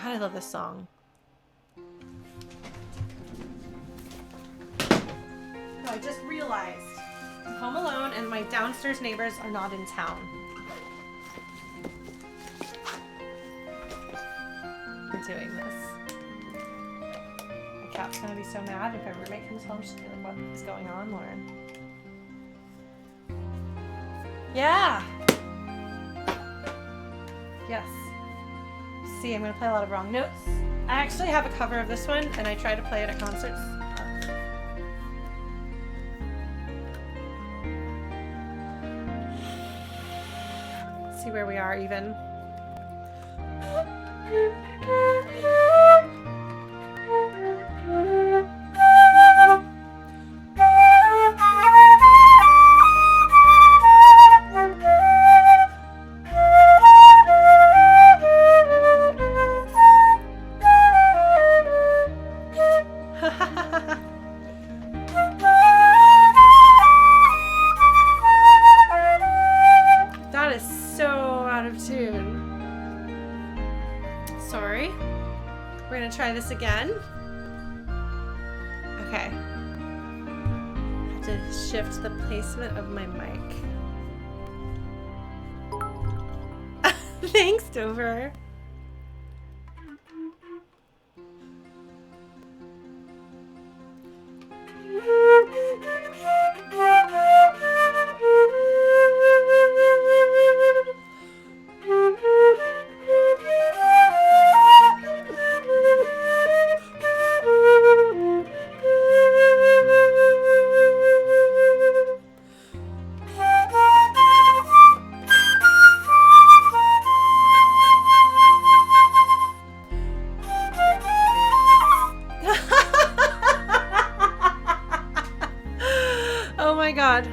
God, I love this song. No, I just realized I'm home alone and my downstairs neighbors are not in town. We're doing this. My cat's gonna be so mad if my roommate comes home. She's gonna be like, what is going on, Lauren? Yeah! Yes. See, I'm gonna play a lot of wrong notes. I actually have a cover of this one and I try to play it at concerts. Let's see where we are even. That is so out of tune. Sorry. We're gonna try this again. Okay. I have to shift the placement of my mic. Thanks, Dover. Oh my god.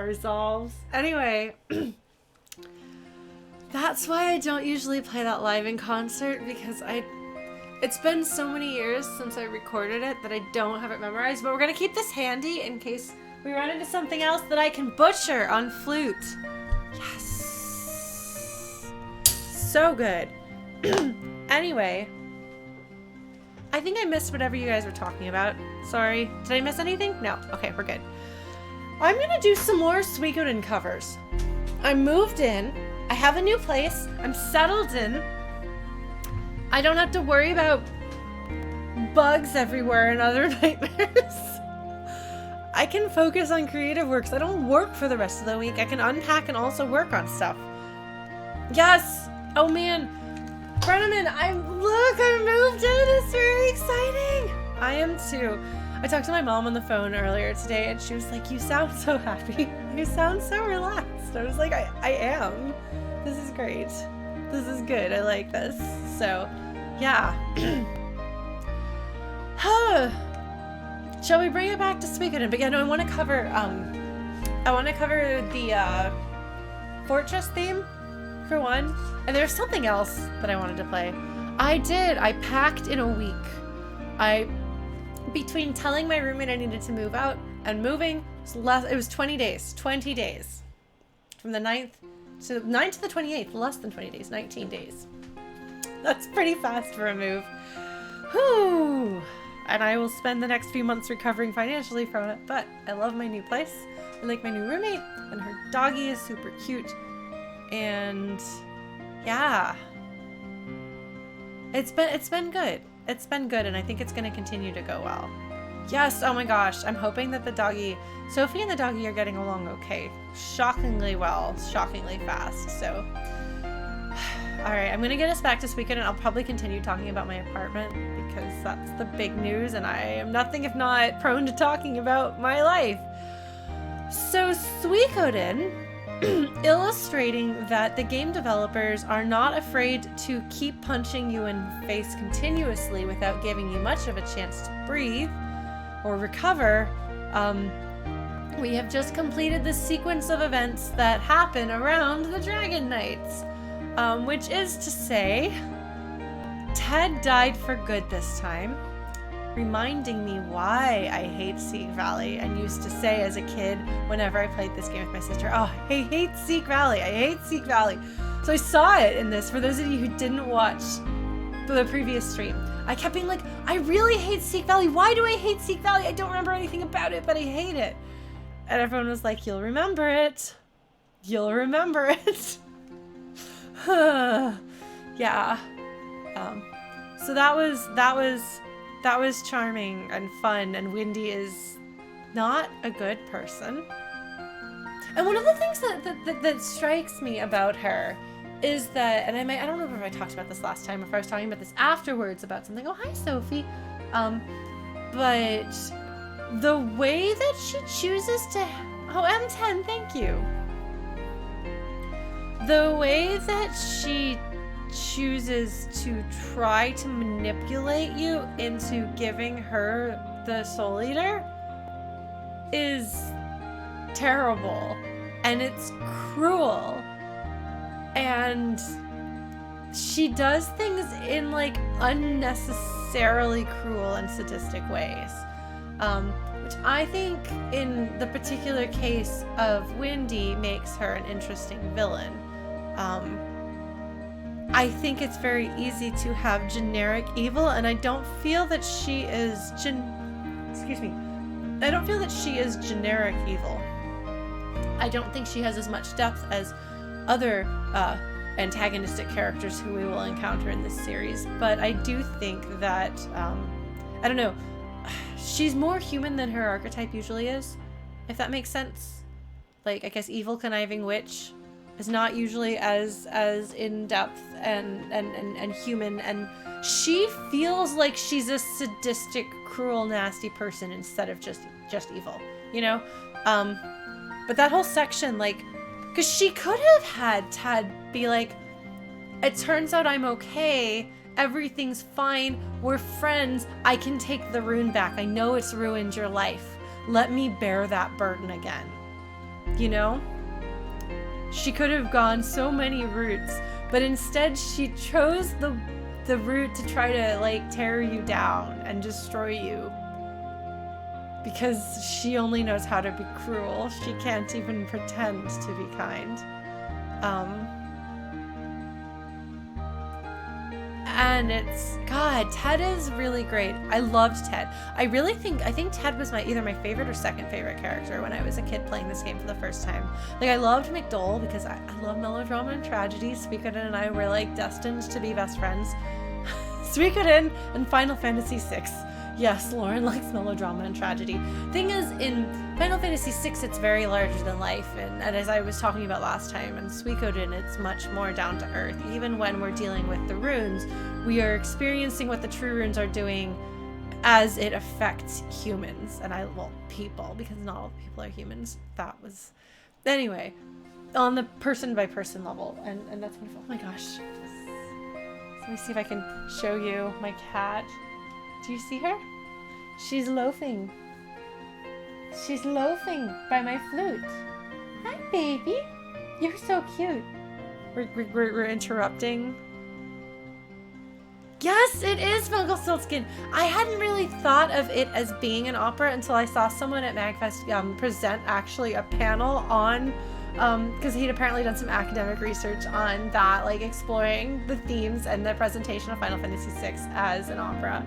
Resolves. Anyway, that's why I don't usually play that live in concert, because it's been so many years since I recorded it that I don't have it memorized, but we're gonna keep this handy in case we run into something else that I can butcher on flute. Yes. So good. Anyway, I think I missed whatever you guys were talking about. Sorry. Did I miss anything? No. Okay, we're good. I'm gonna do some more Suikoden covers. I moved in. I have a new place. I'm settled in. I don't have to worry about bugs everywhere and other nightmares. I can focus on creative work, so I don't work for the rest of the week. I can unpack and also work on stuff. Yes! Oh man. Brenneman, I moved in. It's very exciting. I am too. I talked to my mom on the phone earlier today and she was like, you sound so happy. You sound so relaxed. I was like, I am. This is great. This is good. I like this. So, yeah. Shall we bring it back to Suikoden? But yeah, no, I want to cover the Fortress theme for one. And there's something else that I wanted to play. I packed in a week. Between telling my roommate I needed to move out and moving, it was 20 days. 20 days. From the 9th to the 28th, less than 20 days, 19 days. That's pretty fast for a move. Whew. And I will spend the next few months recovering financially from it, but I love my new place. I like my new roommate, and her doggy is super cute. And yeah. It's been good. It's been good, and I think it's going to continue to go well. Yes, oh my gosh. I'm hoping that Sophie and the doggy are getting along okay. Shockingly well, shockingly fast. So, alright, I'm gonna get us back to Suikoden, and I'll probably continue talking about my apartment because that's the big news, and I am nothing if not prone to talking about my life. So, Suikoden, illustrating that the game developers are not afraid to keep punching you in the face continuously without giving you much of a chance to breathe or recover. We have just completed the sequence of events that happen around the Dragon Knights, which is to say, Ted died for good this time, reminding me why I hate Seek Valley, and used to say as a kid whenever I played this game with my sister, oh, I hate Seek Valley, I hate Seek Valley. So I saw it in this, for those of you who didn't watch the previous stream. I kept being like, I really hate Seek Valley. Why do I hate Seek Valley? I don't remember anything about it, but I hate it. And everyone was like, you'll remember it. You'll remember it. Yeah. So that was charming and fun, and Wendy is not a good person. And one of the things that strikes me about her is that, and I don't remember if I talked about this last time or if I was talking about this afterwards about something. Oh, hi, Sophie. But the way that she chooses to, oh, M10, thank you. The way that she chooses to try to manipulate you into giving her the Soul Eater is terrible, and it's cruel, and she does things in like unnecessarily cruel and sadistic ways, which I think in the particular case of Wendy makes her an interesting villain. I think it's very easy to have generic evil, and I don't feel that she is I don't feel that she is generic evil. I don't think she has as much depth as other antagonistic characters who we will encounter in this series, but I do think that, I don't know, she's more human than her archetype usually is, if that makes sense. Like, I guess evil conniving witch is not usually as in depth and human, and she feels like she's a sadistic, cruel, nasty person instead of just evil, you know? But that whole section, like, because she could have had Ted be like, it turns out I'm okay, everything's fine, we're friends, I can take the rune back, I know it's ruined your life, let me bear that burden again, you know? She could have gone so many routes, but instead she chose the route to try to, like, tear you down and destroy you. Because she only knows how to be cruel. She can't even pretend to be kind. And it's, God, Ted is really great. I loved Ted. I think Ted was either my favorite or second favorite character when I was a kid playing this game for the first time. Like, I loved McDole because I love melodrama and tragedy. Suikoden and I were, like, destined to be best friends. Suikoden and Final Fantasy VI. Yes, Lauren likes melodrama and tragedy. Thing is, in Final Fantasy VI, it's very larger than life, and as I was talking about last time, in Suikoden, it's much more down to earth. Even when we're dealing with the runes, we are experiencing what the true runes are doing as it affects humans, and people, because not all people are humans. That was, anyway, on the person-by-person level, and that's wonderful. Oh my gosh. Let me see if I can show you my cat. Do you see her? She's loafing. She's loafing by my flute. Hi, baby. You're so cute. We're interrupting. Yes, it is Rumpelstiltskin. I hadn't really thought of it as being an opera until I saw someone at MagFest present actually a panel on, because he'd apparently done some academic research on that, like exploring the themes and the presentation of Final Fantasy VI as an opera.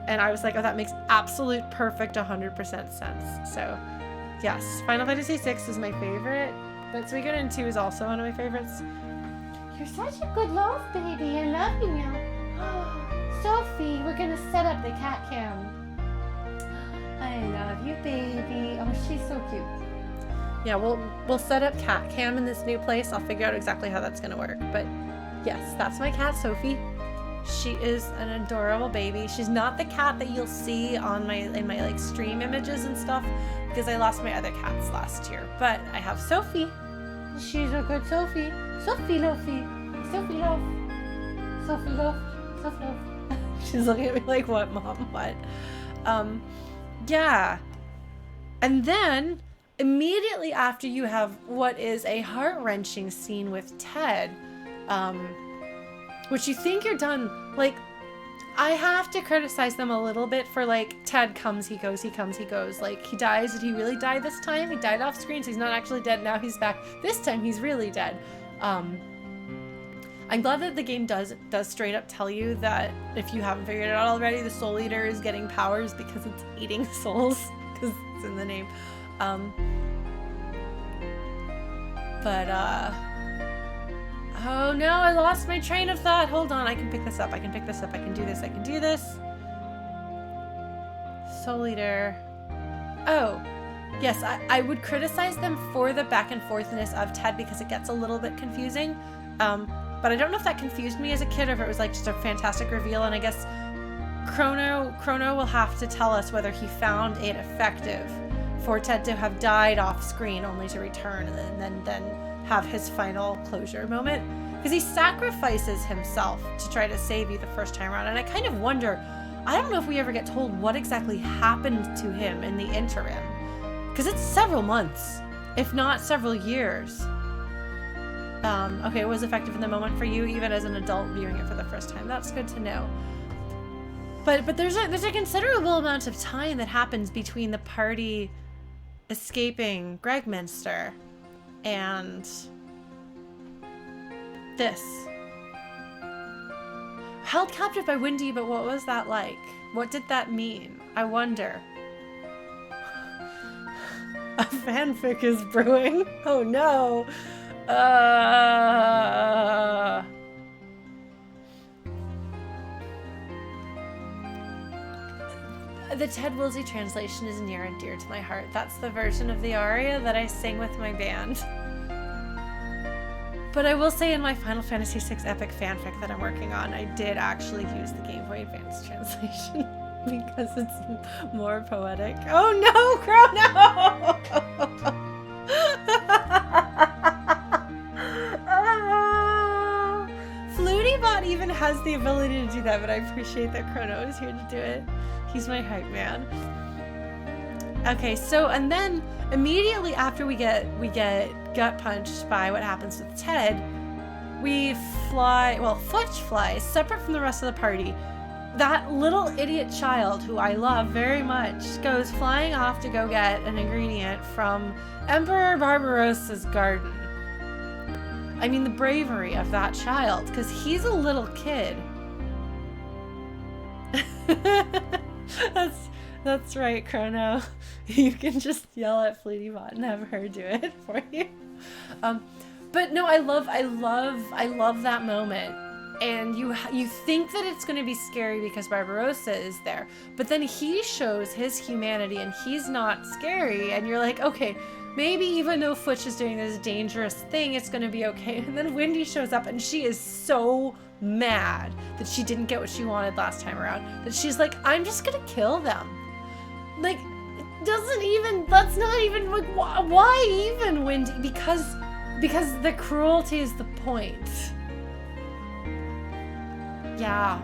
And I was like, oh, that makes absolute perfect 100% sense. So, yes, Final Fantasy VI is my favorite, but Suikoden 2 is also one of my favorites. You're such a good love, baby. I love you now. Sophie, we're gonna set up the cat cam. I love you, baby. Oh, she's so cute. Yeah, we'll set up cat cam in this new place. I'll figure out exactly how that's gonna work. But yes, that's my cat, Sophie. She is an adorable baby. She's not the cat that you'll see on in my like stream images and stuff because I lost my other cats last year. But I have Sophie. She's a good Sophie. Sophie Lophie. Sophie Love. Sophie Love. Sophie Love. She's looking at me like, what, Mom? What? Yeah. And then immediately after you have what is a heart-wrenching scene with Ted, which you think you're done, like, I have to criticize them a little bit for, like, Ted comes, he goes, he comes, he goes. Like, he dies. Did he really die this time? He died off screen, so he's not actually dead. Now he's back. This time he's really dead. I'm glad that the game does straight up tell you that if you haven't figured it out already, the Soul Eater is getting powers because it's eating souls, because it's in the name. Oh no, I lost my train of thought. Hold on, I can pick this up. I can pick this up. I can do this. I can do this. Soul Eater. Oh, yes, I would criticize them for the back and forthness of Ted because it gets a little bit confusing. But I don't know if that confused me as a kid or if it was like just a fantastic reveal. And I guess Chrono will have to tell us whether he found it effective for Ted to have died off screen only to return and then have his final closure moment, because he sacrifices himself to try to save you the first time around. And I kind of wonder, I don't know if we ever get told what exactly happened to him in the interim, because it's several months, if not several years. Okay, it was effective in the moment for you, even as an adult viewing it for the first time. That's good to know. But there's a considerable amount of time that happens between the party escaping Gregminster and this. Held captive by Windy, but what was that like? What did that mean? I wonder. A fanfic is brewing. Oh no. The Ted Woolsey translation is near and dear to my heart. That's the version of the aria that I sing with my band. But I will say in my Final Fantasy VI Epic fanfic that I'm working on, I did actually use the Game Boy Advance translation because it's more poetic. Oh no, Chrono! Flutybot even has the ability to do that, but I appreciate that Chrono is here to do it. He's my hype man. Okay, so and then immediately after we get gut punched by what happens with Ted, we fly. Well, Futch flies separate from the rest of the party. That little idiot child, who I love very much, goes flying off to go get an ingredient from Emperor Barbarossa's garden. I mean, the bravery of that child, because he's a little kid. That's right, Chrono. You can just yell at Flutybot and have her do it for you. But no, I love that moment. And you think that it's going to be scary because Barbarossa is there, but then he shows his humanity and he's not scary, and you're like, okay, maybe even though Futch is doing this dangerous thing, it's going to be okay. And then Windy shows up and she is so mad that she didn't get what she wanted last time around, that she's like, I'm just gonna kill them. Like, that's not even like, why even, Windy? Because the cruelty is the point. Yeah.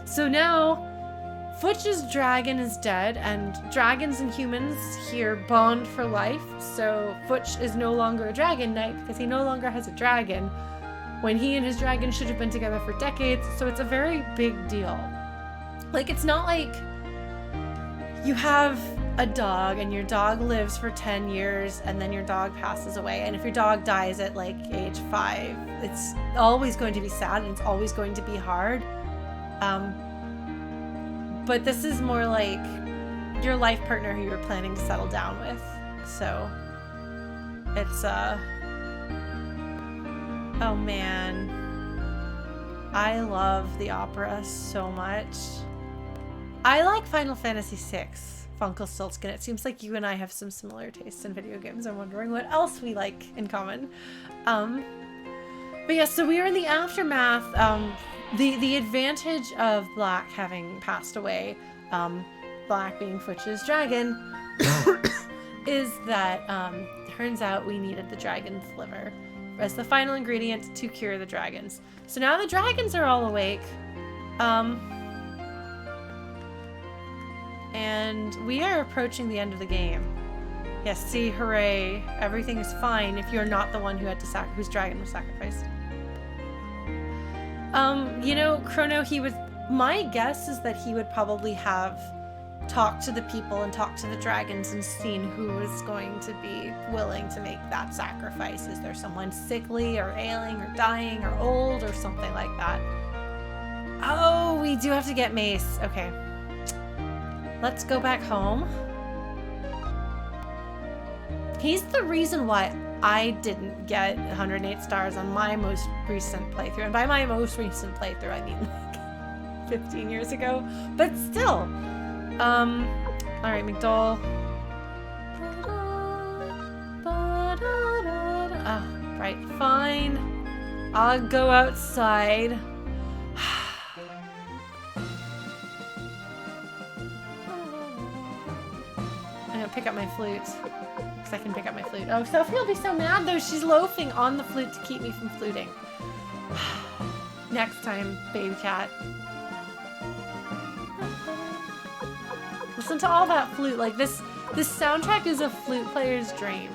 So now Futch's dragon is dead, and dragons and humans here bond for life. So Futch is no longer a dragon knight because he no longer has a dragon, when he and his dragon should have been together for decades. So it's a very big deal. Like, it's not like you have a dog and your dog lives for 10 years and then your dog passes away. And if your dog dies at like age 5, it's always going to be sad and it's always going to be hard. But this is more like your life partner who you're planning to settle down with. So it's, oh man, I love the opera so much. I like Final Fantasy VI Funkelstultzkin. It seems like you and I have some similar tastes in video games. I'm wondering what else we like in common. But yeah, so we are in the aftermath. The advantage of Black having passed away, Black being Futch's dragon, is that turns out we needed the dragon's liver as the final ingredient to cure the dragons. So now the dragons are all awake. And we are approaching the end of the game. Yes, see, hooray. Everything is fine if you're not the one who had to whose dragon was sacrificed. You know, Chrono, my guess is that he would probably have talked to the people and talked to the dragons and seen who was going to be willing to make that sacrifice. Is there someone sickly or ailing or dying or old or something like that? Oh, we do have to get Mace. Okay. Let's go back home. He's the reason why I didn't get 108 stars on my most recent playthrough. And by my most recent playthrough, I mean like 15 years ago. But still. Alright, McDowell. Oh, right, fine. I'll go outside. I'm gonna pick up my flute. Because I can pick up my flute. Oh, Sophie will be so mad though. She's loafing on the flute to keep me from fluting. Next time, baby cat. Listen to all that flute. Like this soundtrack is a flute player's dream.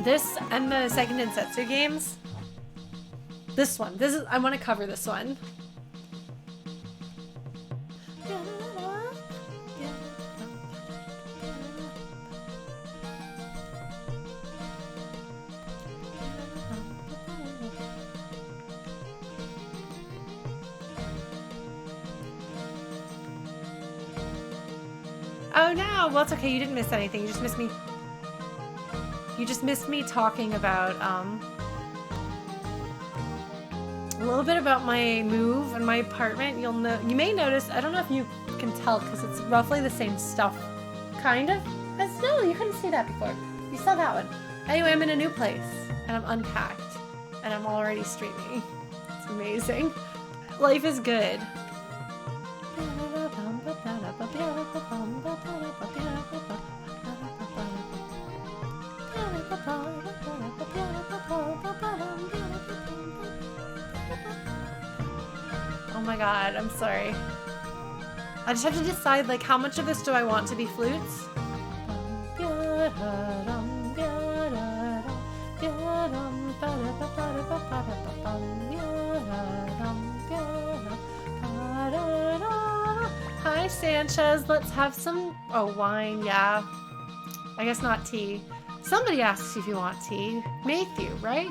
This and the second Densetsu games. This one. I want to cover this one. Oh no! Well, it's okay. You didn't miss anything. You just missed me. You just missed me talking about a little bit about my move and my apartment. You may notice. I don't know if you can tell because it's roughly the same stuff, kind of. No, you couldn't see that before. You saw that one. Anyway, I'm in a new place and I'm unpacked and I'm already streaming. It's amazing. Life is good. Oh my god, I'm sorry. I just have to decide, like, how much of this do I want to be flutes? Hi, Sanchez. Let's have some... Oh, wine, yeah. I guess not tea. Somebody asks if you want tea. Matthew, right?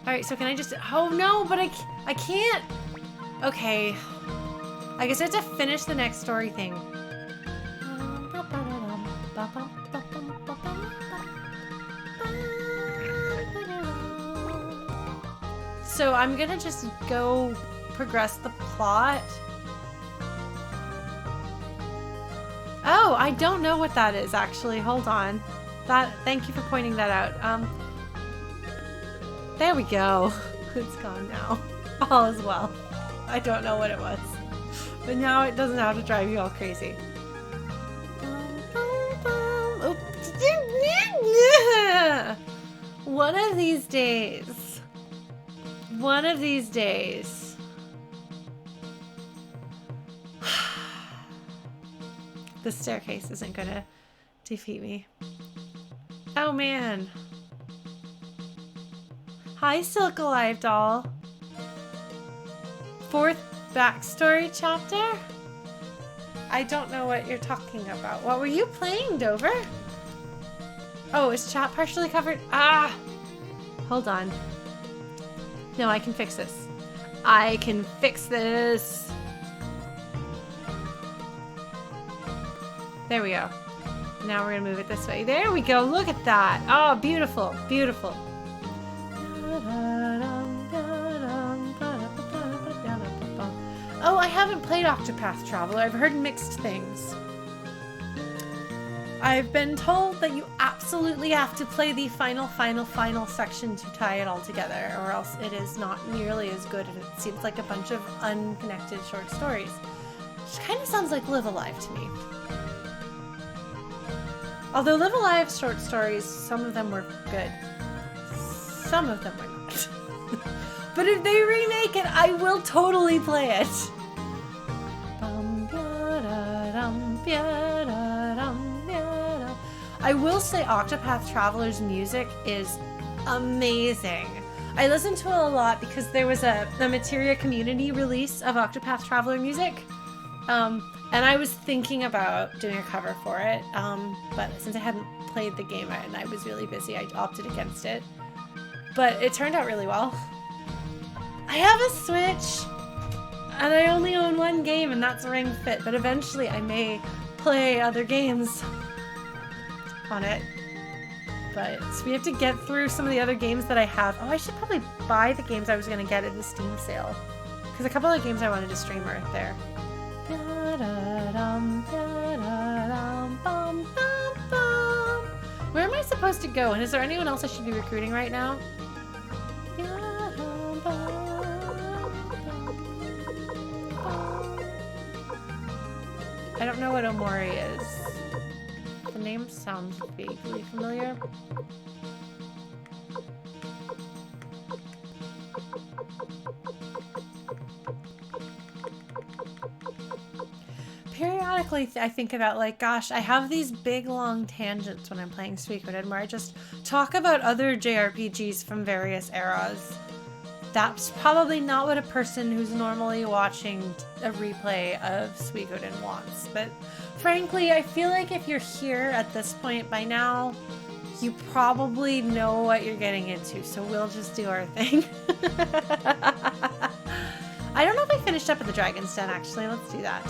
Alright, so can I just... Oh, no, but I can't... Okay. I guess I have to finish the next story thing. So I'm gonna just go progress the plot. Oh, I don't know what that is, actually. Hold on. Thank you for pointing that out. There we go. It's gone now. All is well. I don't know what it was. But now it doesn't have to drive you all crazy. One of these days. One of these days. The staircase isn't gonna defeat me. Oh man. Hi, Silk Alive doll. 4th backstory chapter? I don't know what you're talking about. What were you playing, Dover? Oh, is chat partially covered? Ah! Hold on. No, I can fix this. I can fix this. There we go. Now we're gonna move it this way. There we go. Look at that. Oh, beautiful. Beautiful. Oh, I haven't played Octopath Traveler. I've heard mixed things. I've been told that you absolutely have to play the final section to tie it all together, or else it is not nearly as good, and it seems like a bunch of unconnected short stories. Which kind of sounds like Live Alive to me. Although Live Alive's short stories, some of them were good. Some of them were not. But if they remake it, I will totally play it. I will say Octopath Traveler's music is amazing. I listened to it a lot because there was a Materia community release of Octopath Traveler music. And I was thinking about doing a cover for it, but since I hadn't played the game and I was really busy, I opted against it. But it turned out really well. I have a Switch, and I only own one game, and that's Ring Fit, but eventually I may play other games on it. But so we have to get through some of the other games that I have. Oh, I should probably buy the games I was going to get at the Steam sale, because a couple of games I wanted to stream are there. Where am I supposed to go? And is there anyone else I should be recruiting right now? I don't know what Omori is. The name sounds vaguely familiar. Periodically, I think about, like, gosh, I have these big long tangents when I'm playing Suikoden where I just talk about other JRPGs from various eras. That's probably not what a person who's normally watching a replay of Suikoden wants. But frankly, I feel like if you're here at this point by now, you probably know what you're getting into, so we'll just do our thing. I don't know if I finished up at the Dragon's Den, actually. Let's do that.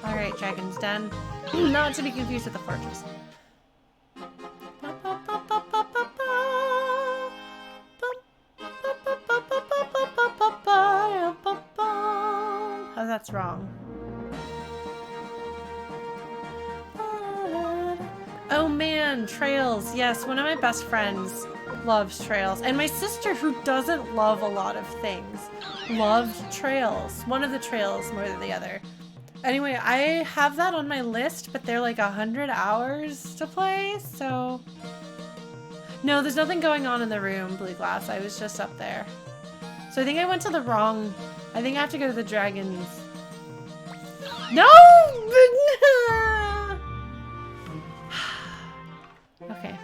Alright, Dragon's Den. Not to be confused with the fortress. Oh, that's wrong. Oh man, Trails. Yes, one of my best friends loves Trails. And my sister, who doesn't love a lot of things, loved Trails. One of the Trails more than the other. Anyway, I have that on my list, but they're like 100 hours to play, so... No, there's nothing going on in the room, Blue Glass. I was just up there. So I think I went to the wrong... I think I have to go to the dragons. No! Okay.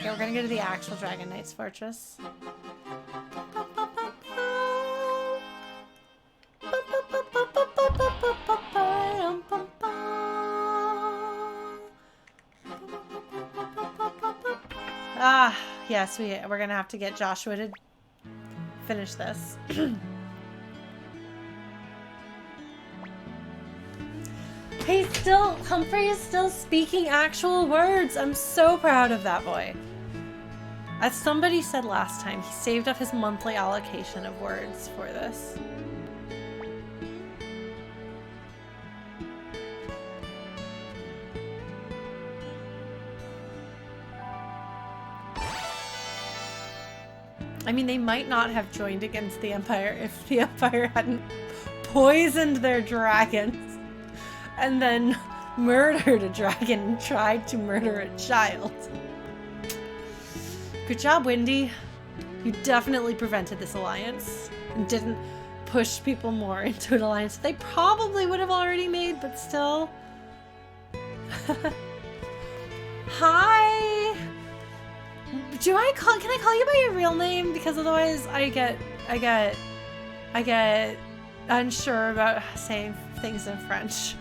Okay, we're gonna go to the actual Dragon Knight's fortress. Ah, yes, we're gonna have to get Joshua to finish this. Humphrey is still speaking actual words. I'm so proud of that boy. As somebody said last time, he saved up his monthly allocation of words for this. I mean, they might not have joined against the Empire if the Empire hadn't poisoned their dragons and then murdered a dragon and tried to murder a child. Good job, Windy. You definitely prevented this alliance and didn't push people more into an alliance they probably would have already made, but still. Hi! can I call you by your real name? Because otherwise I get unsure about saying things in French.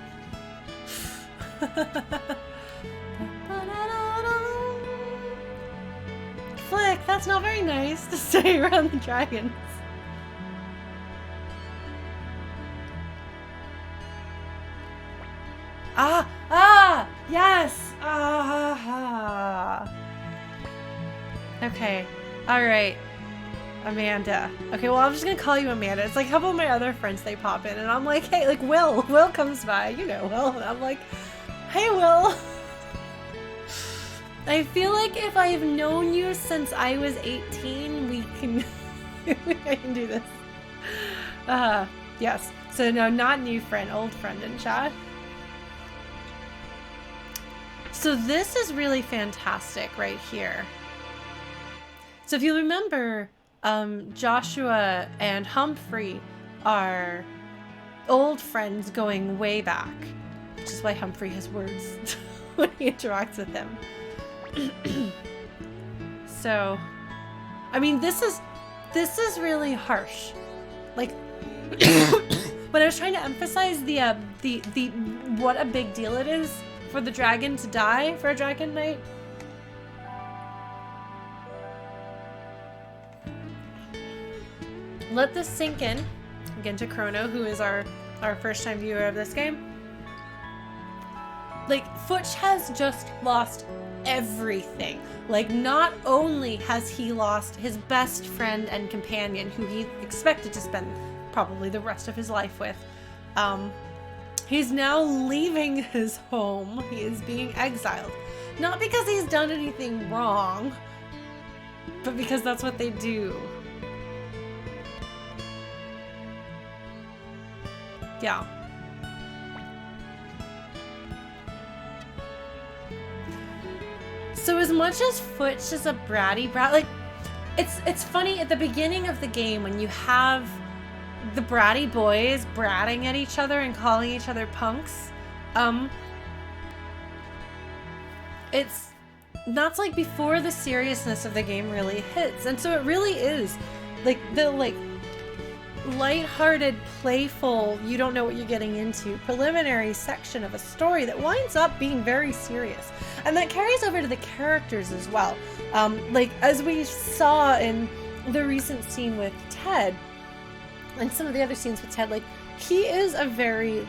Flick, that's not very nice to say around the dragons. Yes. Okay. All right. Amanda. Okay, well, I'm just gonna call you Amanda. It's like a couple of my other friends, they pop in and I'm like, hey, like Will comes by, you know, Will. And I'm like, hey, Will. I feel like if I've known you since I was 18, we can, I can do this. Yes. So no, not new friend, old friend in chat. So this is really fantastic right here. So if you remember, Joshua and Humphrey are old friends going way back, which is why Humphrey has words when he interacts with him. So, I mean, this is really harsh. Like, when I was trying to emphasize the what a big deal it is for the dragon to die for a dragon knight. Let this sink in. Again to Chrono, who is our first time viewer of this game. Like, Futch has just lost everything. Like, not only has he lost his best friend and companion, who he expected to spend probably the rest of his life with, he's now leaving his home. He is being exiled. Not because he's done anything wrong, but because that's what they do. Yeah. So as much as Futch is a bratty brat, like, it's funny at the beginning of the game when you have the bratty boys bratting at each other and calling each other punks. That's like before the seriousness of the game really hits, and so it really is like the lighthearted, playful, you don't know what you're getting into preliminary section of a story that winds up being very serious, and that carries over to the characters as well. Like as we saw in the recent scene with Ted and some of the other scenes with Ted, like he is a very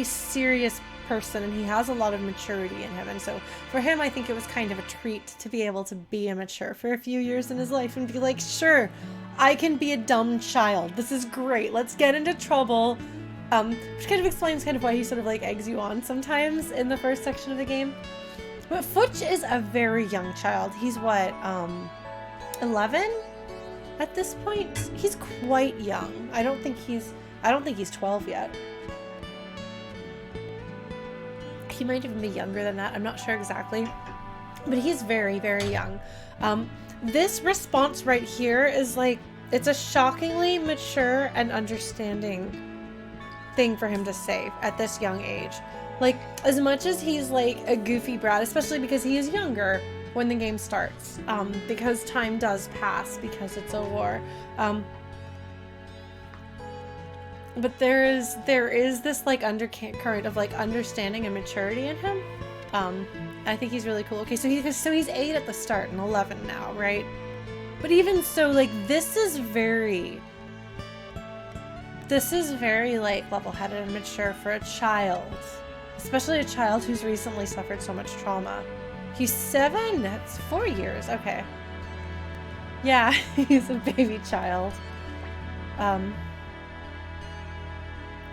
serious person, and he has a lot of maturity in him, and so for him I think it was kind of a treat to be able to be immature for a few years in his life and be like, sure, I can be a dumb child, this is great, let's get into trouble, which kind of explains kind of why he sort of like eggs you on sometimes in the first section of the game. But Futch is a very young child. He's what, 11 at this point? He's quite young. I don't think he's 12 yet. He might even be younger than that. I'm not sure exactly. But he's very, very young. This response right here is like, it's a shockingly mature and understanding thing for him to say at this young age. Like, as much as he's like a goofy brat, especially because he is younger when the game starts, because time does pass because it's a war. But there is this like undercurrent of like understanding and maturity in him. I think he's really cool. Okay, so he's 8 at the start and 11 now, right? But even so, like this is very like level-headed and mature for a child, especially a child who's recently suffered so much trauma. He's 7. That's 4 years. Okay. Yeah, he's a baby child.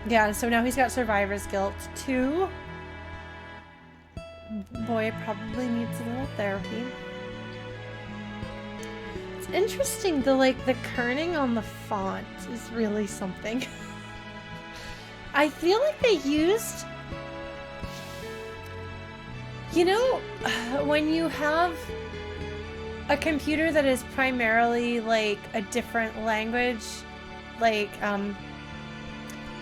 Yeah, so now he's got survivor's guilt too. Boy probably needs a little therapy. It's interesting, the kerning on the font is really something. I feel like they used, you know, when you have a computer that is primarily like a different language, like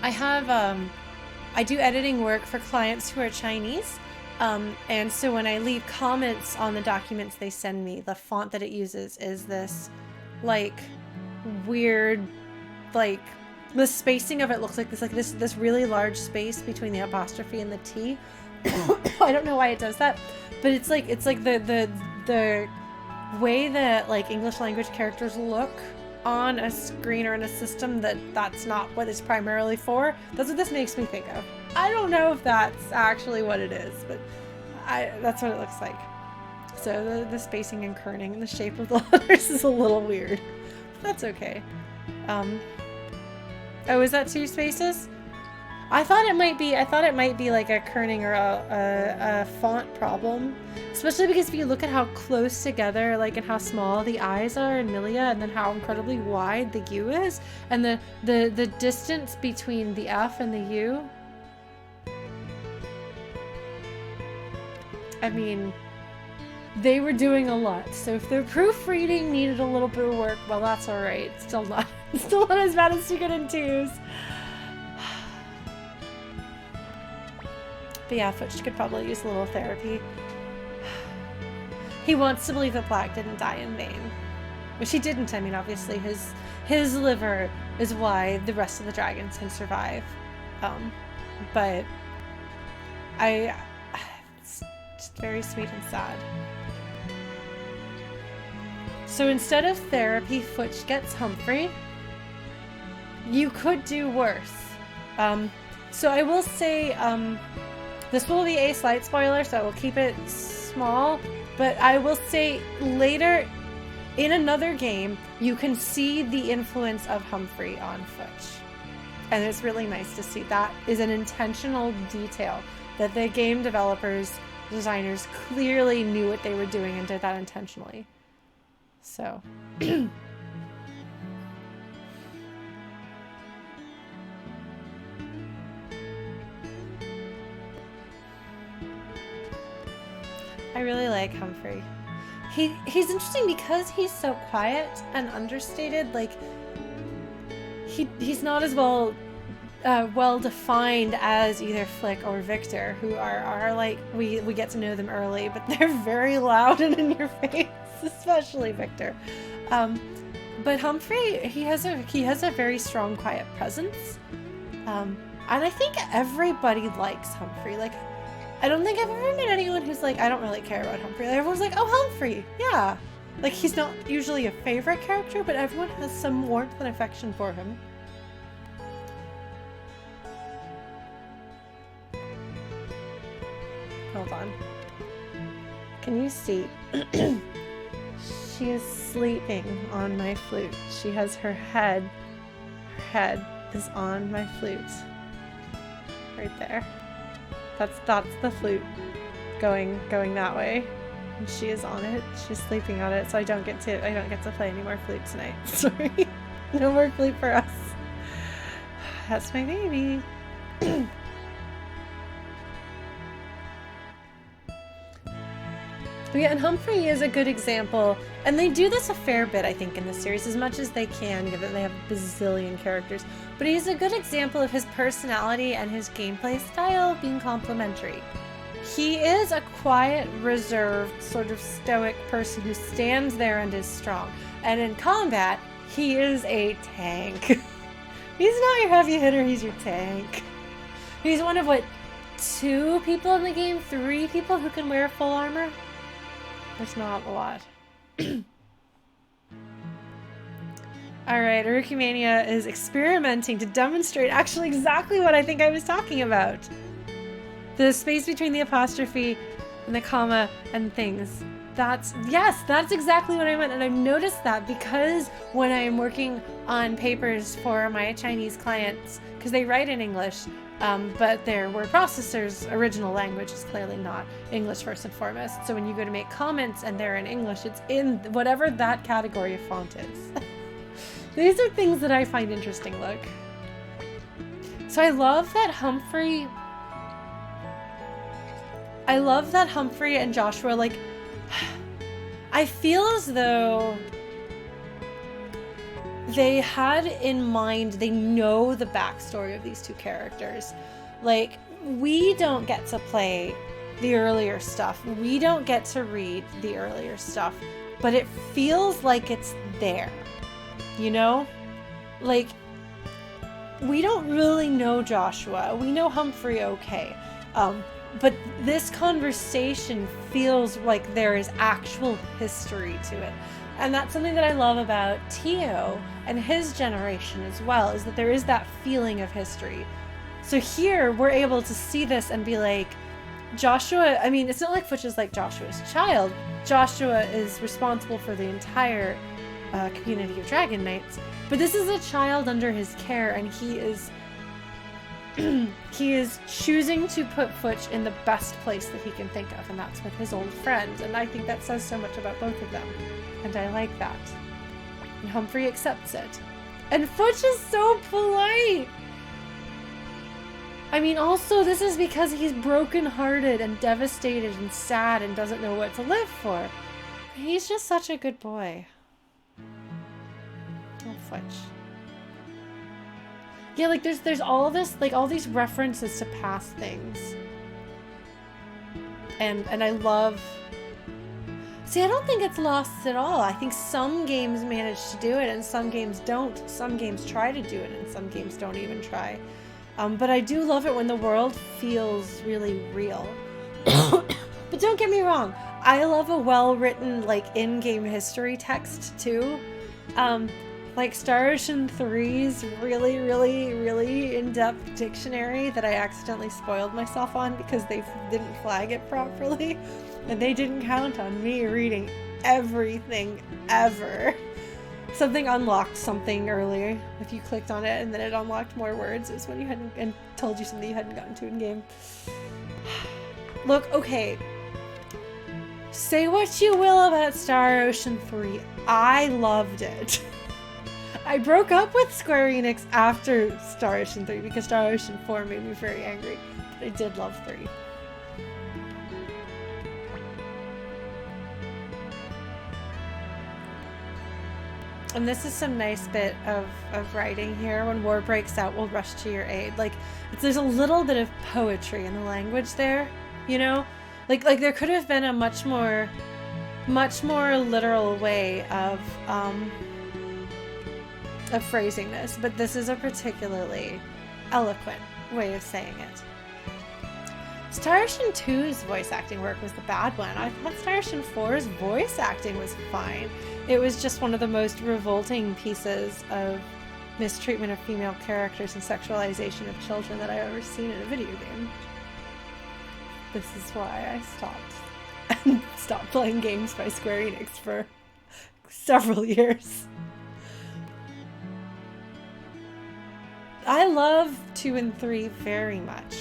I do editing work for clients who are Chinese, And so when I leave comments on the documents they send me, the font that it uses is this like weird, like the spacing of it looks like this really large space between the apostrophe and the T. I don't know why it does that, but it's like the way that like English language characters look on a screen or in a system that's not what it's primarily for. That's what this makes me think of. I don't know if that's actually what it is, but that's what it looks like. So the spacing and kerning and the shape of the letters is a little weird. That's okay. Oh, is that 2 spaces? I thought it might be like a kerning or a font problem, especially because if you look at how close together, like, and how small the eyes are in Milia, and then how incredibly wide the U is, and the distance between the F and the U. I mean, they were doing a lot. So if their proofreading needed a little bit of work, well, that's all right. Still not as bad as Suikoden 2's. But yeah, Futch could probably use a little therapy. He wants to believe that Black didn't die in vain. Which he didn't. I mean, obviously his liver is why the rest of the dragons can survive. But it's just very sweet and sad. So instead of therapy, Futch gets Humphrey. You could do worse. So I will say, this will be a slight spoiler, so I will keep it small, but I will say later in another game, you can see the influence of Humphrey on Futch. And it's really nice to see. That is an intentional detail that the game developers, designers clearly knew what they were doing and did that intentionally. So... I really like Humphrey. He's interesting because he's so quiet and understated. Like he's not as well defined as either Flick or Victor, who are like we get to know them early, but they're very loud and in your face, especially Victor. But Humphrey, he has a very strong, quiet presence, and I think everybody likes Humphrey. Like, I don't think I've ever met anyone who's like, I don't really care about Humphrey. Like, everyone's like, oh, Humphrey, yeah. Like, he's not usually a favorite character, but everyone has some warmth and affection for him. Hold on. Can you see? She is sleeping on my flute. She has her head is on my flute. Right there. That's the flute going that way. And she is on it. She's sleeping on it, so I don't get to play any more flute tonight. Sorry. No more flute for us. That's my baby. Yeah, and Humphrey is a good example, and they do this a fair bit, I think, in the series, as much as they can, given they have a bazillion characters. But he's a good example of his personality and his gameplay style being complementary. He is a quiet, reserved, sort of stoic person who stands there and is strong. And in combat, he is a tank. He's not your heavy hitter, he's your tank. He's one of, 2 people in the game? 3 people who can wear full armor? There's not a lot. Alright, Arukimania is experimenting to demonstrate actually exactly what I think I was talking about. The space between the apostrophe and the comma and things. That's exactly what I meant. And I've noticed that because when I'm working on papers for my Chinese clients, because they write in English, but their word processor's original language is clearly not English first and foremost. So when you go to make comments and they're in English, it's in whatever that category of font is. These are things that I find interesting, look. So I love that Humphrey and Joshua, I feel as though they had in mind, they know the backstory of these 2 characters. We don't get to play the earlier stuff. We don't get to read the earlier stuff, but it feels like it's there, you know? Like, we don't really know Joshua. We know Humphrey okay. But this conversation feels like there is actual history to it. And that's something that I love about Tio and his generation as well, is that there is that feeling of history. So here, we're able to see this and be like, Joshua, I mean, it's not like Futch is like Joshua's child. Joshua is responsible for the entire community of Dragon Knights. But this is a child under his care, and he is choosing to put Futch in the best place that he can think of, and that's with his old friend. And I think that says so much about both of them, and I like that. And Humphrey accepts it. And Futch is so polite! I mean, also, this is because he's brokenhearted and devastated and sad and doesn't know what to live for. He's just such a good boy. Oh, Futch. Yeah, like, there's all this, like, all these references to past things. And I love... See, I don't think it's lost at all. I think some games manage to do it and some games don't. Some games try to do it and some games don't even try. But I do love it when the world feels really real. But don't get me wrong. I love a well-written, like, in-game history text, too. Like Star Ocean 3's really, really, really in-depth dictionary that I accidentally spoiled myself on because they didn't flag it properly. And they didn't count on me reading everything ever. Something unlocked something earlier. If you clicked on it and then it unlocked more words, is when you hadn't, and told you something you hadn't gotten to in game. Look, okay. Say what you will about Star Ocean 3. I loved it. I broke up with Square Enix after Star Ocean 3 because Star Ocean 4 made me very angry. But I did love 3. And this is some nice bit of writing here. When war breaks out, we'll rush to your aid. Like, there's a little bit of poetry in the language there, you know? Like there could have been a much more literal way of phrasing this, but this is a particularly eloquent way of saying it. Star Ocean 2's voice acting work was the bad one. I thought Star Ocean 4's voice acting was fine. It was just one of the most revolting pieces of mistreatment of female characters and sexualization of children that I've ever seen in a video game. This is why I stopped playing games by Square Enix for several years. I love 2 and 3 very much.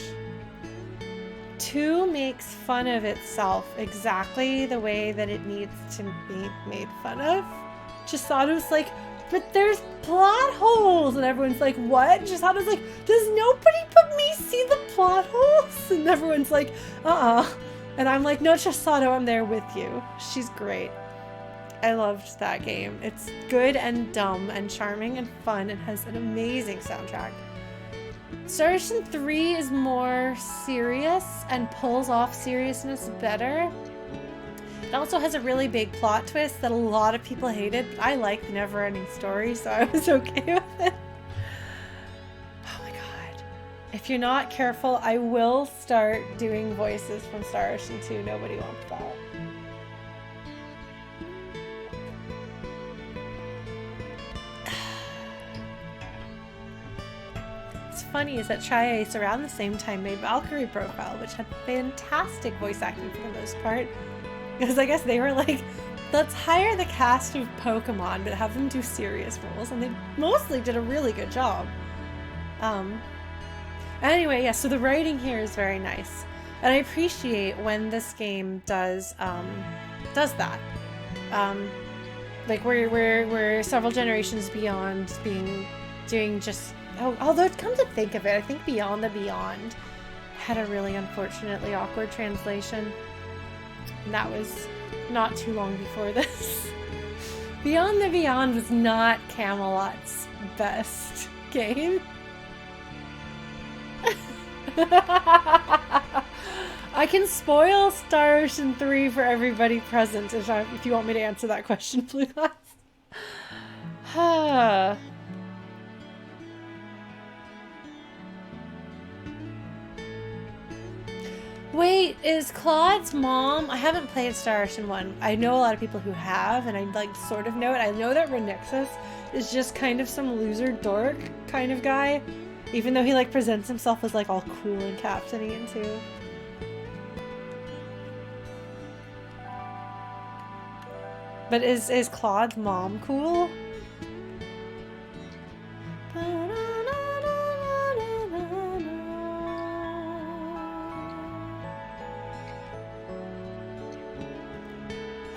2 makes fun of itself exactly the way that it needs to be made fun of. Chisato's like, but there's plot holes! And everyone's like, what? Chisato's like, does nobody but me see the plot holes? And everyone's like, And I'm like, no, Chisato, I'm there with you. She's great. I loved that game. It's good and dumb and charming and fun and has an amazing soundtrack. Star Ocean 3 is more serious and pulls off seriousness better. It also has a really big plot twist that a lot of people hated, but I like the never-ending story, so I was okay with it. Oh my god. If you're not careful, I will start doing voices from Star Ocean 2. Nobody wants that. Funny is that Tri-Ace around the same time made Valkyrie Profile, which had fantastic voice acting for the most part. Because I guess they were like, let's hire the cast of Pokemon but have them do serious roles, and they mostly did a really good job. Anyway, yeah, so the writing here is very nice. And I appreciate when this game does that. Like we're several generations beyond doing just... Oh, although come to think of it, I think Beyond the Beyond had a really unfortunately awkward translation. And that was not too long before this. Beyond the Beyond was not Camelot's best game. I can spoil Star Ocean 3 for everybody present if you want me to answer that question, Blue Glass. Wait, is Claude's mom... I haven't played Star Ocean 1. I know a lot of people who have, and I like sort of know it. I know that Renixus is just kind of some loser dork kind of guy, even though he like presents himself as like all cool and captain-y and too. But is Claude's mom cool?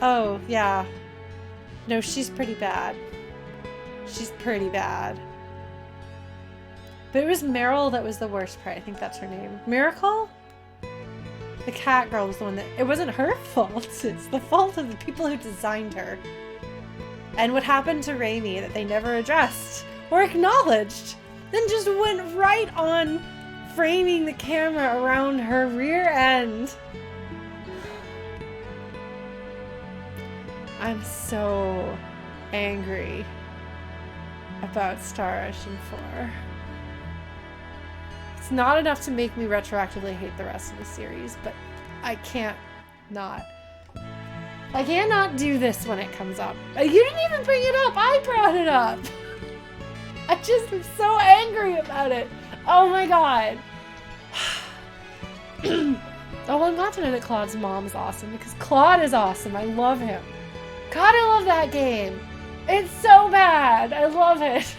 Oh, yeah. No, she's pretty bad. She's pretty bad. But it was Meryl that was the worst part. I think that's her name. Miracle? The cat girl was the one that... It wasn't her fault. It's the fault of the people who designed her. And what happened to Raimi that they never addressed or acknowledged. Then just went right on framing the camera around her rear end. I'm so angry about Star Ocean 4. It's not enough to make me retroactively hate the rest of the series, but I can't not. I cannot do this when it comes up. You didn't even bring it up. I brought it up. I just am so angry about it. Oh my god. Oh, I'm glad to know that Claude's mom is awesome, because Claude is awesome. I love him. God, I love that game. It's so bad. I love it.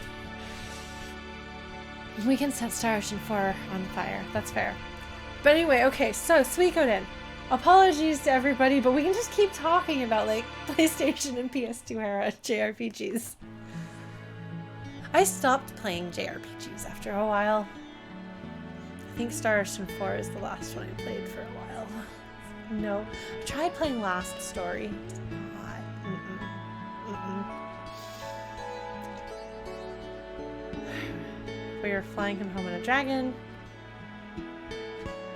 We can set Star Ocean 4 on fire. That's fair. But anyway, okay, so Suikoden. Apologies to everybody, but we can just keep talking about like PlayStation and PS2 era JRPGs. I stopped playing JRPGs after a while. I think Star Ocean 4 is the last one I played for a while. No. I tried playing Last Story. We are flying him home on a dragon.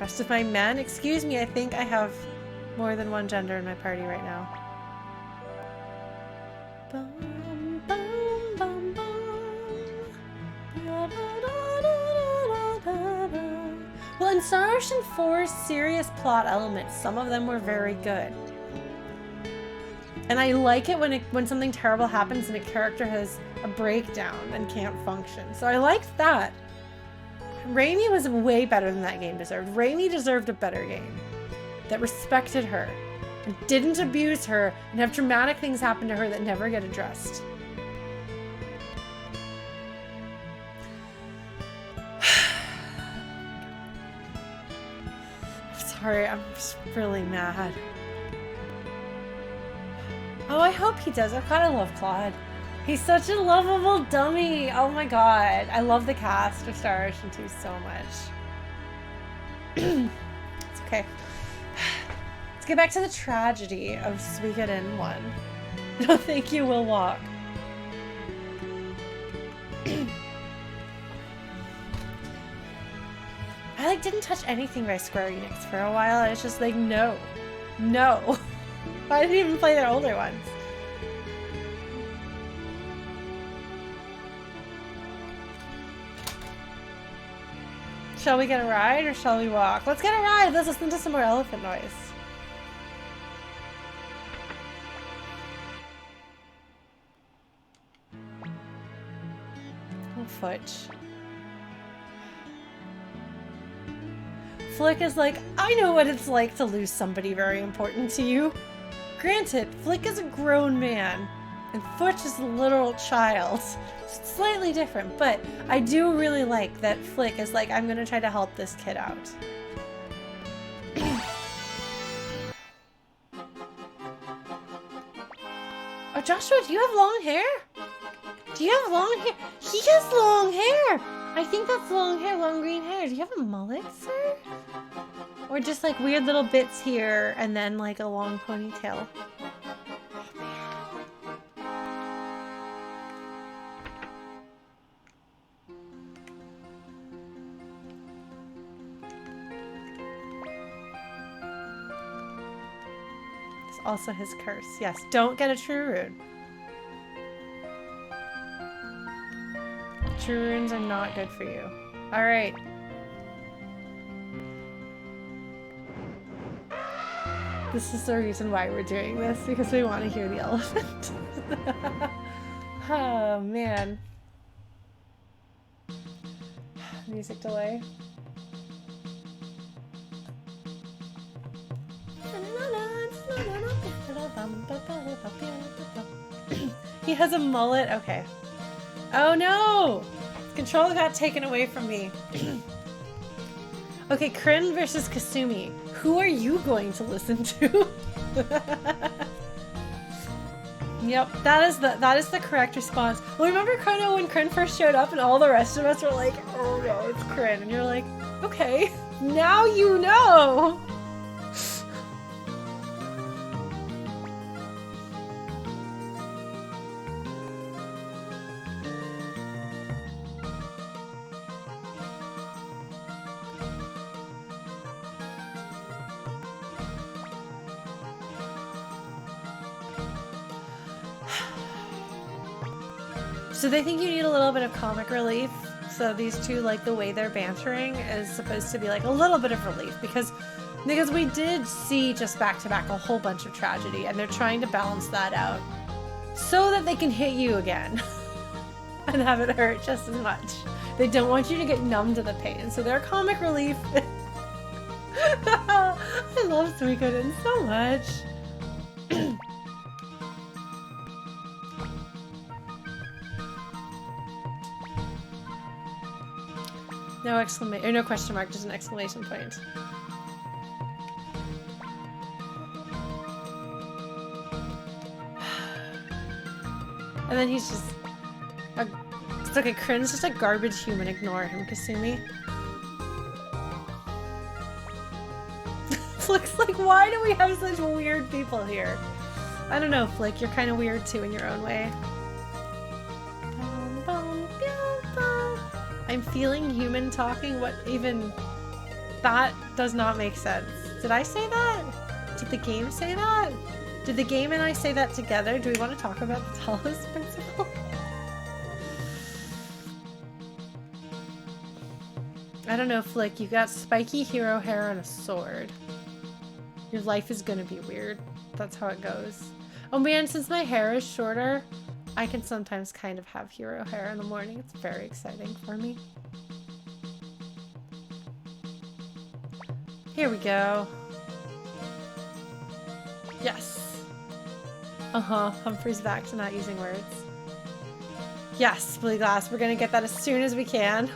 Rest of my men. Excuse me, I think I have more than one gender in my party right now. Bum, bum, bum, bum. Well, in Star Ocean 4's serious plot elements, some of them were very good. And I like it when something terrible happens and a character has a breakdown and can't function. So I liked that. Raimi was way better than that game deserved. Raimi deserved a better game that respected her and didn't abuse her and have dramatic things happen to her that never get addressed. I'm sorry, I'm just really mad. Oh, I hope he does. I kind of love Claude. He's such a lovable dummy. Oh my god. I love the cast of Star Ocean 2 so much. It's okay. Let's get back to the tragedy of Suikoden 1. No, thank you, we'll walk. I didn't touch anything by Square Enix for a while. I was just like, no. No. I didn't even play their older ones. Shall we get a ride or shall we walk? Let's get a ride. Let's listen to some more elephant noise. Oh, fudge. Flick is like, I know what it's like to lose somebody very important to you. Granted, Flick is a grown man, and Futch is a literal child. It's slightly different, but I do really like that Flick is like, I'm gonna try to help this kid out. Oh, Joshua, do you have long hair? Do you have long hair? He has long hair! I think that's long hair, long green hair. Do you have a mullet, sir? Or just like weird little bits here and then like a long ponytail? also his curse. Yes, don't get a true rune. True runes are not good for you. Alright. This is the reason why we're doing this, because we want to hear the elephant. Oh, man. Music delay. He has a mullet? Okay. Oh no! Control got taken away from me. Okay, Crin versus Kasumi. Who are you going to listen to? Yep, that is the correct response. Well, remember Chrono when Crin first showed up and all the rest of us were like, oh no, it's Crin. And you're like, okay, now you know. So they think you need a little bit of comic relief. So these two, like the way they're bantering is supposed to be like a little bit of relief because we did see just back to back a whole bunch of tragedy and they're trying to balance that out so that they can hit you again and have it hurt just as much. They don't want you to get numb to the pain. So they're comic relief. I love Suikoden so much. No exclamation, or no question mark, just an exclamation point. And then he's just it's okay, Crin's just a garbage human, ignore him, Kasumi. Flick's like, why do we have such weird people here? I don't know, Flick, you're kind of weird too in your own way. I'm feeling human talking. What even? That does not make sense. Did I say that? Did the game say that? Did the game and I say that together? Do we want to talk about the Talos principle? I don't know, Flick. You got spiky hero hair and a sword. Your life is gonna be weird. That's how it goes. Oh man, since my hair is shorter, I can sometimes kind of have hero hair in the morning. It's very exciting for me. Here we go. Yes. Humphrey's back to not using words. Yes, Blue Glass. We're gonna get that as soon as we can.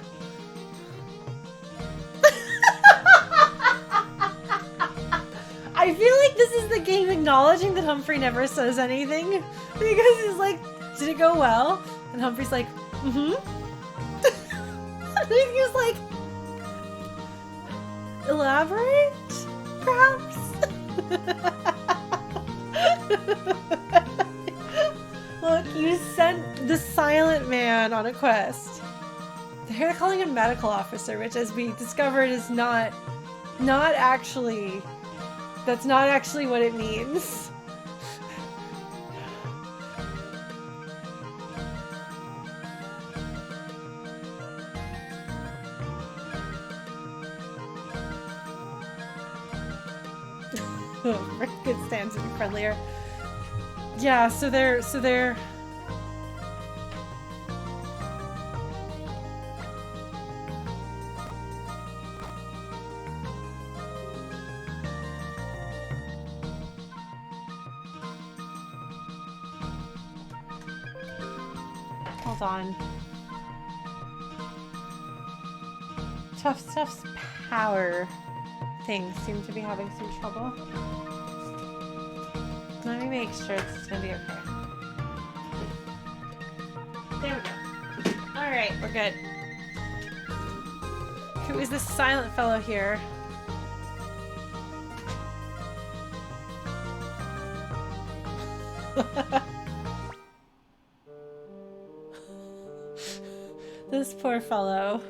I feel like this is the game acknowledging that Humphrey never says anything. Because he's like, did it go well? And Humphrey's like, mm-hmm. And he's like, elaborate, perhaps? Look, you sent the silent man on a quest. They're calling him medical officer, which as we discovered is not actually, that's not actually what it means. Good stands to be friendlier. Yeah, so they're hold on. Tough Stuff's power things seem to be having some trouble. Let me make sure it's gonna be okay. There we go. Alright, we're good. Who is this silent fellow here? This poor fellow.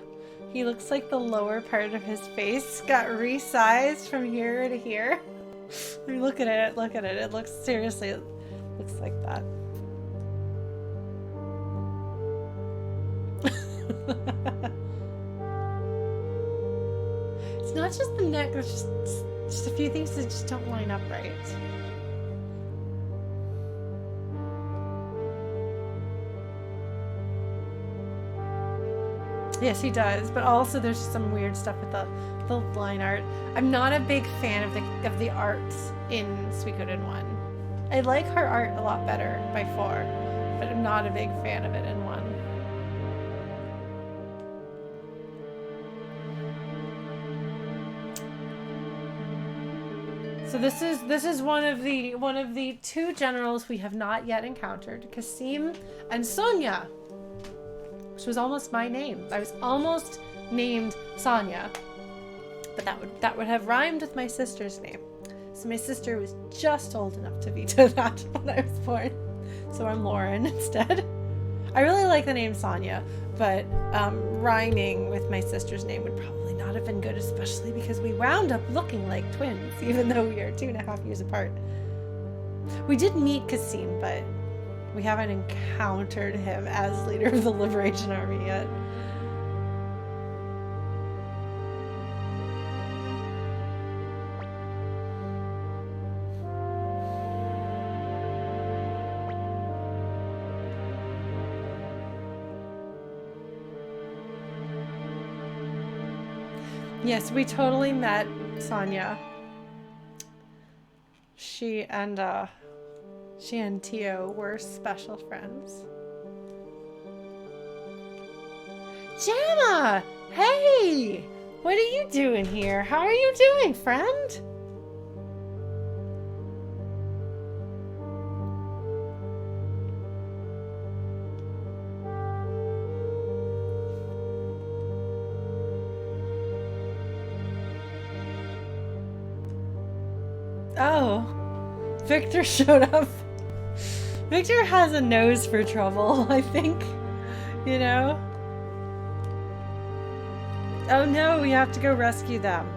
He looks like the lower part of his face got resized from here to here. I mean, look at it. Look at it. It looks, seriously, it looks like that. It's not just the neck. There's just a few things that just don't line up right. Yes, he does, but also there's some weird stuff with the line art. I'm not a big fan of the arts in Suikoden 1. I like her art a lot better by 4, but I'm not a big fan of it in 1. So this is one of the 2 generals we have not yet encountered, Kasim and Sonia. Which was almost my name. I was almost named Sonia. But that would have rhymed with my sister's name. So my sister was just old enough to veto that when I was born. So I'm Lauren instead. I really like the name Sonia, but rhyming with my sister's name would probably not have been good, especially because we wound up looking like twins, even though we are 2.5 years apart. We did meet Kasim, but we haven't encountered him as leader of the Liberation Army yet. Yes, we totally met Sonia. She and Tio were special friends. Jana! Hey! What are you doing here? How are you doing, friend? Oh, Victor showed up. Victor has a nose for trouble, I think. You know? Oh no, we have to go rescue them.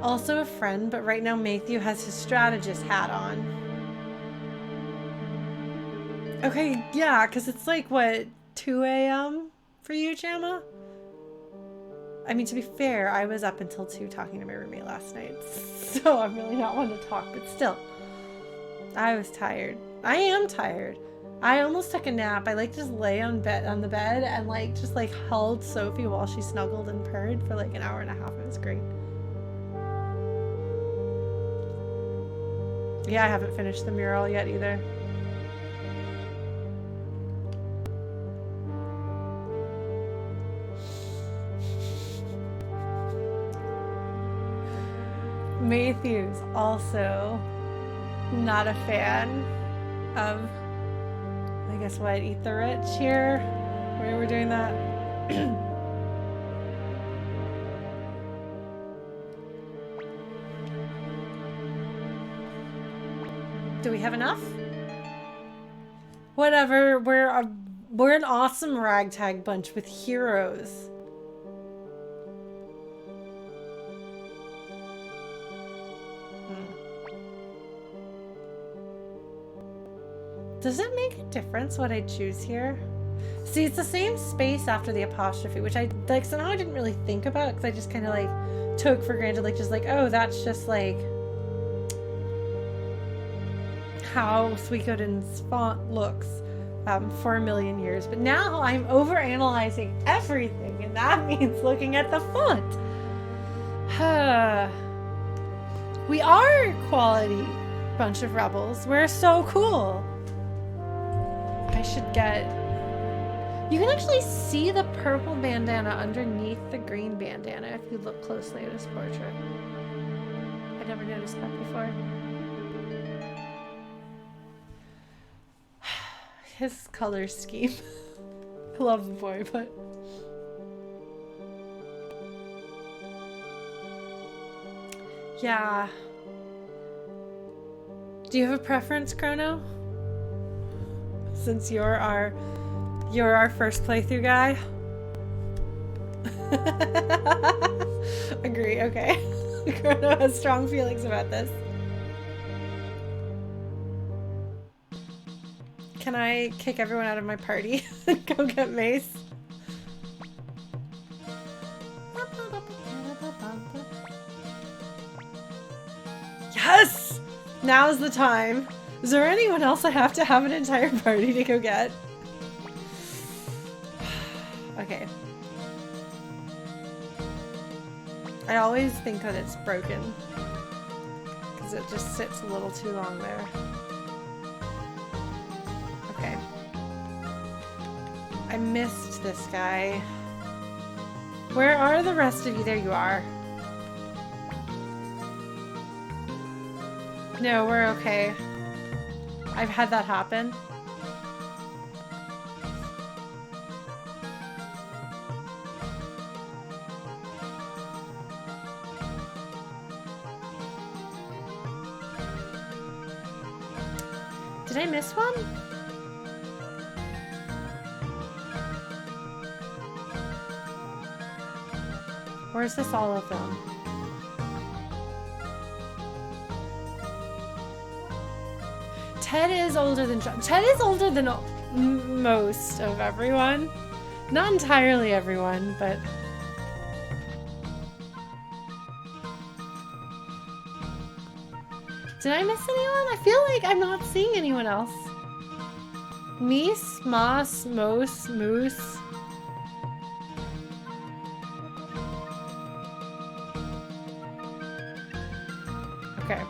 Also a friend, but right now Matthew has his strategist hat on. Okay, yeah, because it's like, what, 2 a.m. for you, Jama? I mean, to be fair, I was up until 2 talking to my roommate last night, so I'm really not one to talk, but still. I was tired. I am tired. I almost took a nap. I just lay on the bed and just held Sophie while she snuggled and purred for an hour and a half. It was great. Yeah, I haven't finished the mural yet either. Matthew's also not a fan of, I guess, what, Eat the Rich here? Where we're doing that? Do we have enough? Whatever, we're an awesome ragtag bunch with heroes. Does it make a difference what I choose here? See, it's the same space after the apostrophe, which I somehow I didn't really think about because I just kind of took for granted, oh, that's just how Suikoden's font looks for a million years. But now I'm overanalyzing everything, and that means looking at the font. We are a quality bunch of rebels. We're so cool. I should get... You can actually see the purple bandana underneath the green bandana if you look closely at his portrait. I never noticed that before. His color scheme. I love the boy, but... Yeah. Do you have a preference, Chrono? Since you're our first playthrough guy? Agree, okay. Chrono has strong feelings about this. Can I kick everyone out of my party and go get Mace? Yes! Now's the time. Is there anyone else I have to have an entire party to go get? Okay. I always think that it's broken because it just sits a little too long there. Okay. I missed this guy. Where are the rest of you? There you are. No, we're okay. I've had that happen. Did I miss one? Or is this all of them? Ted is older than John. Ted is older than most of everyone. Not entirely everyone, but... Did I miss anyone? I feel like I'm not seeing anyone else. Mace, Moss, Mose, Moose. Okay.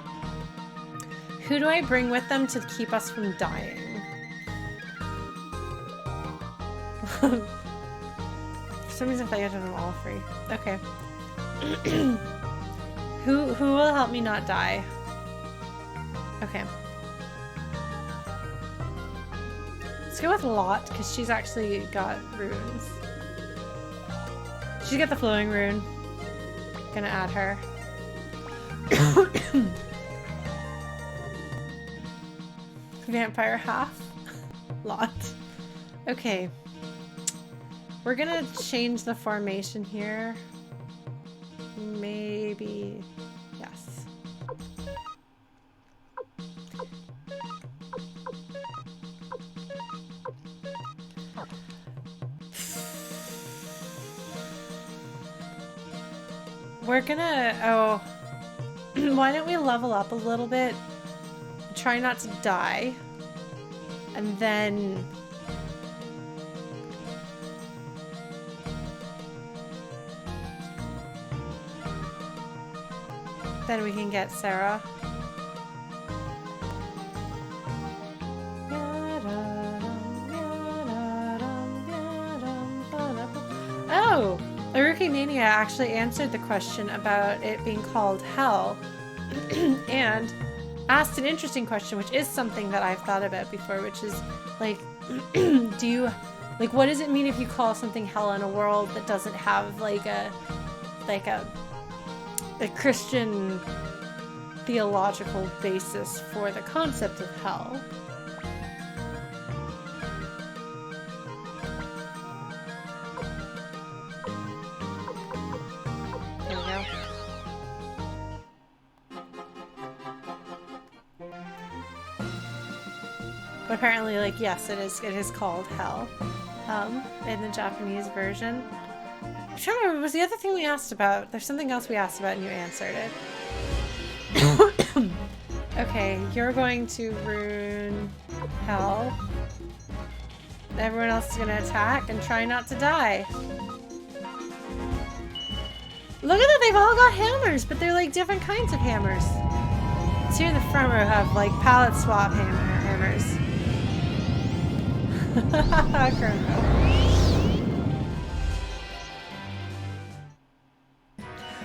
Who do I bring with them to keep us from dying? For some reason I thought you had to do them all free. Okay. Who will help me not die? Okay. Let's go with Lot, because she's actually got runes. She's got the flowing rune. Gonna add her. Vampire half. Lot. Okay. We're gonna change the formation here. Maybe. Yes. We're gonna, oh, why don't we level up a little bit, try not to die, and then we can get Sarah. Oh! Aruki Nania actually answered the question about it being called hell and asked an interesting question, which is something that I've thought about before, which is like, what does it mean if you call something hell in a world that doesn't have like a Christian theological basis for the concept of hell? Apparently, like, yes, it is called hell, in the Japanese version. I'm trying to remember, was the other thing we asked about? There's something else we asked about and you answered it. Okay, you're going to rune hell. Everyone else is gonna attack and try not to die. Look at that, they've all got hammers, but they're like different kinds of hammers. Two in the front row have like palette swap hammers.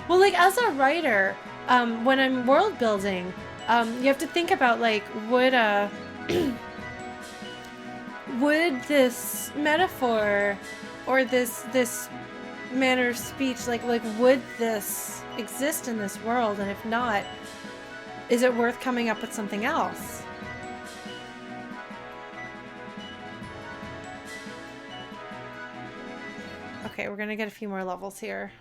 Well, like, as a writer, when I'm world building, you have to think about, like, would this metaphor or this manner of speech, like would this exist in this world? And if not, is it worth coming up with something else? Okay, we're gonna get a few more levels here.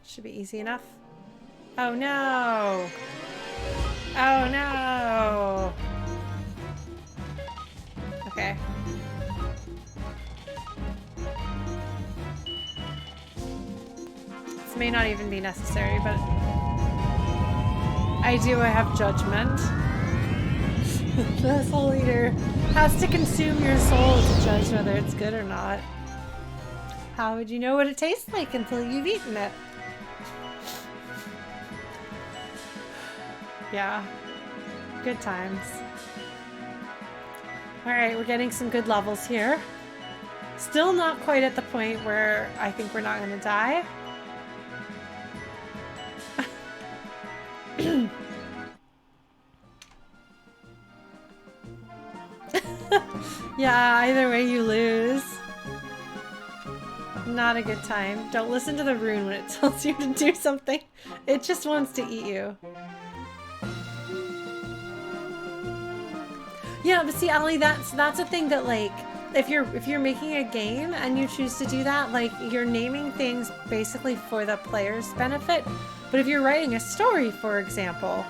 Should be easy enough. Oh no! Oh no! Okay. This may not even be necessary, but I have judgment. The soul eater has to consume your soul to judge whether it's good or not. How would you know what it tastes like until you've eaten it? Yeah. Good times. Alright, we're getting some good levels here. Still not quite at the point where I think we're not going to die. Yeah, either way you lose. Not a good time. Don't listen to the rune when it tells you to do something. It just wants to eat you. Yeah, but see, Ellie, that's a thing that, like, if you're making a game and you choose to do that, like, you're naming things basically for the player's benefit. But if you're writing a story, for example,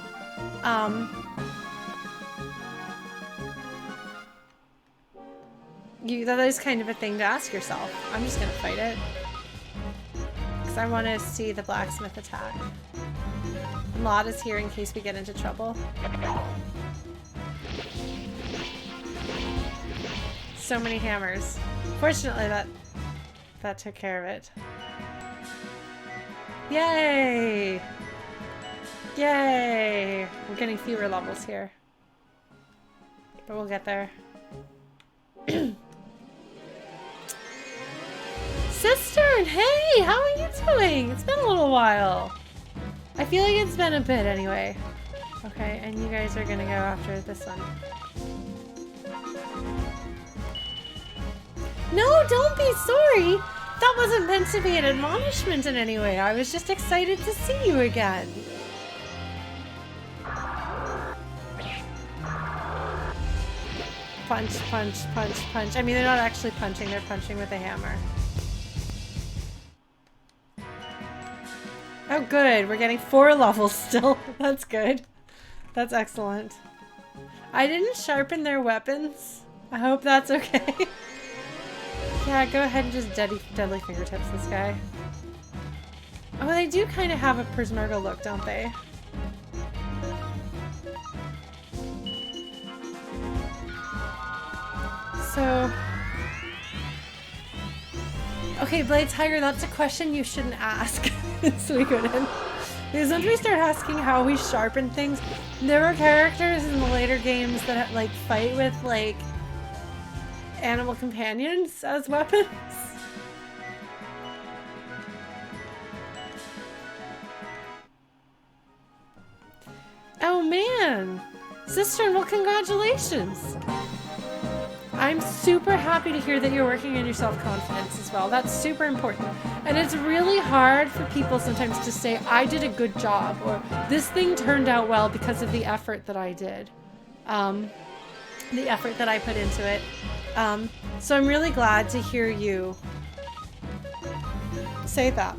that is kind of a thing to ask yourself. I'm just gonna fight it. Because I want to see the blacksmith attack. Lot is here in case we get into trouble. So many hammers. Fortunately, that took care of it. Yay! Yay! We're getting fewer levels here. But we'll get there. Sister, hey! How are you doing? It's been a little while. I feel like it's been a bit anyway. Okay, and you guys are gonna go after this one. No, don't be sorry! That wasn't meant to be an admonishment in any way. I was just excited to see you again. Punch, punch, punch, punch. I mean, they're not actually punching, they're punching with a hammer. Oh, good. We're getting 4 levels still. That's good. That's excellent. I didn't sharpen their weapons. I hope that's okay. Yeah, go ahead and just deadly fingertips this guy. Oh, they do kind of have a Prismerga look, don't they? So... Okay, Blade Tiger, that's a question you shouldn't ask in Suikoden. Because once we start asking how we sharpen things, there are characters in the later games that like fight with like animal companions as weapons. Oh man! Sister, well, congratulations! I'm super happy to hear that you're working on your self-confidence as well. That's super important. And it's really hard for people sometimes to say, I did a good job, or this thing turned out well because of the effort that I did. The effort that I put into it. So I'm really glad to hear you say that.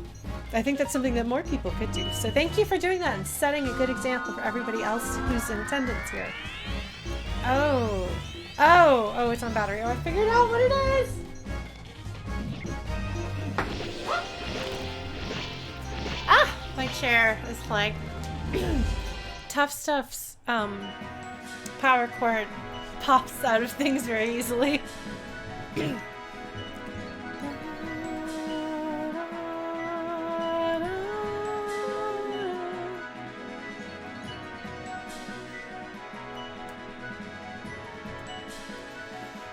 I think that's something that more people could do. So thank you for doing that and setting a good example for everybody else who's in attendance here. Oh, it's on battery. Oh, I figured out what it is! Ah! My chair is playing. Tough Stuff's power cord pops out of things very easily.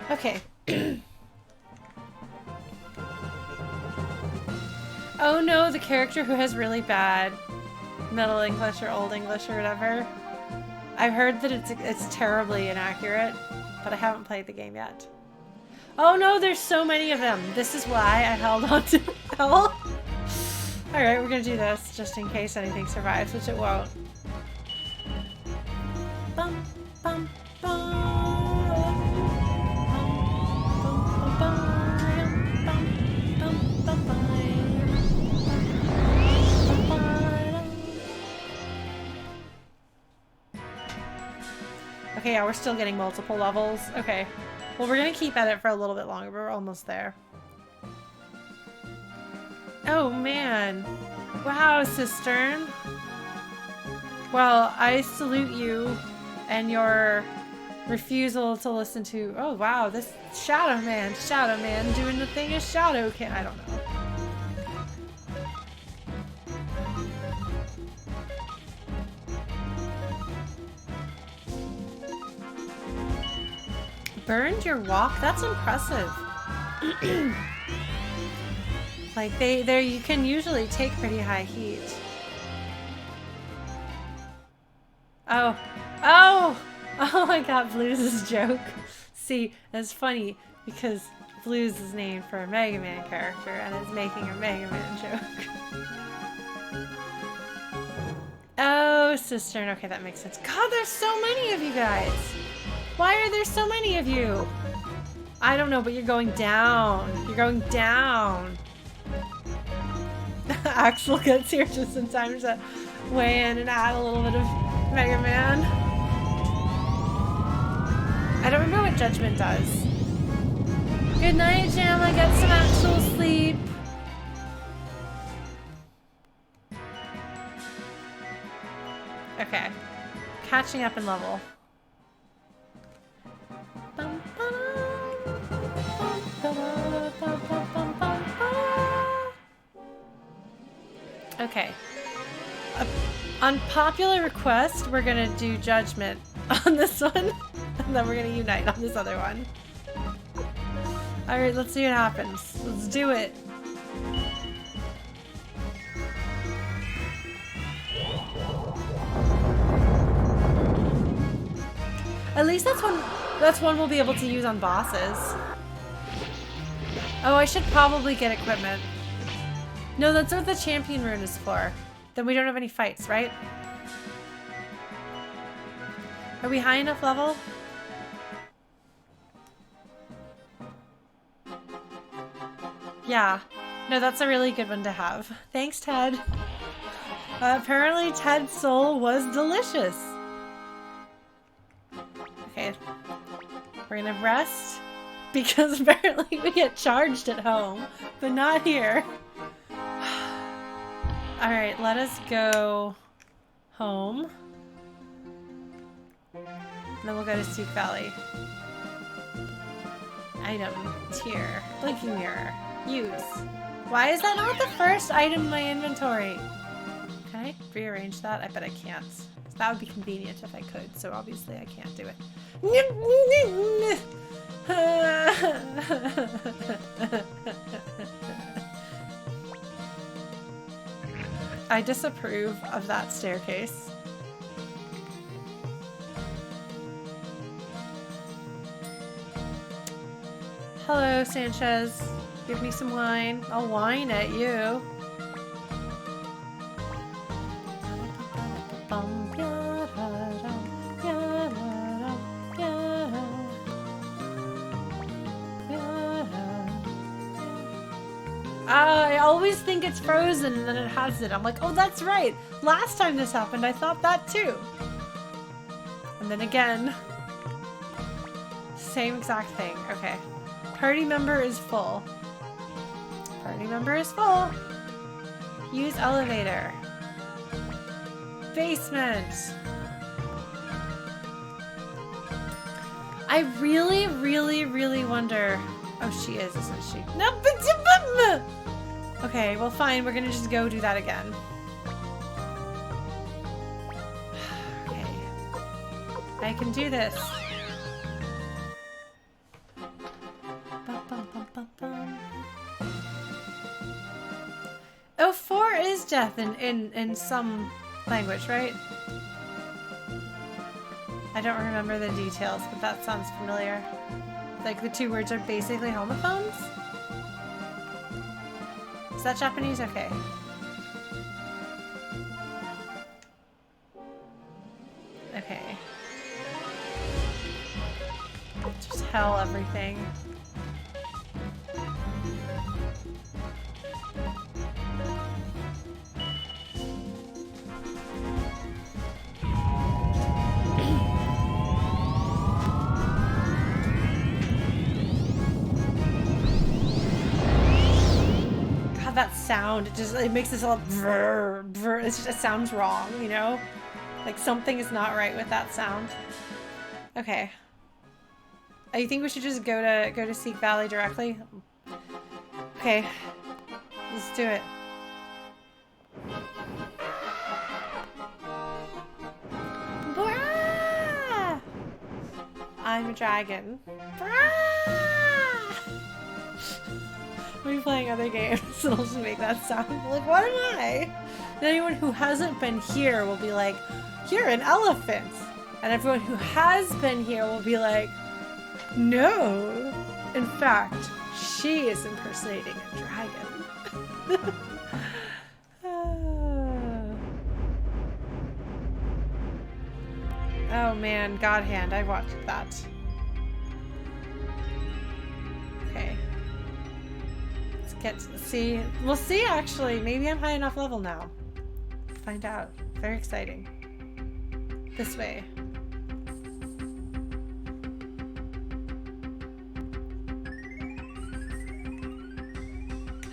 Okay. Oh no, the character who has really bad Middle English or Old English or whatever. I've heard that it's terribly inaccurate, but I haven't played the game yet. Oh no, there's so many of them. This is why I held on to hell. Alright, we're gonna do this just in case anything survives, which it won't. Bum, bum, bum. Okay, yeah, we're still getting multiple levels. Okay. Well, we're gonna keep at it for a little bit longer, but we're almost there. Oh, man. Wow, Cistern. Well, I salute you and your refusal to listen to... Oh, wow, this Shadow Man doing the thing as Shadow can... I don't know. Burned your walk? That's impressive. Like, you can usually take pretty high heat. Oh. Oh! Oh my god, Blues' joke. See, that's funny because Blues is named for a Mega Man character and is making a Mega Man joke. Oh, Cistern. Okay, that makes sense. God, there's so many of you guys. Why are there so many of you? I don't know, but you're going down. You're going down. Axel gets here just in time to weigh in and add a little bit of Mega Man. I don't remember what Judgment does. Good night, Jamma. Get some actual sleep. Okay. Catching up in level. Okay. Unpopular request, we're gonna do Judgment on this one, and then we're gonna unite on this other one. Alright, let's see what happens. Let's do it. At least that's one we'll be able to use on bosses. Oh, I should probably get equipment. No, that's what the champion rune is for. Then we don't have any fights, right? Are we high enough level? Yeah. No, that's a really good one to have. Thanks, Ted. Apparently Ted's soul was delicious. Okay. We're gonna rest. Because apparently we get charged at home, but not here. Alright, let us go home. And then we'll go to Seek Valley. Item. Tier. Blinking mirror. Use. Why is that not the first item in my inventory? Can I rearrange that? I bet I can't. That would be convenient if I could, so obviously I can't do it. I disapprove of that staircase. Hello, Sanchez. Give me some wine. I'll whine at you. I always think it's frozen and then it has it. I'm like, oh, that's right. Last time this happened, I thought that too. And then again. Same exact thing. Okay. Party member is full. Party member is full. Use elevator. Basement. I really, really, really wonder... Oh, she is, isn't she? No, but... Okay, well fine, we're gonna just go do that again. Okay. I can do this. Oh, 4 is death in some language, right? I don't remember the details, but that sounds familiar. Like the two words are basically homophones? Is that Japanese? Okay. Okay. Just hell everything. sound. It makes this all brr, brr. It sounds wrong, you know? Like something is not right with that sound. Okay. I think we should just go to Seek Valley directly. Okay. Let's do it. Brah! I'm a dragon. We're playing other games and I'll just make that sound. Like, what am I? And anyone who hasn't been here will be like, you're an elephant. And everyone who has been here will be like, no. In fact, she is impersonating a dragon. Oh man, God Hand, I watched that. Okay. Let's see. We'll see actually. Maybe I'm high enough level now. Let's find out. Very exciting. This way.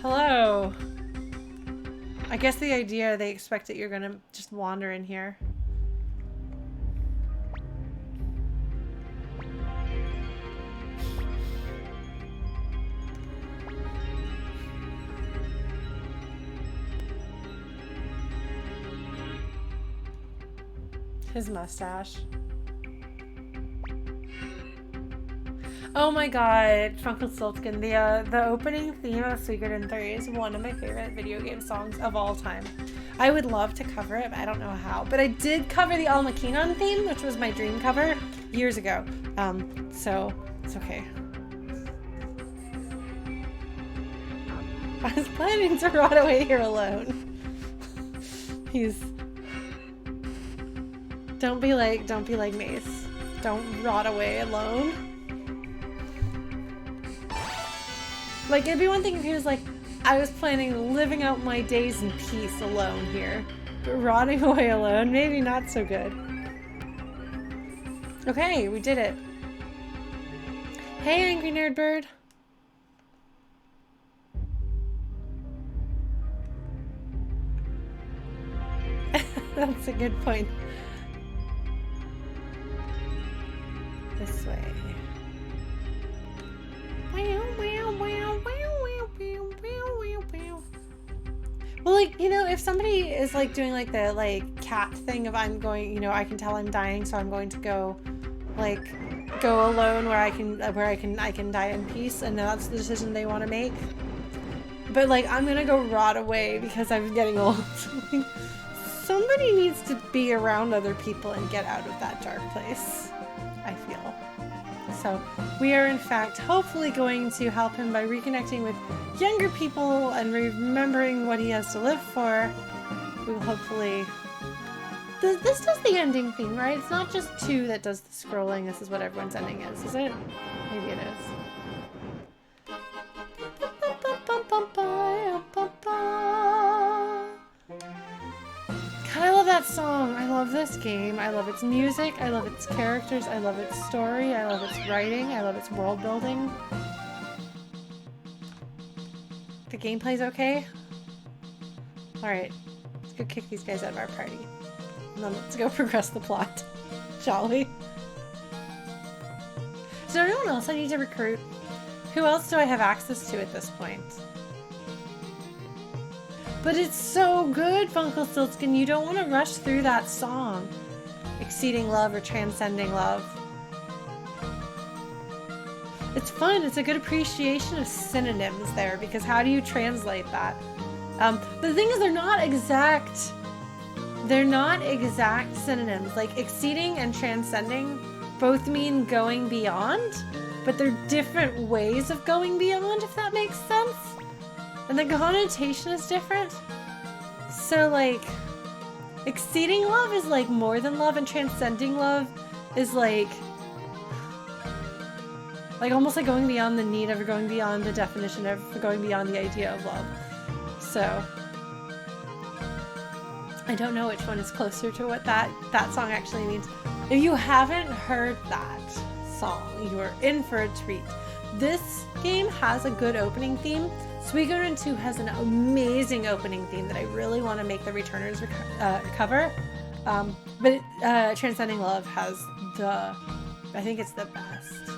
Hello. I guess the idea they expect that you're gonna just wander in here. His mustache. Oh my god, Funkelstolzken, the opening theme of Suikoden 3 is one of my favorite video game songs of all time. I would love to cover it, but I don't know how. But I did cover the Almakinon theme, which was my dream cover, years ago. So it's okay. I was planning to rot away here alone. Don't be like Mace. Don't rot away alone. Like, it'd be one thing if he was like, I was planning living out my days in peace alone here. But rotting away alone, maybe not so good. Okay, we did it. Hey, Angry Nerd Bird. That's a good point. This way. Well, like, you know, if somebody is like doing like the like cat thing of I'm going, you know, I can tell I'm dying, so I'm going to go alone where I can die in peace, and that's the decision they want to make. But like, I'm gonna go rot away because I'm getting old. Somebody needs to be around other people and get out of that dark place, I feel. So we are in fact hopefully going to help him by reconnecting with younger people and remembering what he has to live for. We will hopefully... This does the ending thing, right? It's not just 2 that does the scrolling. This is what everyone's ending is it? Maybe it is. God, I love that song. I love this game. I love its music. I love its characters. I love its story. I love its writing. I love its world building. The gameplay's okay? Alright. Let's go kick these guys out of our party. And then let's go progress the plot. Shall we? Is there anyone else I need to recruit? Who else do I have access to at this point? But it's so good, Funkelstolzken. You don't want to rush through that song. Exceeding love or transcending love. It's fun. It's a good appreciation of synonyms there, because how do you translate that? The thing is, they're not exact synonyms. Like, exceeding and transcending both mean going beyond, but they're different ways of going beyond, if that makes sense. And the connotation is different. So, like, exceeding love is like more than love, and transcending love is like almost like going beyond the need of, or going beyond the definition of, or going beyond the idea of love. So I don't know which one is closer to what that song actually means. If you haven't heard that song, you are in for a treat. this game has a good opening theme. Suikoden 2 has an amazing opening theme that I really want to make the returners cover. But Transcending Love has I think it's the best.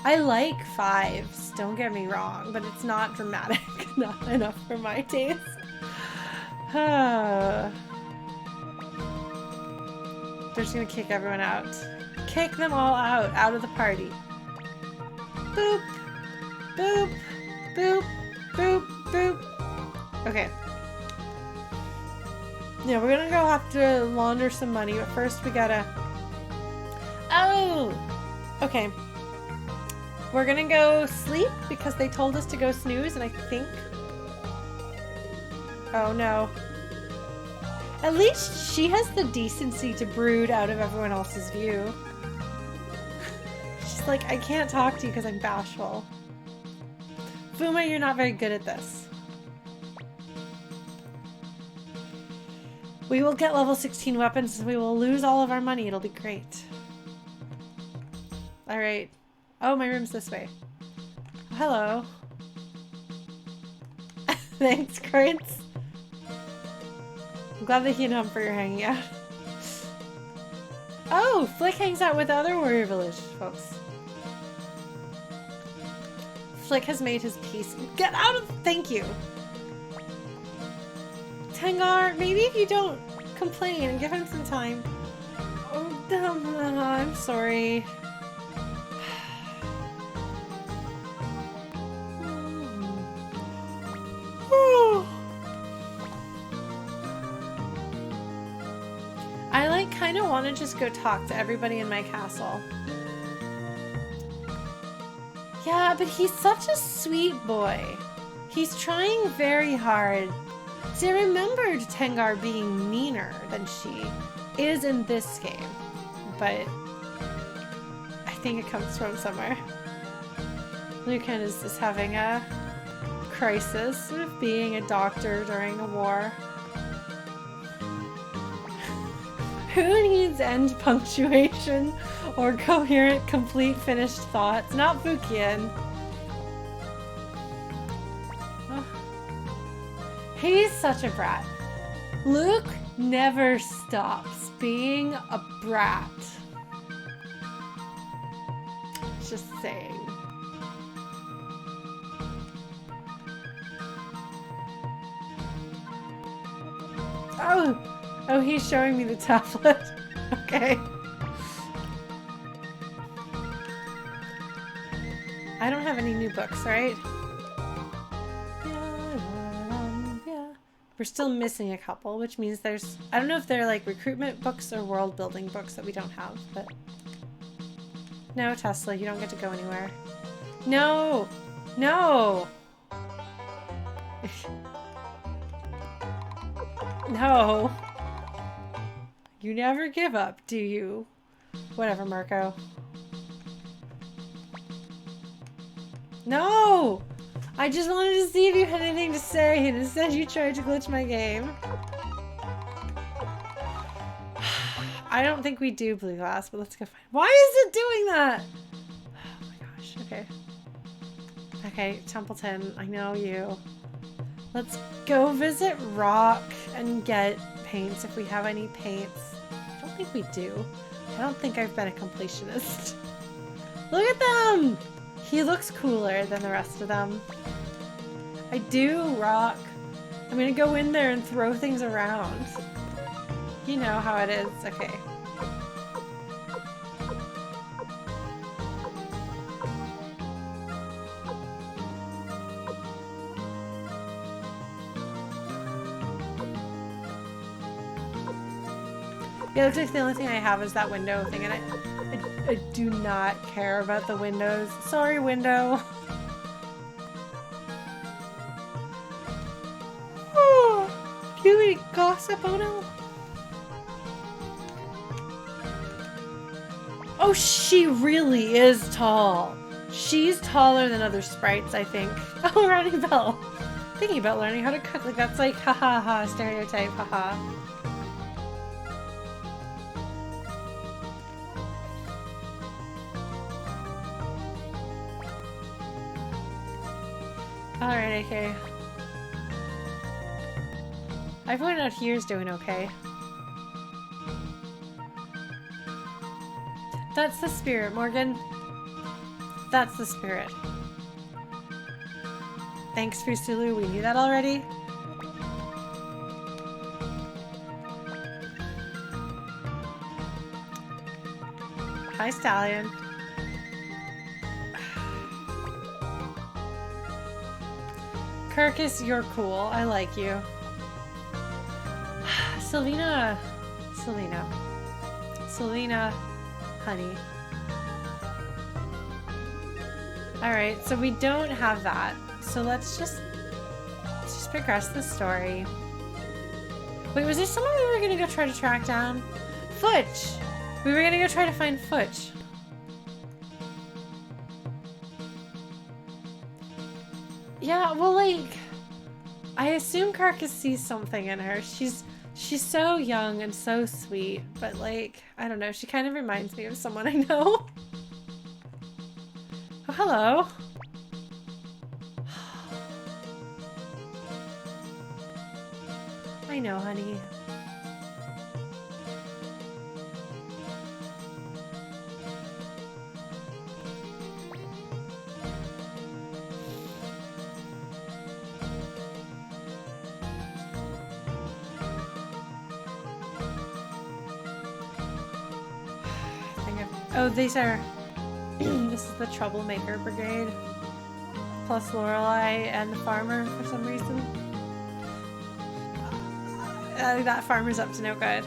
I like 5s, don't get me wrong, but it's not dramatic, not enough for my taste. They're just gonna kick everyone out. Kick them all out of the party. Boop, boop, boop, boop, boop. Okay. Yeah, we're gonna go have to launder some money, but first we gotta... Oh! Okay. We're gonna go sleep because they told us to go snooze, and I think... Oh no. At least she has the decency to brood out of everyone else's view. She's like, I can't talk to you because I'm bashful. Fuma, you're not very good at this. We will get level 16 weapons and we will lose all of our money. It'll be great. Alright. Oh, my room's this way. Hello. Thanks, Crin. I'm glad that you know for your hanging out. Oh, Flick hangs out with other warrior village folks. Flick has made his peace. Get out of... Thank you. Tengar, maybe if you don't complain and give him some time. Oh, I'm sorry. I kind of want to just go talk to everybody in my castle. Yeah, but he's such a sweet boy. He's trying very hard. See, I remembered Tengar being meaner than she is in this game, but I think it comes from somewhere. Lucan is having a crisis of being a doctor during a war. Who needs end punctuation or coherent, complete, finished thoughts? Not Fukian. Oh. He's such a brat. Luke never stops being a brat. Just saying. Oh, he's showing me the tablet. Okay. I don't have any new books, right? We're still missing a couple, which means there's... I don't know if they're like recruitment books or world building books that we don't have, but... No, Tesla, you don't get to go anywhere. No! No! No! You never give up, do you? Whatever, Marco. No! I just wanted to see if you had anything to say, and instead you tried to glitch my game. I don't think we do blue glass, but let's go find... Why is it doing that? Oh my gosh, okay. Okay, Templeton, I know you. Let's go visit Rock and get paints if we have any paints. I don't think we do. I don't think I've been a completionist. Look at them! He looks cooler than the rest of them. I do, Rock. I'm gonna go in there and throw things around. You know how it is. Okay. Yeah, it looks like the only thing I have is that window thing, and I do not care about the windows. Sorry, window. Oh, do you really gossip, Ono? Oh, she really is tall. She's taller than other sprites, I think. Oh, Ronnie Bell. Thinking about learning how to cook, like that's like ha ha ha stereotype, haha. Alright, okay. Everyone out here is doing okay. That's the spirit, Morgan. That's the spirit. Thanks, Fusulu. We knew that already. Hi, Stallion. Kirkus, you're cool. I like you. Selena, honey. Alright, so we don't have that. So let's just progress the story. Wait, was there someone we were gonna go try to track down? Futch! We were gonna go try to find Futch. Yeah, well, like, I assume Carcass sees something in her. She's so young and so sweet, but like, I don't know, she kind of reminds me of someone I know. Oh, hello. I know, honey. Oh, these are... this is the Troublemaker Brigade. Plus Lorelei and the farmer for some reason. That farmer's up to no good.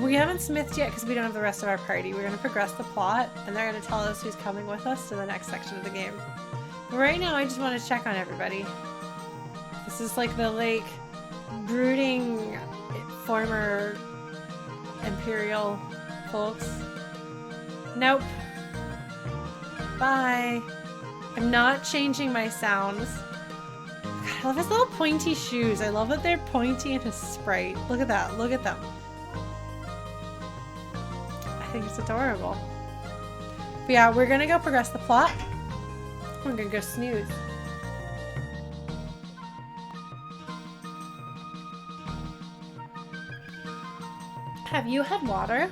We haven't smithed yet because we don't have the rest of our party. We're going to progress the plot, and they're going to tell us who's coming with us to the next section of the game. But right now, I just want to check on everybody. This is like the, like, brooding former Imperial folks. Nope. Bye. I'm not changing my sounds. God, I love his little pointy shoes. I love that they're pointy and his sprite. Look at that. Look at them. I think it's adorable. But yeah, we're gonna go progress the plot. We're gonna go snooze. Have you had water?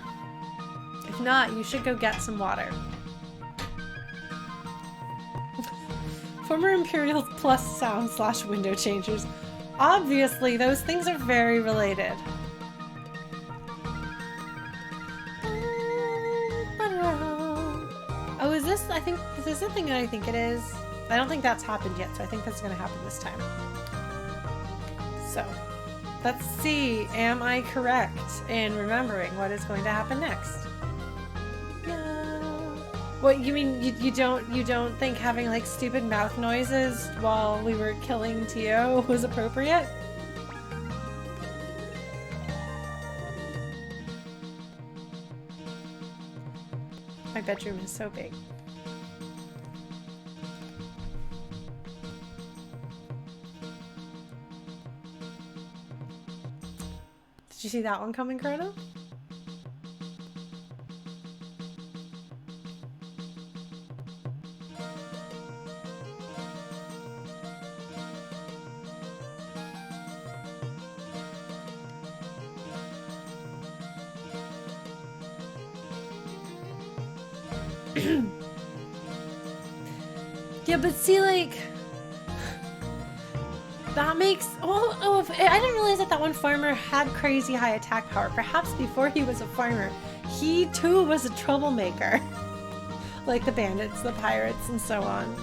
If not, you should go get some water. Former Imperials plus sound / window changers. Obviously, those things are very related. Oh, is this? I think is this the thing that I think it is? I don't think that's happened yet, so I think that's going to happen this time. So, let's see. Am I correct in remembering what is going to happen next? What, you mean you don't think having like stupid mouth noises while we were killing Tio was appropriate? My bedroom is so big. Did you see that one coming, Chrono? Yeah, but see, like, that makes... Oh, I didn't realize that one farmer had crazy high attack power. Perhaps before he was a farmer, he too was a troublemaker. Like the bandits, the pirates, and so on.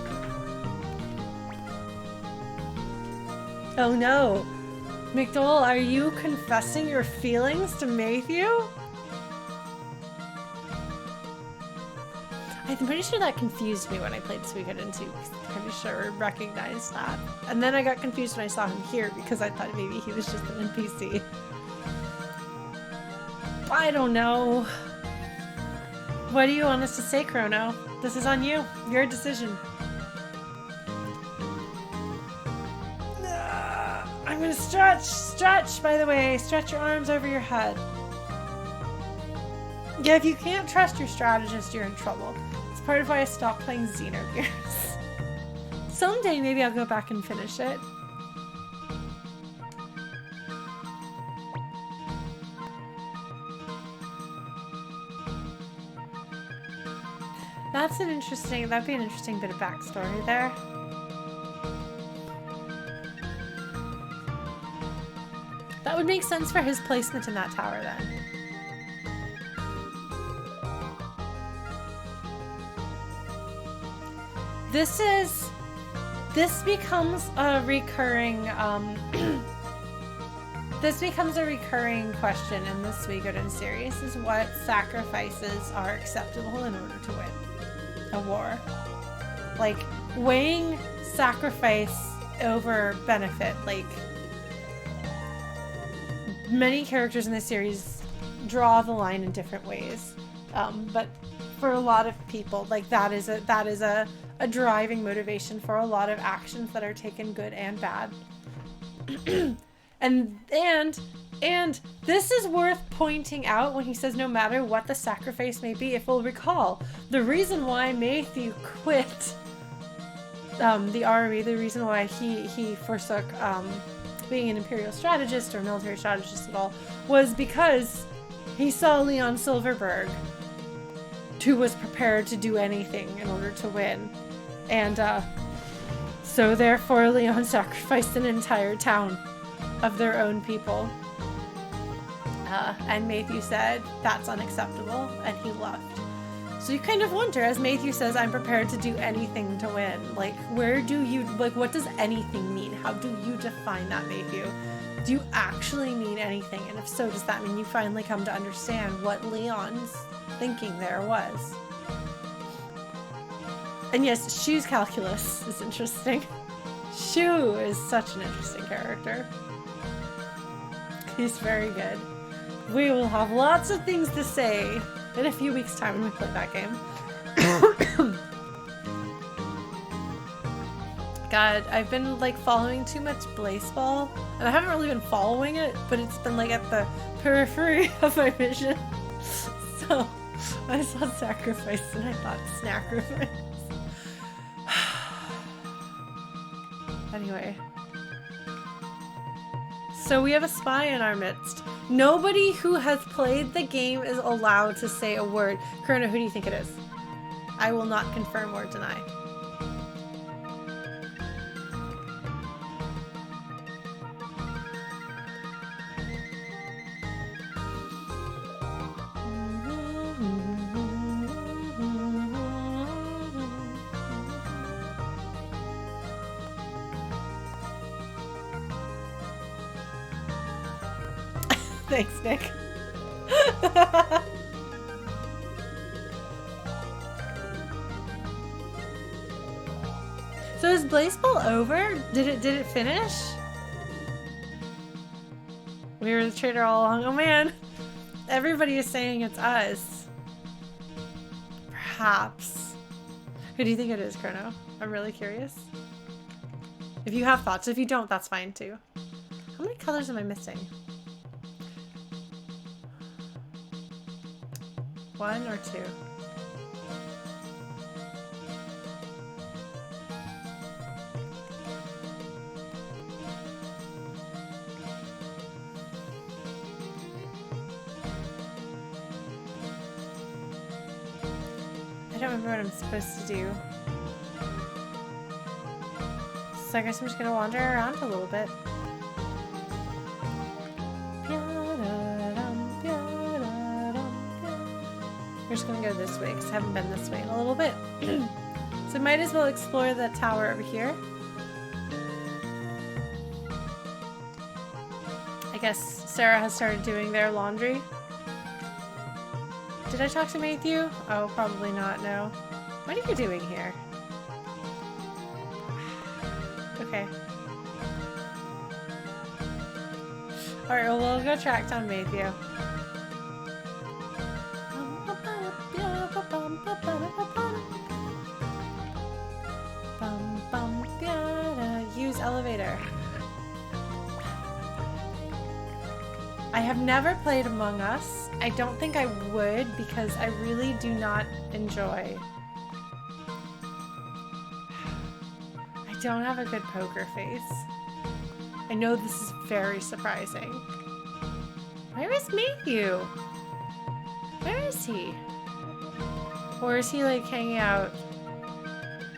Oh no. McDowell, are you confessing your feelings to Matthew? I'm pretty sure that confused me when I played Suikoden 2, because I'm pretty sure I recognized that. And then I got confused when I saw him here, because I thought maybe he was just an NPC. I don't know. What do you want us to say, Chrono? This is on you. Your decision. I'm gonna stretch! Stretch, by the way! Stretch your arms over your head. Yeah, if you can't trust your strategist, you're in trouble. It's part of why I stopped playing Xenogears. Someday maybe I'll go back and finish it. That'd be an interesting bit of backstory there. That would make sense for his placement in that tower then. This becomes a recurring question in the Suikoden series, is what sacrifices are acceptable in order to win a war. Like, weighing sacrifice over benefit. Like, many characters in this series draw the line in different ways. But for a lot of people, like, that is a driving motivation for a lot of actions that are taken, good and bad. and this is worth pointing out when he says no matter what the sacrifice may be. If we'll recall, the reason why Matthew quit the ROE, the reason why he forsook being an imperial strategist or military strategist at all, was because he saw Leon Silverberg, who was prepared to do anything in order to win. And so therefore Leon sacrificed an entire town of their own people. And Matthew said, that's unacceptable, and he left. So you kind of wonder, as Matthew says, I'm prepared to do anything to win. Like, what does anything mean? How do you define that, Matthew? Do you actually mean anything? And if so, does that mean you finally come to understand what Leon's thinking there was? And yes, Shu's calculus is interesting. Shu is such an interesting character. He's very good. We will have lots of things to say in a few weeks' time when we play that game. God, I've been like following too much Blaseball, and I haven't really been following it, but it's been like at the periphery of my vision. So I saw Sacrifice and I thought Snacrifice. Anyway. So we have a spy in our midst. Nobody who has played the game is allowed to say a word. Kurna, who do you think it is? I will not confirm or deny. Thanks, Nick. So is Blaseball over? Did it finish? We were the traitor all along. Oh man, everybody is saying it's us. Perhaps. Who do you think it is, Chrono? I'm really curious. If you have thoughts, if you don't, that's fine too. How many colors am I missing? 1 or 2? I don't remember what I'm supposed to do. So I guess I'm just gonna wander around a little bit. We're just gonna go this way because I haven't been this way in a little bit. So might as well explore that tower over here. I guess Sarah has started doing their laundry. Did I talk to Matthew? Oh, probably not, no. What are you doing here? Okay. Alright, well, we'll go track down Matthew. Use elevator. I have never played Among Us. I don't think I would because I really do not enjoy. I don't have a good poker face. I know this is very surprising. Where is Matthew? Where is he? Or is he like hanging out?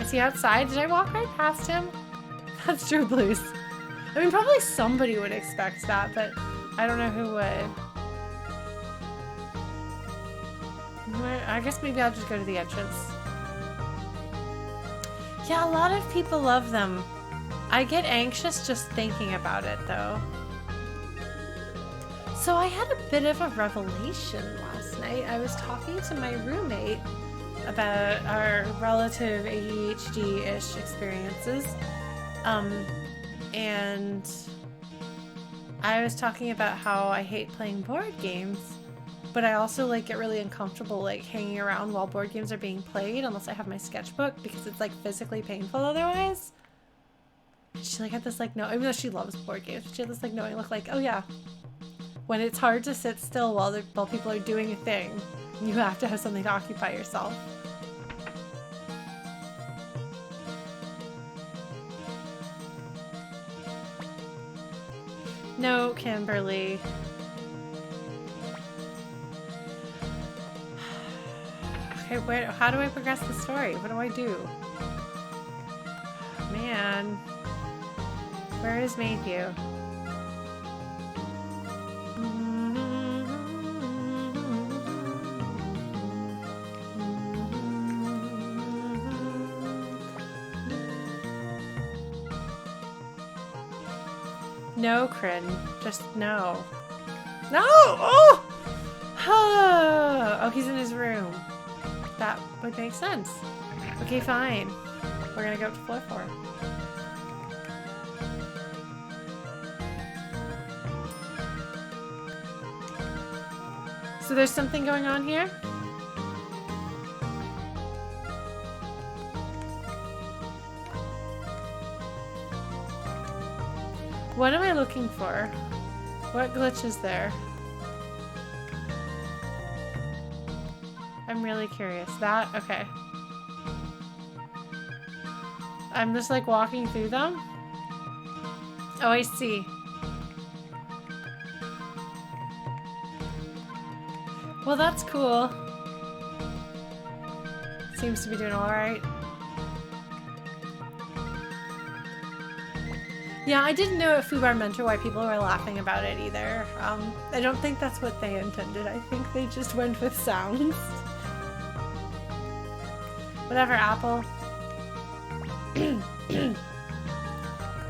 Is he outside? Did I walk right past him? That's true, Blues. I mean, probably somebody would expect that, but I don't know who would. I guess maybe I'll just go to the entrance. Yeah, a lot of people love them. I get anxious just thinking about it, though. So I had a bit of a revelation last night. I was talking to my roommate about our relative ADHD-ish experiences. And I was talking about how I hate playing board games, but I also like get really uncomfortable like hanging around while board games are being played unless I have my sketchbook because it's like physically painful otherwise. She like had this like no, even though she loves board games, but she had this like knowing look like, oh yeah, when it's hard to sit still while people are doing a thing, you have to have something to occupy yourself. No, Kimberly. Okay, how do I progress the story? What do I do? Man. Where is Matthew? No, Crin. Just no. No! Oh! Oh, he's in his room. That would make sense. Okay, fine. We're gonna go up to floor 4. So there's something going on here? What am I looking for? What glitch is there? I'm really curious. That? Okay. I'm just like walking through them? Oh, I see. Well, that's cool. Seems to be doing alright. Yeah, I didn't know at Fubar Mentor why people were laughing about it either. I don't think that's what they intended. I think they just went with sounds. Whatever, Apple.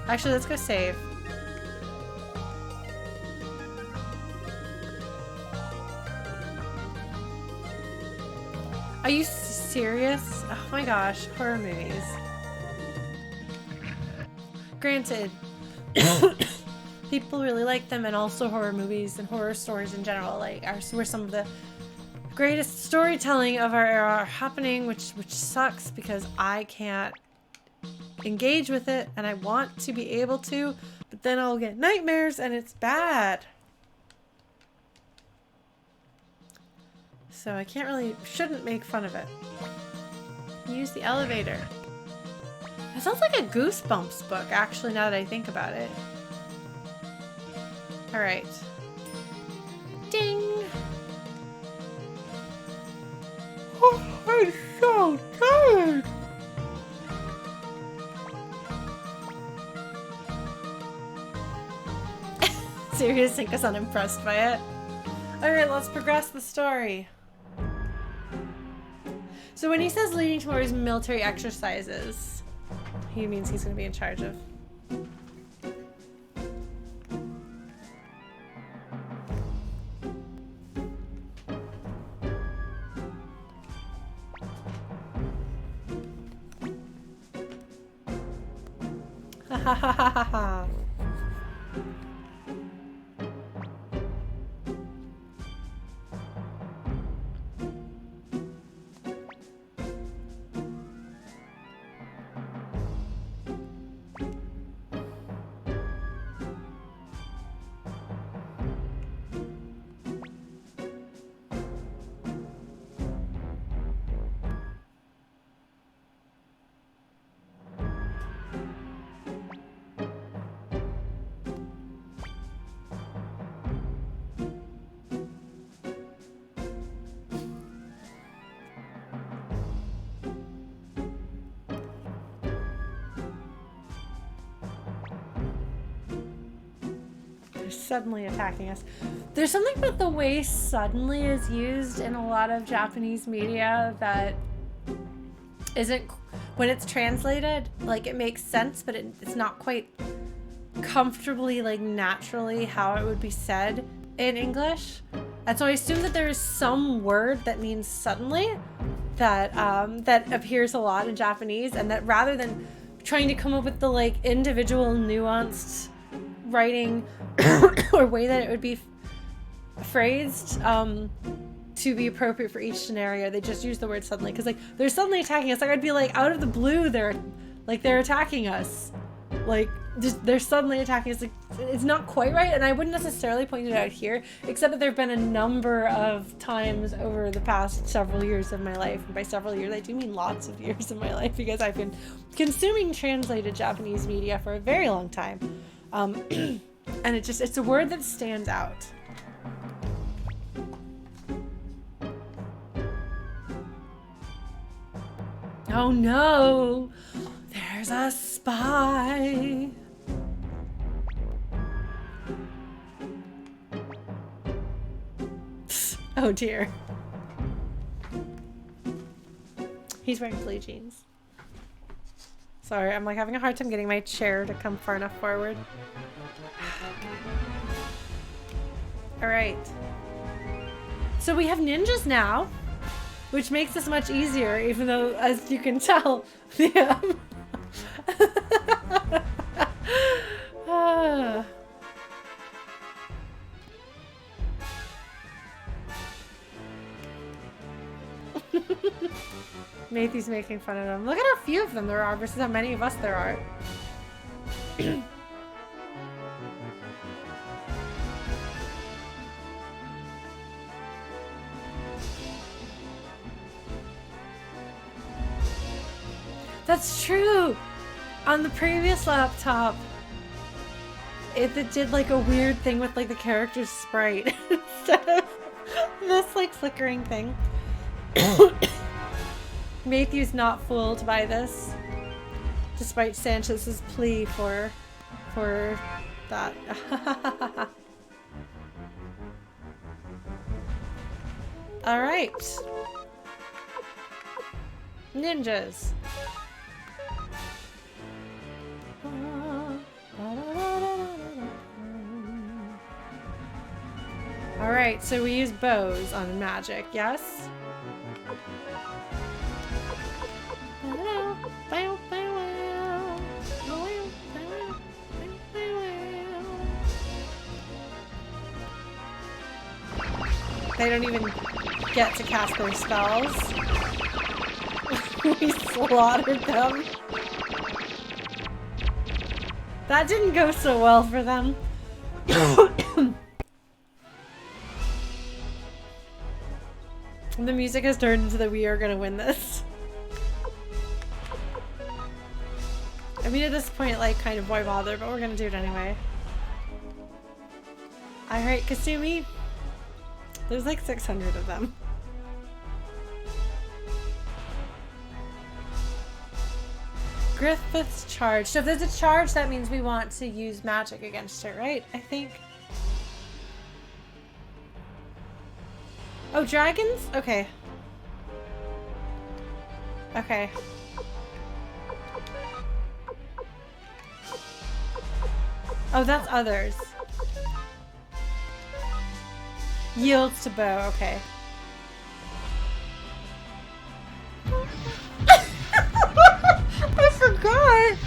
Actually, let's go save. Are you serious? Oh my gosh, horror movies. Granted, people really like them, and also horror movies and horror stories in general like were some of the greatest storytelling of our era are happening, which sucks because I can't engage with it and I want to be able to, but then I'll get nightmares and it's bad. So I shouldn't make fun of it. Use the elevator. It sounds like a Goosebumps book, actually, now that I think about it. Alright. Ding! Oh, I'm so tired! Serious, think us unimpressed by it. Alright, let's progress the story. So when he says leading towards military exercises, he means he's going to be in charge of. Ha ha ha ha ha. suddenly attacking us. There's something about the way suddenly is used in a lot of Japanese media that isn't, when it's translated, like it makes sense, but it's not quite comfortably, like naturally how it would be said in English. And so I assume that there is some word that means suddenly that that appears a lot in Japanese, and that rather than trying to come up with the like individual nuanced writing or way that it would be phrased to be appropriate for each scenario, they just use the word suddenly. Because like they're suddenly attacking us, like I'd be like, out of the blue they're attacking us, like just they're suddenly attacking us. Like it's not quite right, and I wouldn't necessarily point it out here, except that there have been a number of times over the past several years of my life, and by several years I do mean lots of years of my life, because I've been consuming translated Japanese media for a very long time, and it's a word that stands out. Oh no, there's a spy. Oh dear. He's wearing blue jeans. Sorry, I'm like having a hard time getting my chair to come far enough forward. Alright. So we have ninjas now, which makes this much easier, even though, as you can tell, Matthew's making fun of them. Look at how few of them there are versus how many of us there are. That's true! On the previous laptop, it did like a weird thing with like the character's sprite instead of this like flickering thing. Matthew's not fooled by this, despite Sanchez's plea for that. All right, ninjas. All right, so we use bows on magic, yes? They don't even get to cast their spells. We slaughtered them. That didn't go so well for them. The music has turned into the "we are gonna win this." I mean, at this point, like, kind of why bother, but we're gonna do it anyway. Alright, Kasumi. There's like 600 of them. Griffith's charge. So if there's a charge, that means we want to use magic against it, right? I think. Oh, dragons? Okay. Okay. Oh, that's others. Yields to bow, okay. I forgot!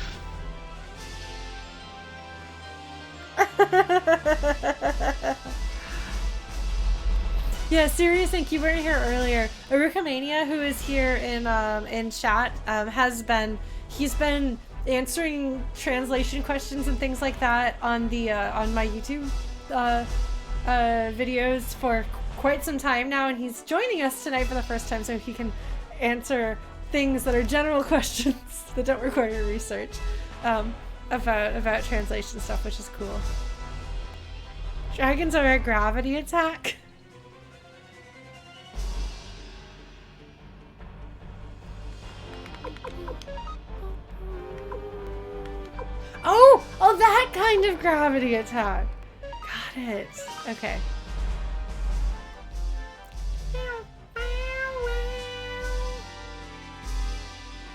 Yeah, serious, thank you. Weren't here earlier. Arukamania, who is here in chat, he's been answering translation questions and things like that on the on my YouTube videos for quite some time now, and he's joining us tonight for the first time so he can answer things that are general questions that don't require research about translation stuff, which is cool. Dragons are a gravity attack. Oh, that kind of gravity attack. it. Okay.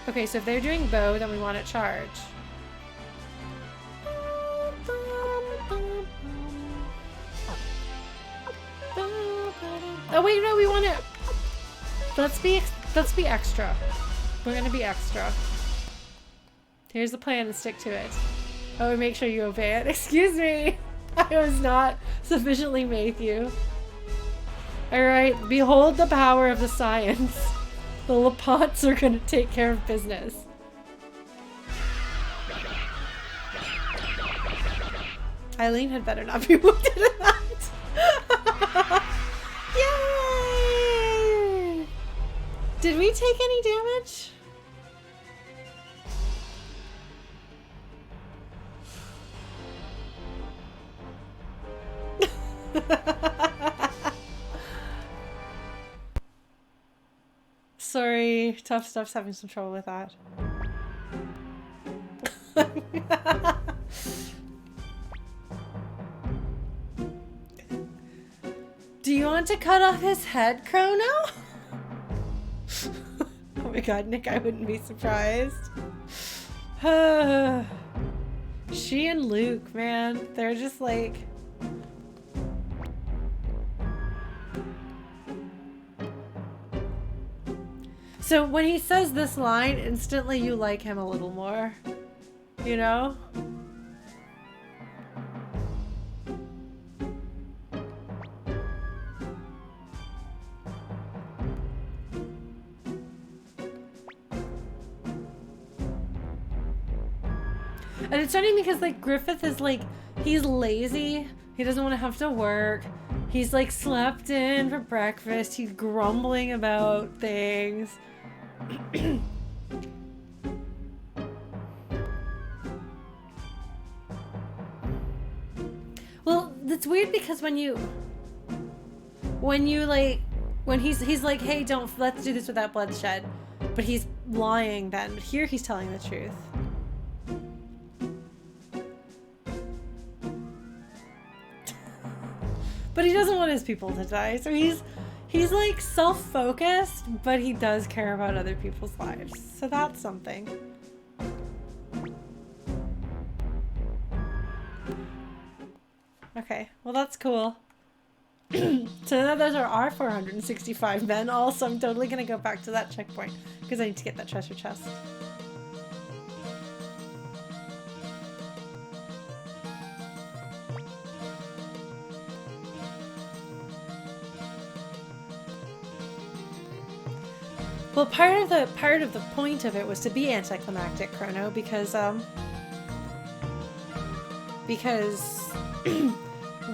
Okay, so if they're doing bow, then we want to charge. Oh wait, no, we want to. Let's be extra. We're gonna be extra. Here's the plan and stick to it. Oh, and make sure you obey it. Excuse me, I was not sufficiently Matthew. All right, behold the power of the science. The Lapots are gonna take care of business. Eileen had better not be wounded in that. Yay! Did we take any damage? Sorry, Tough Stuff's having some trouble with that. Do you want to cut off his head, Chrono? Oh my god, Nick, I wouldn't be surprised. She and Luke, man, they're just like... So when he says this line, instantly you like him a little more, you know? And it's funny because like Griffith is like, he's lazy. He doesn't want to have to work. He's like slept in for breakfast. He's grumbling about things. Well, it's weird because when he's like, hey, let's do this without bloodshed, but he's lying then. But here he's telling the truth. But he doesn't want his people to die, so he's like self-focused, but he does care about other people's lives. So that's something. Okay, well that's cool. So now those are our 465 men. Also, I'm totally gonna go back to that checkpoint because I need to get that treasure chest. Well, part of the point of it was to be anticlimactic, Chrono, because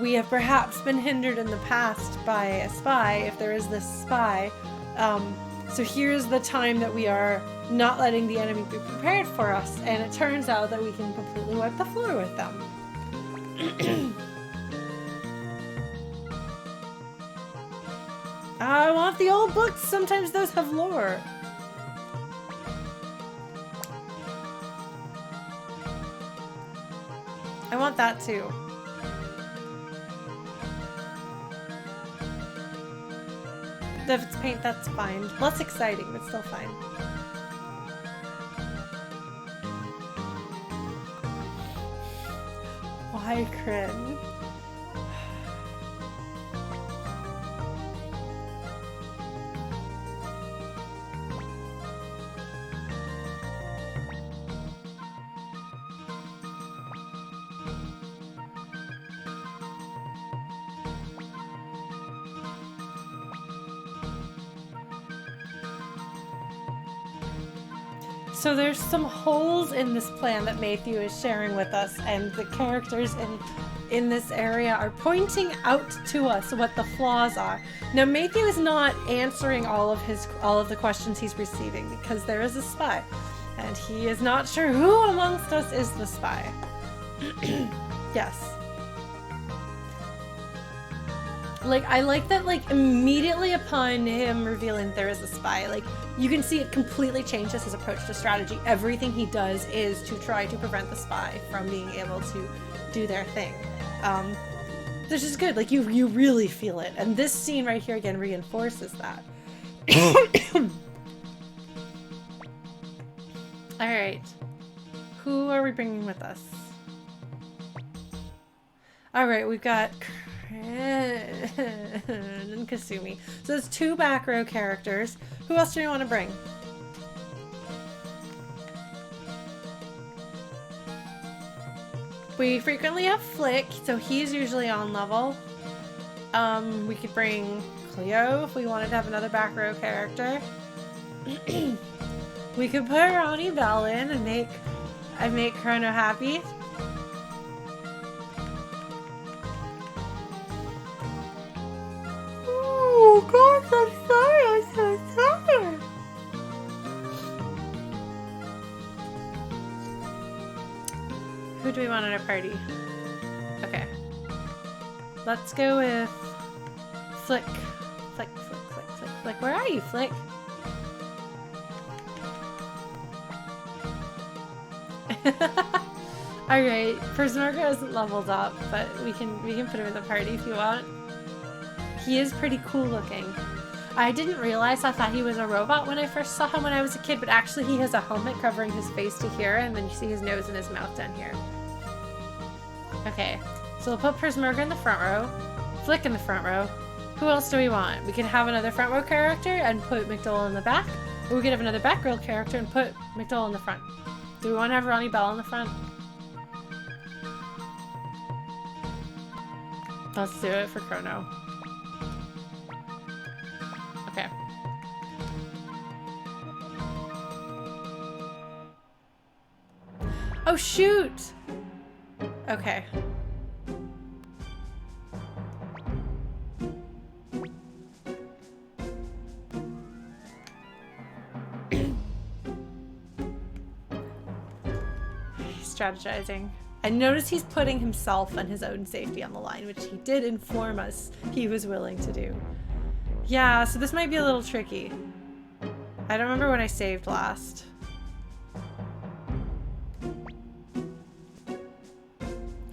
we have perhaps been hindered in the past by a spy, if there is this spy. So here's the time that we are not letting the enemy be prepared for us, and it turns out that we can completely wipe the floor with them. I want the old books. Sometimes those have lore. I want that too. If it's paint, that's fine. Less exciting, but still fine. Why, Crin? So there's some holes in this plan that Matthew is sharing with us, and the characters in this area are pointing out to us what the flaws are. Now Matthew is not answering all of the questions he's receiving because there is a spy, and he is not sure who amongst us is the spy. Yes. Like, I like that, like, immediately upon him revealing there is a spy, like, you can see it completely changes his approach to strategy. Everything he does is to try to prevent the spy from being able to do their thing. This is good. Like, you really feel it. And this scene right here again reinforces that. Alright. Who are we bringing with us? Alright, we've got Crin and Kasumi. So there's 2 back row characters. Who else do we want to bring? We frequently have Flick, so he's usually on level. We could bring Cleo if we wanted to have another back row character. We could put Ronnie Bell in and make Chrono happy. Oh gosh, I'm so sorry. Who do we want at our party? Okay. Let's go with Flick. Flick. Where are you, Flick? Alright, Persmarka isn't leveled up, but we can put him in the party if you want. He is pretty cool looking. I didn't realize, I thought he was a robot when I first saw him when I was a kid, but actually he has a helmet covering his face to here, and then you see his nose and his mouth down here. Okay, so we'll put Persmarka in the front row, Flick in the front row. Who else do we want? We could have another front row character and put McDowell in the back, or we could have another back row character and put McDowell in the front. Do we want to have Ronnie Bell in the front? Let's do it for Chrono. Okay. Oh shoot! Okay. Strategizing. I notice he's putting himself and his own safety on the line, which he did inform us he was willing to do. Yeah, so this might be a little tricky. I don't remember when I saved last.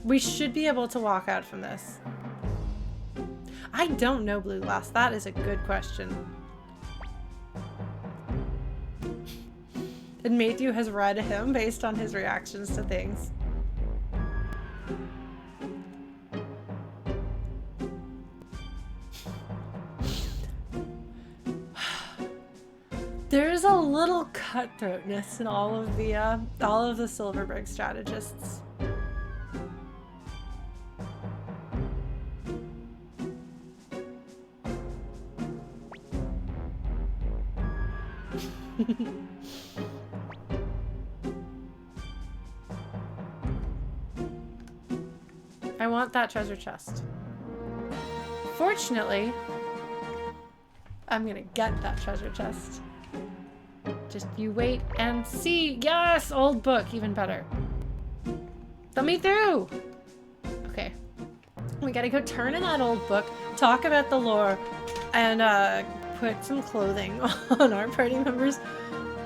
We should be able to walk out from this. I don't know Blue Glass. That is a good question. And Matthew has read him based on his reactions to things. There's a little cutthroatness in all of the Silverberg strategists. I want that treasure chest. Fortunately, I'm gonna get that treasure chest. Just you wait and see. Yes! Old book, even better. Let me through! Okay. We gotta go turn in that old book, talk about the lore, and put some clothing on our party members,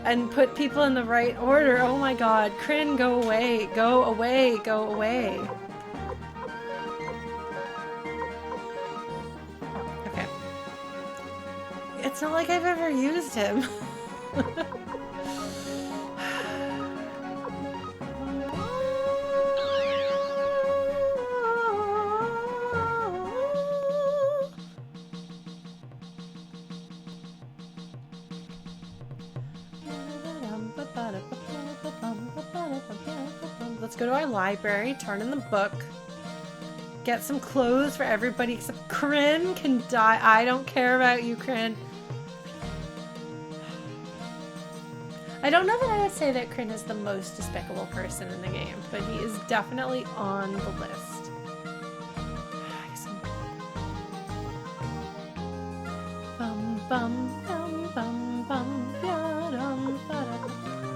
and put people in the right order. Oh my god. Crin, go away. Go away. Go away. Okay. It's not like I've ever used him. Let's go to our library, turn in the book, get some clothes for everybody except Crin can die. I don't care about you, Crin. I don't know that I would say that Crin is the most despicable person in the game, but he is definitely on the list.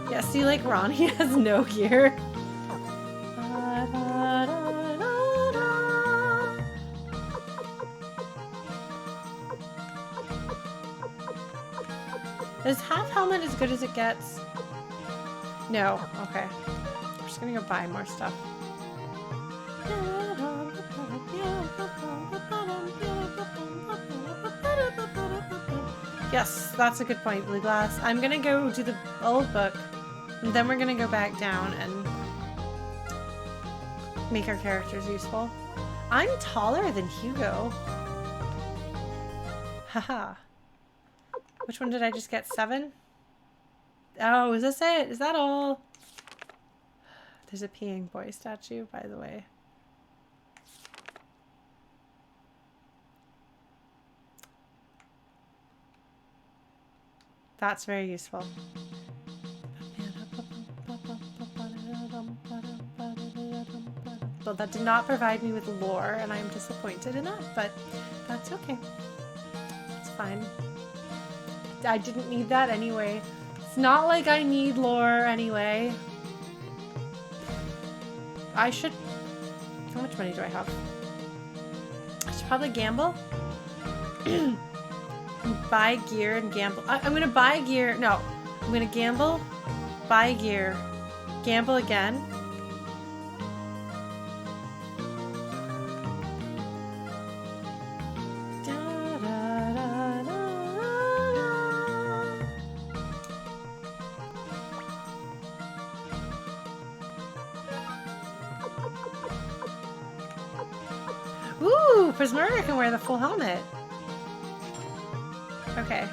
Yeah, see, like Ronnie has no gear. Is half helmet as good as it gets? No. Okay. I'm just gonna go buy more stuff. Yes, that's a good point, Blue Glass. I'm gonna go do the old book, and then we're gonna go back down and make our characters useful. I'm taller than Hugo. Haha. Which one did I just get? 7? Oh, is this it? Is that all? There's a peeing boy statue, by the way. That's very useful. Well, that did not provide me with lore, and I'm disappointed in that, but that's okay. It's fine. I didn't need that anyway. It's not like I need lore anyway. I should... How much money do I have? I should probably gamble. Buy gear and gamble. I'm gonna buy gear. No. I'm gonna gamble. Buy gear. Gamble again. Ooh, Prismurga can wear the full helmet. Okay.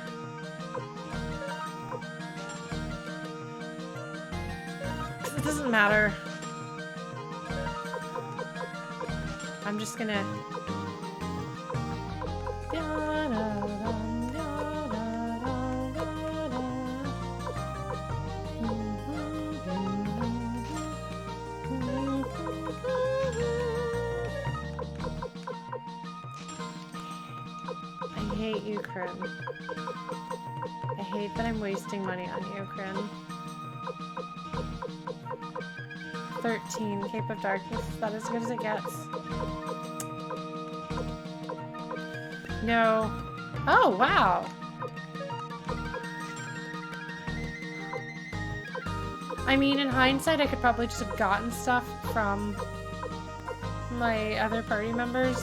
It doesn't matter. I'm just gonna... I hate you, Crin. I hate that I'm wasting money on you, Crin. 13, Cape of Darkness. Is that as good as it gets? No. Oh, wow. I mean, in hindsight, I could probably just have gotten stuff from my other party members.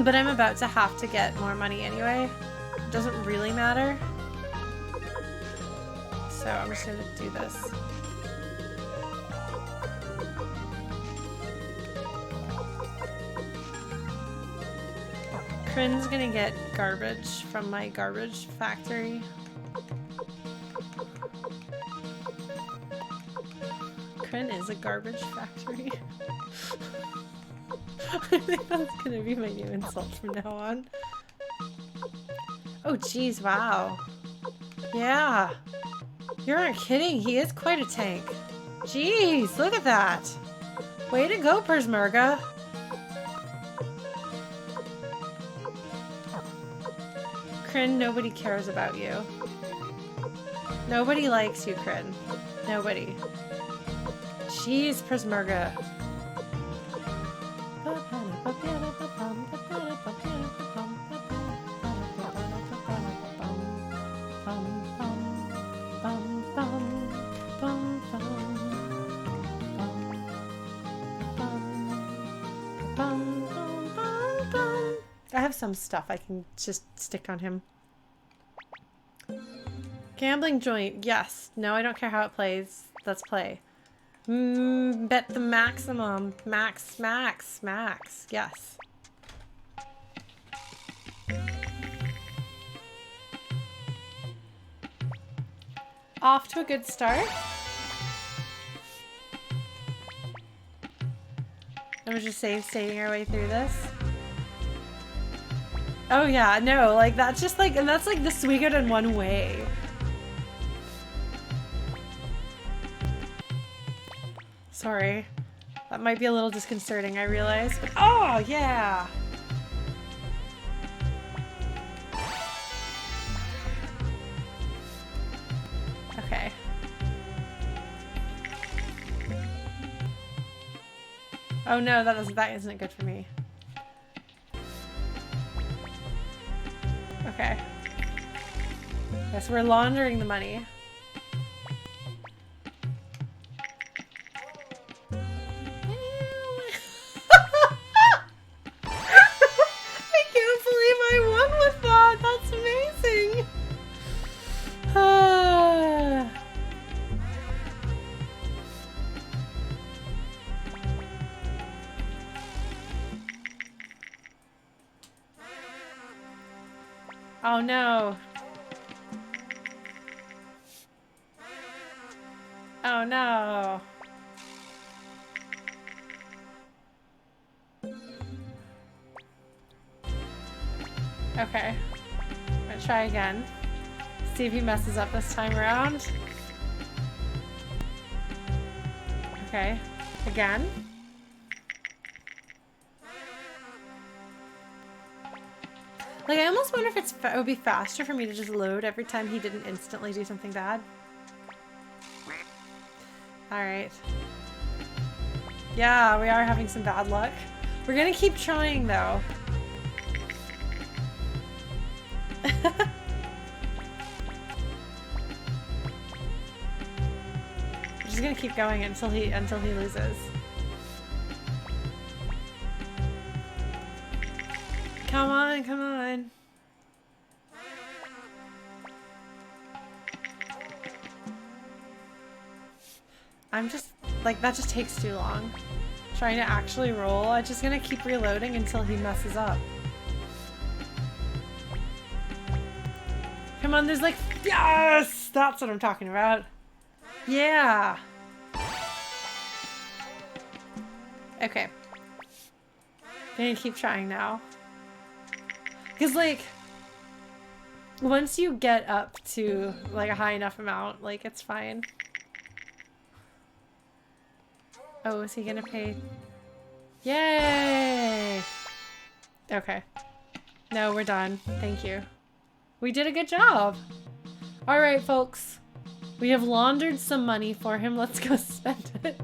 But I'm about to have to get more money anyway. It doesn't really matter. So I'm just gonna do this. Crin's gonna get garbage from my garbage factory. Crin is a garbage factory. I think that's gonna be my new insult from now on. Oh geez, wow. Yeah. You aren't kidding, he is quite a tank. Jeez, look at that. Way to go, Prismurga. Crin, nobody cares about you. Nobody likes you, Crin. Nobody. Jeez, Prismurga. I have some stuff I can just stick on him. Gambling joint, yes. No, I don't care how it plays. Let's play. Bet the maximum. Max. Yes. Off to a good start. And we're just stating our way through this. Oh yeah, no, like that's just like, and that's like the Suikoden one way. Sorry. That might be a little disconcerting, I realize, but oh yeah! Okay. Oh no, that isn't good for me. Okay. Yes, we're laundering the money. I can't believe I won Oh no. Oh no. Okay. I'm gonna try again. See if he messes up this time around. Okay. Again. Like, I almost wonder if it would be faster for me to just load every time he didn't instantly do something bad. Alright. Yeah, we are having some bad luck. We're gonna keep trying, though. We're just gonna keep going until he loses. Come on, come on. I'm just, like, that just takes too long. Trying to actually roll. I'm just gonna keep reloading until he messes up. Come on, there's like, yes! That's what I'm talking about. Yeah. Okay. Gonna keep trying now. Because, like, once you get up to, like, a high enough amount, like, it's fine. Oh, is he gonna pay? Yay! Okay. No, we're done. Thank you. We did a good job. Alright, folks. We have laundered some money for him. Let's go spend it.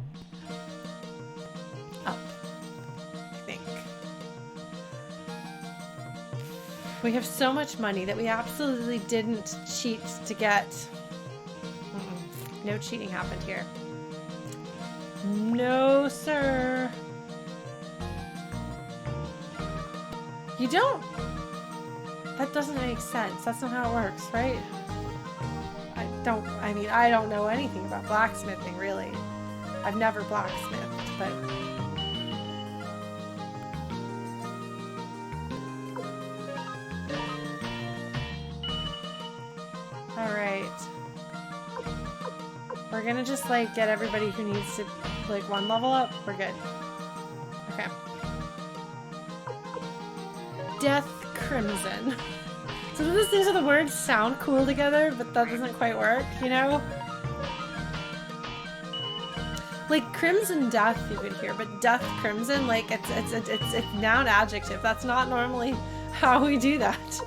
Up. I think. We have so much money that we absolutely didn't cheat to get... No cheating happened here. No, sir. You don't... That doesn't make sense. That's not how it works, right? I don't know anything about blacksmithing, really. I've never blacksmithed, but... Alright. We're gonna just, like, get everybody who needs to, like, one level up. We're good. Okay. Death Crimson. So these are the words sound cool together, but that doesn't quite work, you know? Like, Crimson Death you could hear, but Death Crimson, like, it's noun adjective. That's not normally how we do that.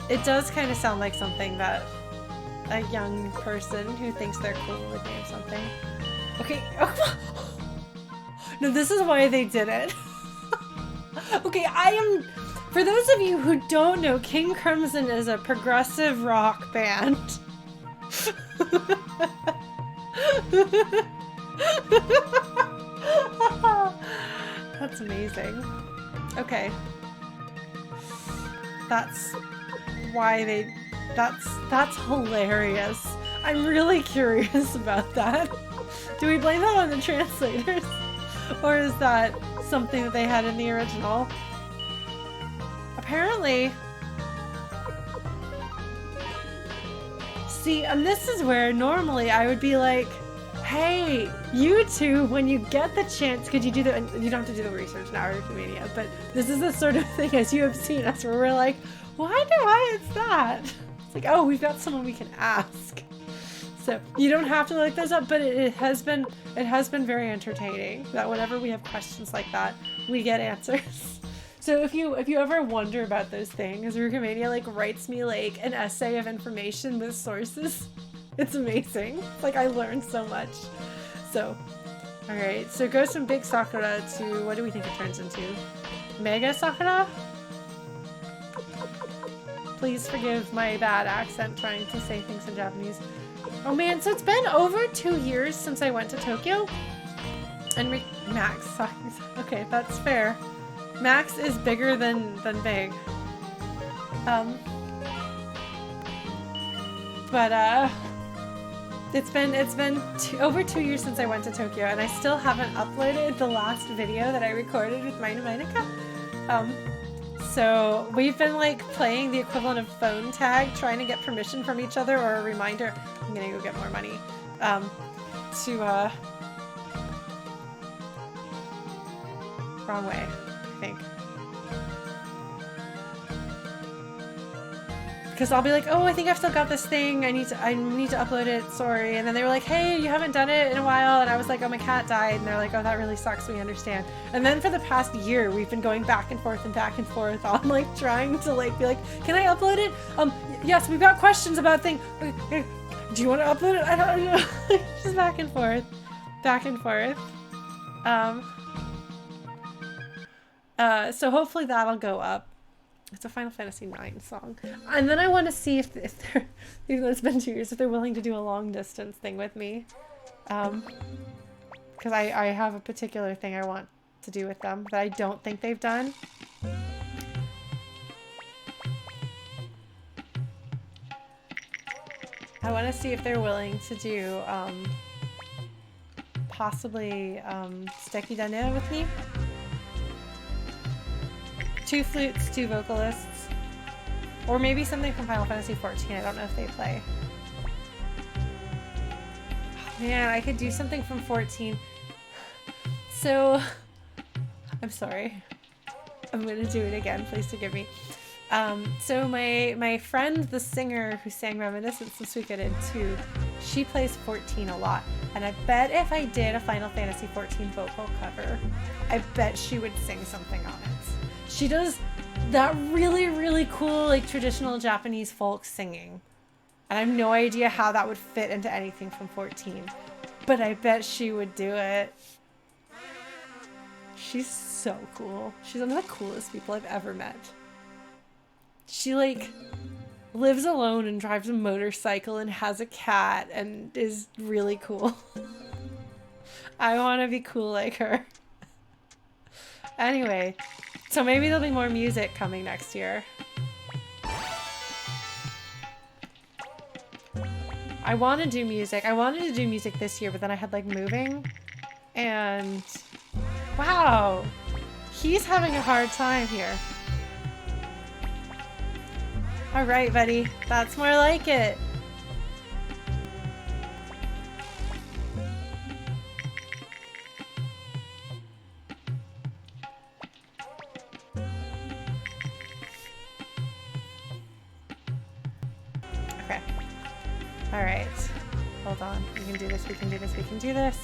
It does kind of sound like something that a young person who thinks they're cool would name something. Okay. No, this is why they did it. Okay, for those of you who don't know, King Crimson is a progressive rock band. That's amazing. Okay. That's why they... That's hilarious. I'm really curious about that. Do we blame that on the translators? Or is that something that they had in the original? Apparently... See, and this is where normally I would be like, hey, you two, when you get the chance, could you do the... You don't have to do the research now, or Wikimedia, but this is the sort of thing, as you have seen us, where we're like, wonder why it's that? It's like, oh, we've got someone we can ask. So you don't have to look those up, but it has been very entertaining that whenever we have questions like that, we get answers. So if you ever wonder about those things, Wikimedia like writes me like an essay of information with sources. It's amazing. It's like I learned so much. So, all right. So it goes from Big Sakura to, what do we think it turns into? Mega Sakura? Please forgive my bad accent trying to say things in Japanese. Oh man, so it's been over 2 years since I went to Tokyo. And Max, okay, that's fair. Max is bigger than big. It's been over 2 years since I went to Tokyo, and I still haven't uploaded the last video that I recorded with Mina Minaka. So we've been like playing the equivalent of phone tag, trying to get permission from each other or a reminder. I'm gonna go get more money. Wrong way, I think. Because I'll be like, oh, I think I've still got this thing. I need to upload it. Sorry. And then they were like, hey, you haven't done it in a while. And I was like, oh, my cat died. And they're like, oh, that really sucks. We understand. And then for the past year, we've been going back and forth on like trying to like be like, can I upload it? Yes, we've got questions about things. Do you want to upload it? I don't know. Just back and forth, back and forth. So hopefully that'll go up. It's a Final Fantasy IX song. And then I want to see if they're, even though it's been 2 years, if they're willing to do a long distance thing with me. Because I have a particular thing I want to do with them that I don't think they've done. I want to see if they're willing to do, possibly, Sticky Dane with me. 2 flutes, 2 vocalists. Or maybe something from Final Fantasy XIV. I don't know if they play. Oh, man, I could do something from 14. So, I'm sorry. I'm gonna do it again. Please forgive me. So my friend, the singer who sang Reminiscence of Suikoden 2, she plays 14 a lot. And I bet if I did a Final Fantasy 14 vocal cover, I bet she would sing something on it. She does that really, really cool, like, traditional Japanese folk singing. And I have no idea how that would fit into anything from 14. But I bet she would do it. She's so cool. She's one of the coolest people I've ever met. She, like, lives alone and drives a motorcycle and has a cat and is really cool. I want to be cool like her. Anyway. So maybe there'll be more music coming next year. I want to do music. I wanted to do music this year, but then I had like moving. And wow, he's having a hard time here. All right, buddy. That's more like it. All right, hold on. We can do this, we can do this, we can do this.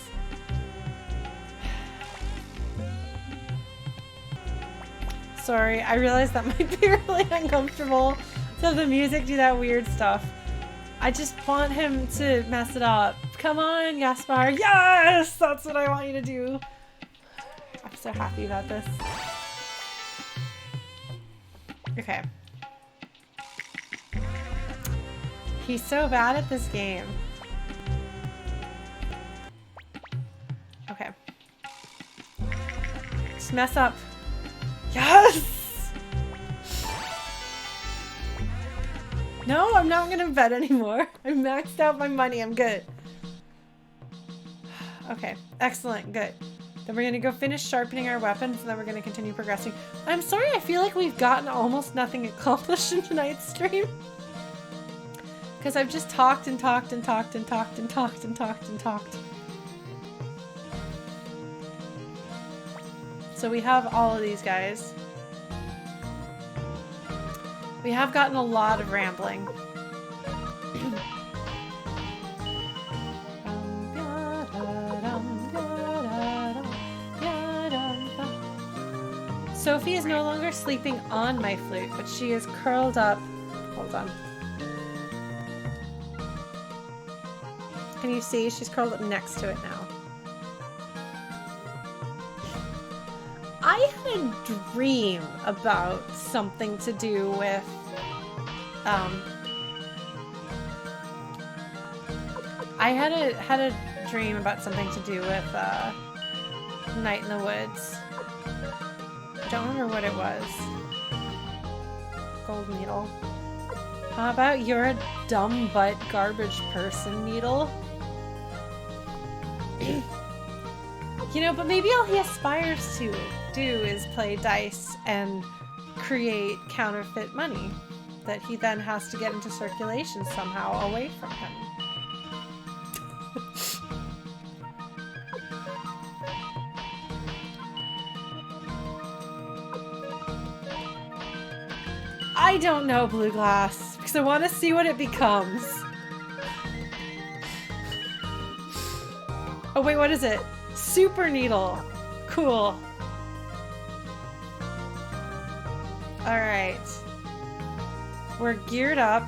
Sorry, I realize that might be really uncomfortable to have the music do that weird stuff. I just want him to mess it up. Come on, Yaspar. Yes! That's what I want you to do. I'm so happy about this. Okay. He's so bad at this game. Okay. Just mess up. Yes! No, I'm not gonna bet anymore. I maxed out my money. I'm good. Okay. Excellent. Good. Then we're gonna go finish sharpening our weapons and then we're gonna continue progressing. I'm sorry, I feel like we've gotten almost nothing accomplished in tonight's stream. Because I've just talked and talked and talked and talked and talked and talked and talked. So we have all of these guys. We have gotten a lot of rambling. Sophie is no longer sleeping on my flute, but she is curled up. Hold on. Can you see? She's curled up next to it now. I had a dream about something to do with, I had a dream about something to do with, Night in the Woods. I don't remember what it was. Gold Needle. How about you're a dumb butt garbage person, Needle? You know, but maybe all he aspires to do is play dice and create counterfeit money that he then has to get into circulation somehow away from him. I don't know, Blue Glass, because I want to see what it becomes. Oh wait, what is it? Super Needle. Cool. Alright. We're geared up.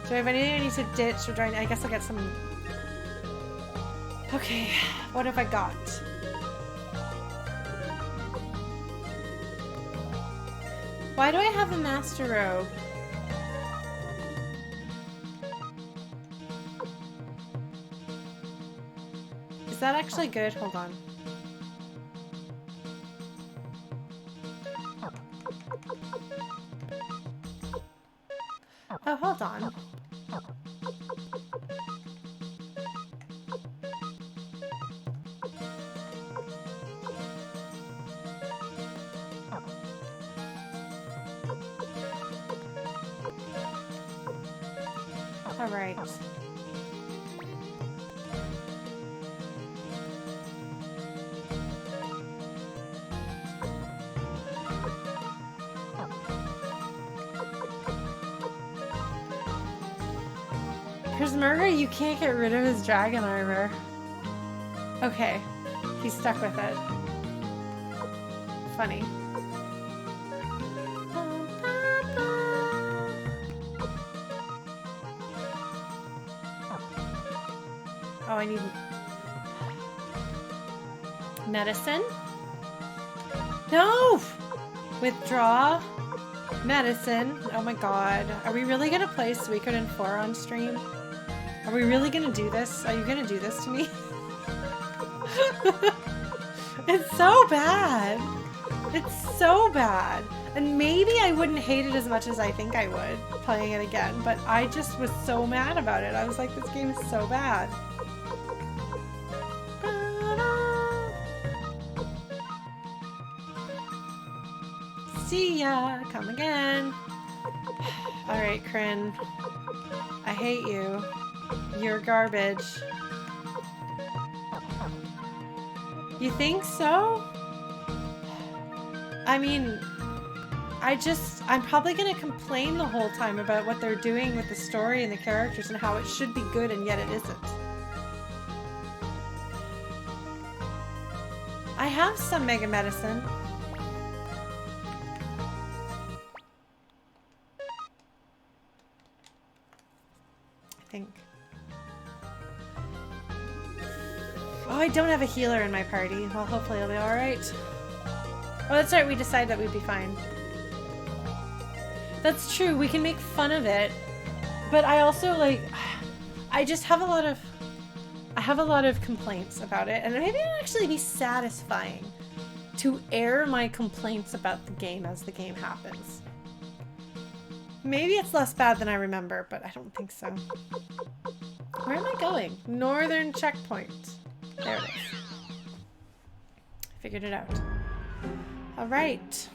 Do I have anything I need to ditch or do I guess I'll get some... Okay, what have I got? Why do I have a master robe? Is that actually good? Hold on. Oh, hold on. All right. Prismurger, you can't get rid of his dragon armor. Okay, he's stuck with it. Funny. Oh, I need medicine. No! Withdraw. Medicine. Oh my god. Are we really gonna play Suikoden 4 on stream? Are we really gonna do this? Are you gonna do this to me? It's so bad. It's so bad. And maybe I wouldn't hate it as much as I think I would playing it again, but I just was so mad about it. I was like, this game is so bad. See ya! Come again! Alright, Crin. I hate you. You're garbage. You think so? I mean, I'm probably gonna complain the whole time about what they're doing with the story and the characters and how it should be good and yet it isn't. I have some Mega Medicine. I think. Oh, I don't have a healer in my party. Well, hopefully it'll be alright. Oh, that's right, we decided that we'd be fine. That's true, we can make fun of it. But I also, like, I just have a lot of complaints about it. And maybe it'll actually be satisfying to air my complaints about the game as the game happens. Maybe it's less bad than I remember, but I don't think so. Where am I going? Northern checkpoint. There it is. I figured it out. All right.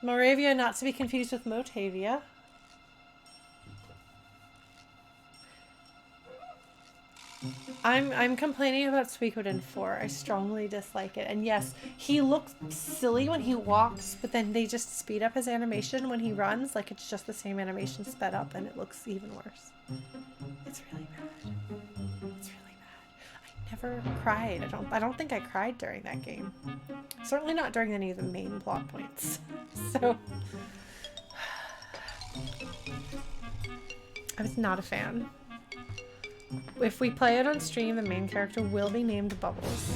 Moravia, not to be confused with Motavia. I'm complaining about Suikoden 4. I strongly dislike it. And yes, he looks silly when he walks, but then they just speed up his animation when he runs. Like it's just the same animation sped up and it looks even worse. It's really bad. It's really bad. I never cried. I don't think I cried during that game. Certainly not during any of the main plot points. So I was not a fan. If we play it on stream, the main character will be named Bubbles.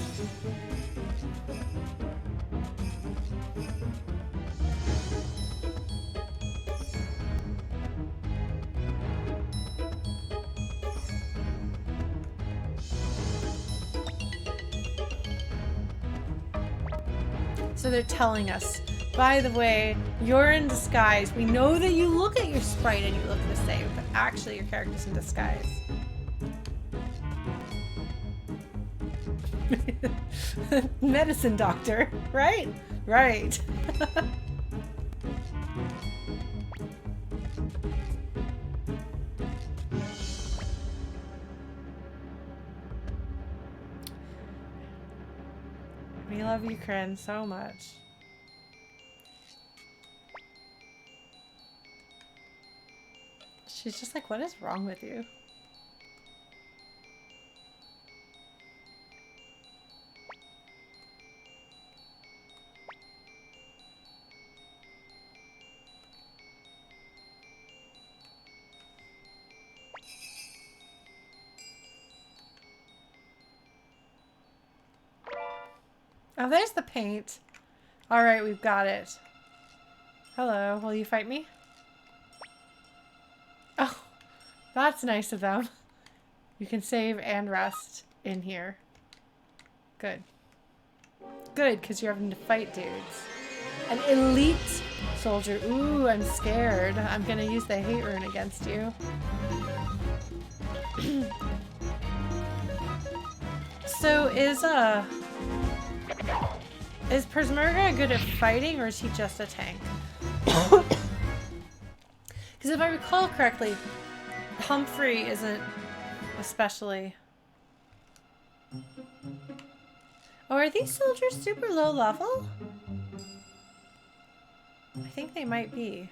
So they're telling us, by the way, you're in disguise. We know that you look at your sprite and you look the same, but actually your character's in disguise. Medicine doctor, right? Right. We love you, Crin, so much. She's just like, what is wrong with you? Oh, there's the paint. Alright, we've got it. Hello, will you fight me? Oh, that's nice of them. You can save and rest in here. Good. Good, because you're having to fight dudes. An elite soldier. Ooh, I'm scared. I'm gonna use the hate rune against you. So is Persmerga good at fighting, or is he just a tank? Because if I recall correctly, Humphrey isn't especially... Oh, are these soldiers super low level? I think they might be.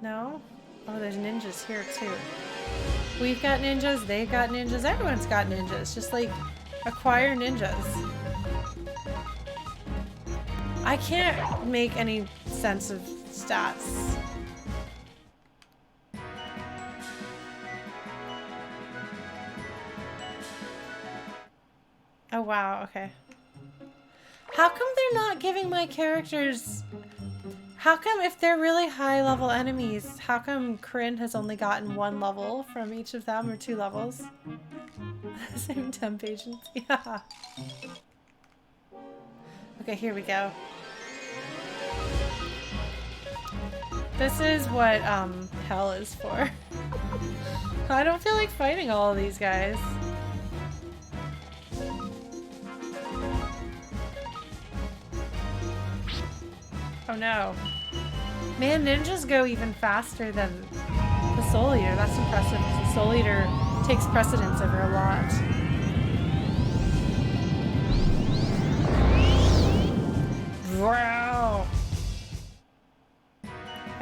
No? Oh, there's ninjas here too. We've got ninjas, they've got ninjas, everyone's got ninjas. Just like, acquire ninjas. I can't make any sense of stats. Oh wow, okay. How come they're not giving my characters... How come if they're really high level enemies, how come Crin has only gotten 1 level from each of them, or 2 levels? Same temp agents, yeah. Okay, here we go. This is what hell is for. I don't feel like fighting all of these guys. Oh no. Man, ninjas go even faster than the Soul Eater. That's impressive. The Soul Eater takes precedence over a lot. Wow.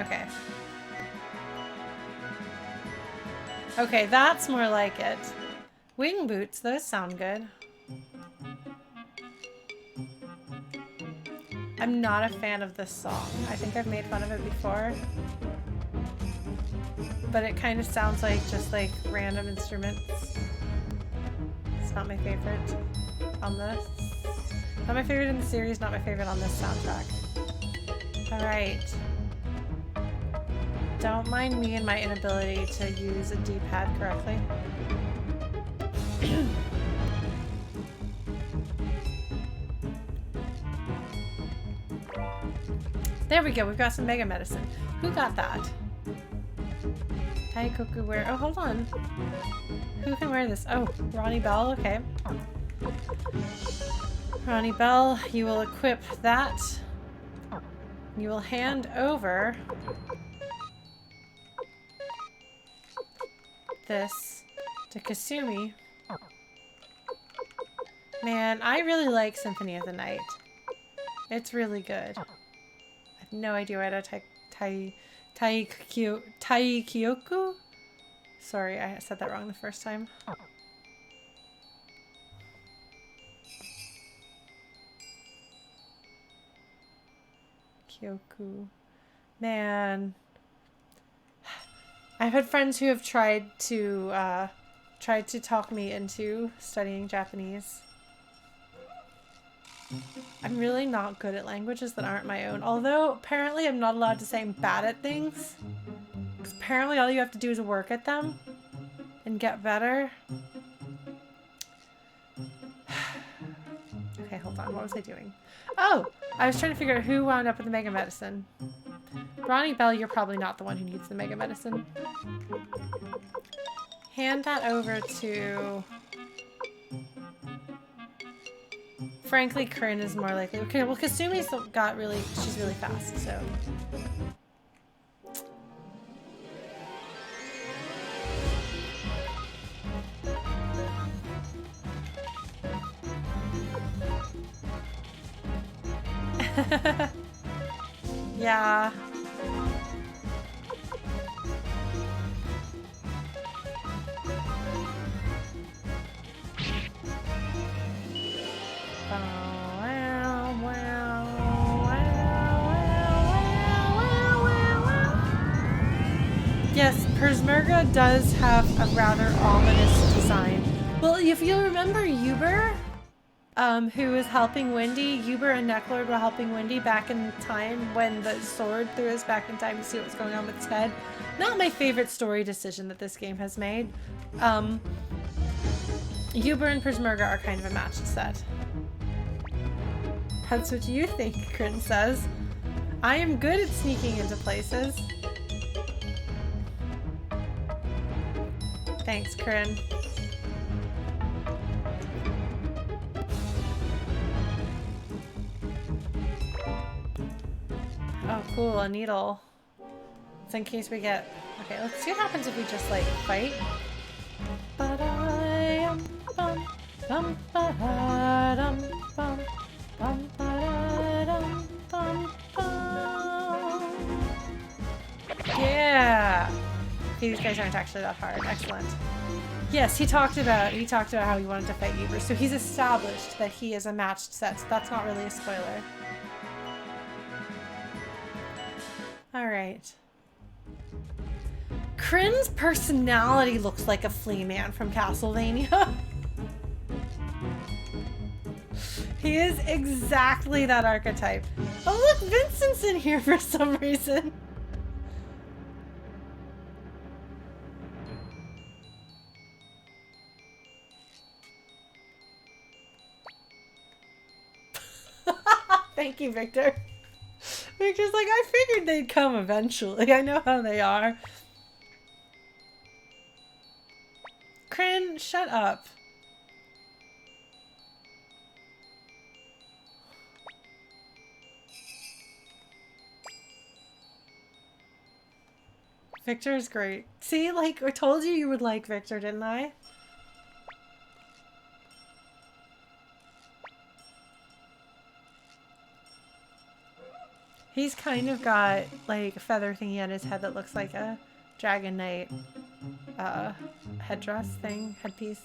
Okay. Okay, that's more like it. Wing boots, those sound good. I'm not a fan of this song. I think I've made fun of it before. But it kind of sounds like just like random instruments. It's not my favorite on this. Not my favorite in the series, not my favorite on this soundtrack. Alright. Don't mind me and my inability to use a D-pad correctly. There we go, we've got some mega medicine. Who got that? Taikoku wear. Oh, hold on. Who can wear this? Oh, Ronnie Bell, okay. Ronnie Bell, you will equip that. You will hand over this to Kasumi. Man, I really like Symphony of the Night. It's really good. I have no idea why I Taikyoku? Sorry, I said that wrong the first time. Kyoku. Man. I've had friends who have tried to talk me into studying Japanese. I'm really not good at languages that aren't my own. Although, apparently I'm not allowed to say I'm bad at things. Because apparently all you have to do is work at them and get better. Okay, hold on. What was I doing? Oh! I was trying to figure out who wound up with the Mega Medicine. Ronnie Bell, you're probably not the one who needs the Mega Medicine. Hand that over to... Frankly, Crin is more likely. Okay, well, Kasumi's got really... She's really fast, so... Yeah. Yes, Persmerga does have a rather ominous design. Well, if you'll remember Uber, who was helping Wendy, Uber and Necklord were helping Wendy back in time when the sword threw us back in time to see what was going on with Ted. Not my favorite story decision that this game has made. Uber and Persmerga are kind of a matched set. That's what you think, Crin says. I am good at sneaking into places. Thanks, Crin. Oh, cool, a needle. It's in case we get... Okay, let's see what happens if we just, like, fight. Yeah! Okay, these guys aren't actually that hard. Excellent. Yes, he talked about how he wanted to fight Uber, so he's established that he is a matched set, so that's not really a spoiler. Alright. Crin's personality looks like a flea man from Castlevania. He is exactly that archetype. Oh look, Vincent's in here for some reason. Thank you, Victor. Victor's like, I figured they'd come eventually. I know how they are. Crin, shut up. Victor's great. See, like, I told you would like Victor, didn't I? He's kind of got, like, a feather thingy on his head that looks like a Dragon Knight headdress thing, headpiece.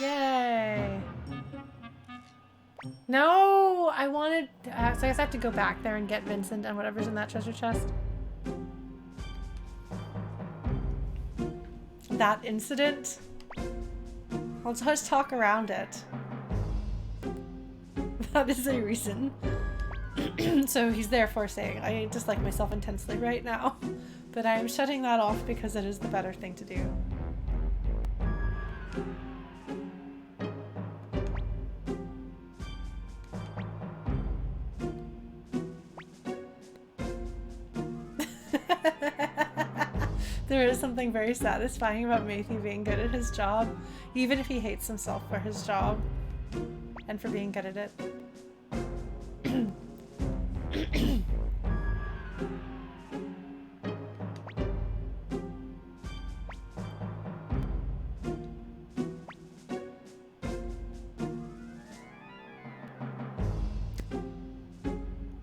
Yay! No! I wanted... so I guess I have to go back there and get Vincent and whatever's in that treasure chest. That incident... I'll just talk around it. That is a reason. So he's therefore saying, I dislike myself intensely right now, but I am shutting that off because it is the better thing to do. There is something very satisfying about Matthew being good at his job, even if he hates himself for his job and for being good at it.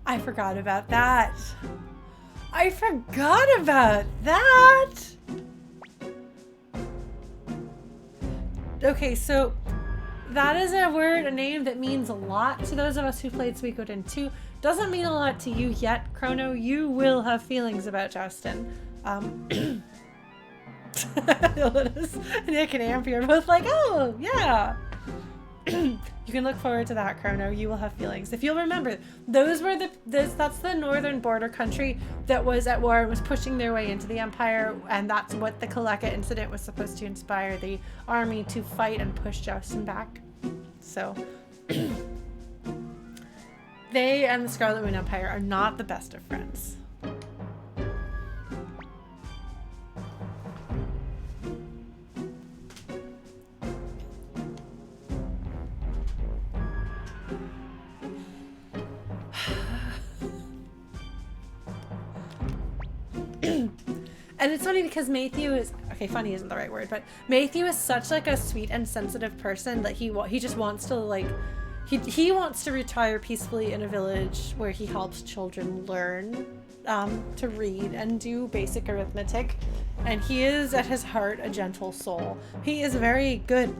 I forgot about that. I forgot about that! Okay, so that is a word, a name that means a lot to those of us who played Suikoden 2. Doesn't mean a lot to you yet, Chrono. You will have feelings about Justin. Nick and Ampy are both like, oh, yeah. You can look forward to that, Chrono. You will have feelings. If you'll remember, those were that's the northern border country that was at war and was pushing their way into the Empire, and that's what the Kaleka incident was supposed to inspire the army to fight and push Joustin back. So, they and the Scarlet Moon Empire are not the best of friends. And it's funny because Matthew is, okay, funny isn't the right word, but Matthew is such like a sweet and sensitive person that he just wants to like, he wants to retire peacefully in a village where he helps children learn to read and do basic arithmetic. And he is at his heart a gentle soul. He is very good,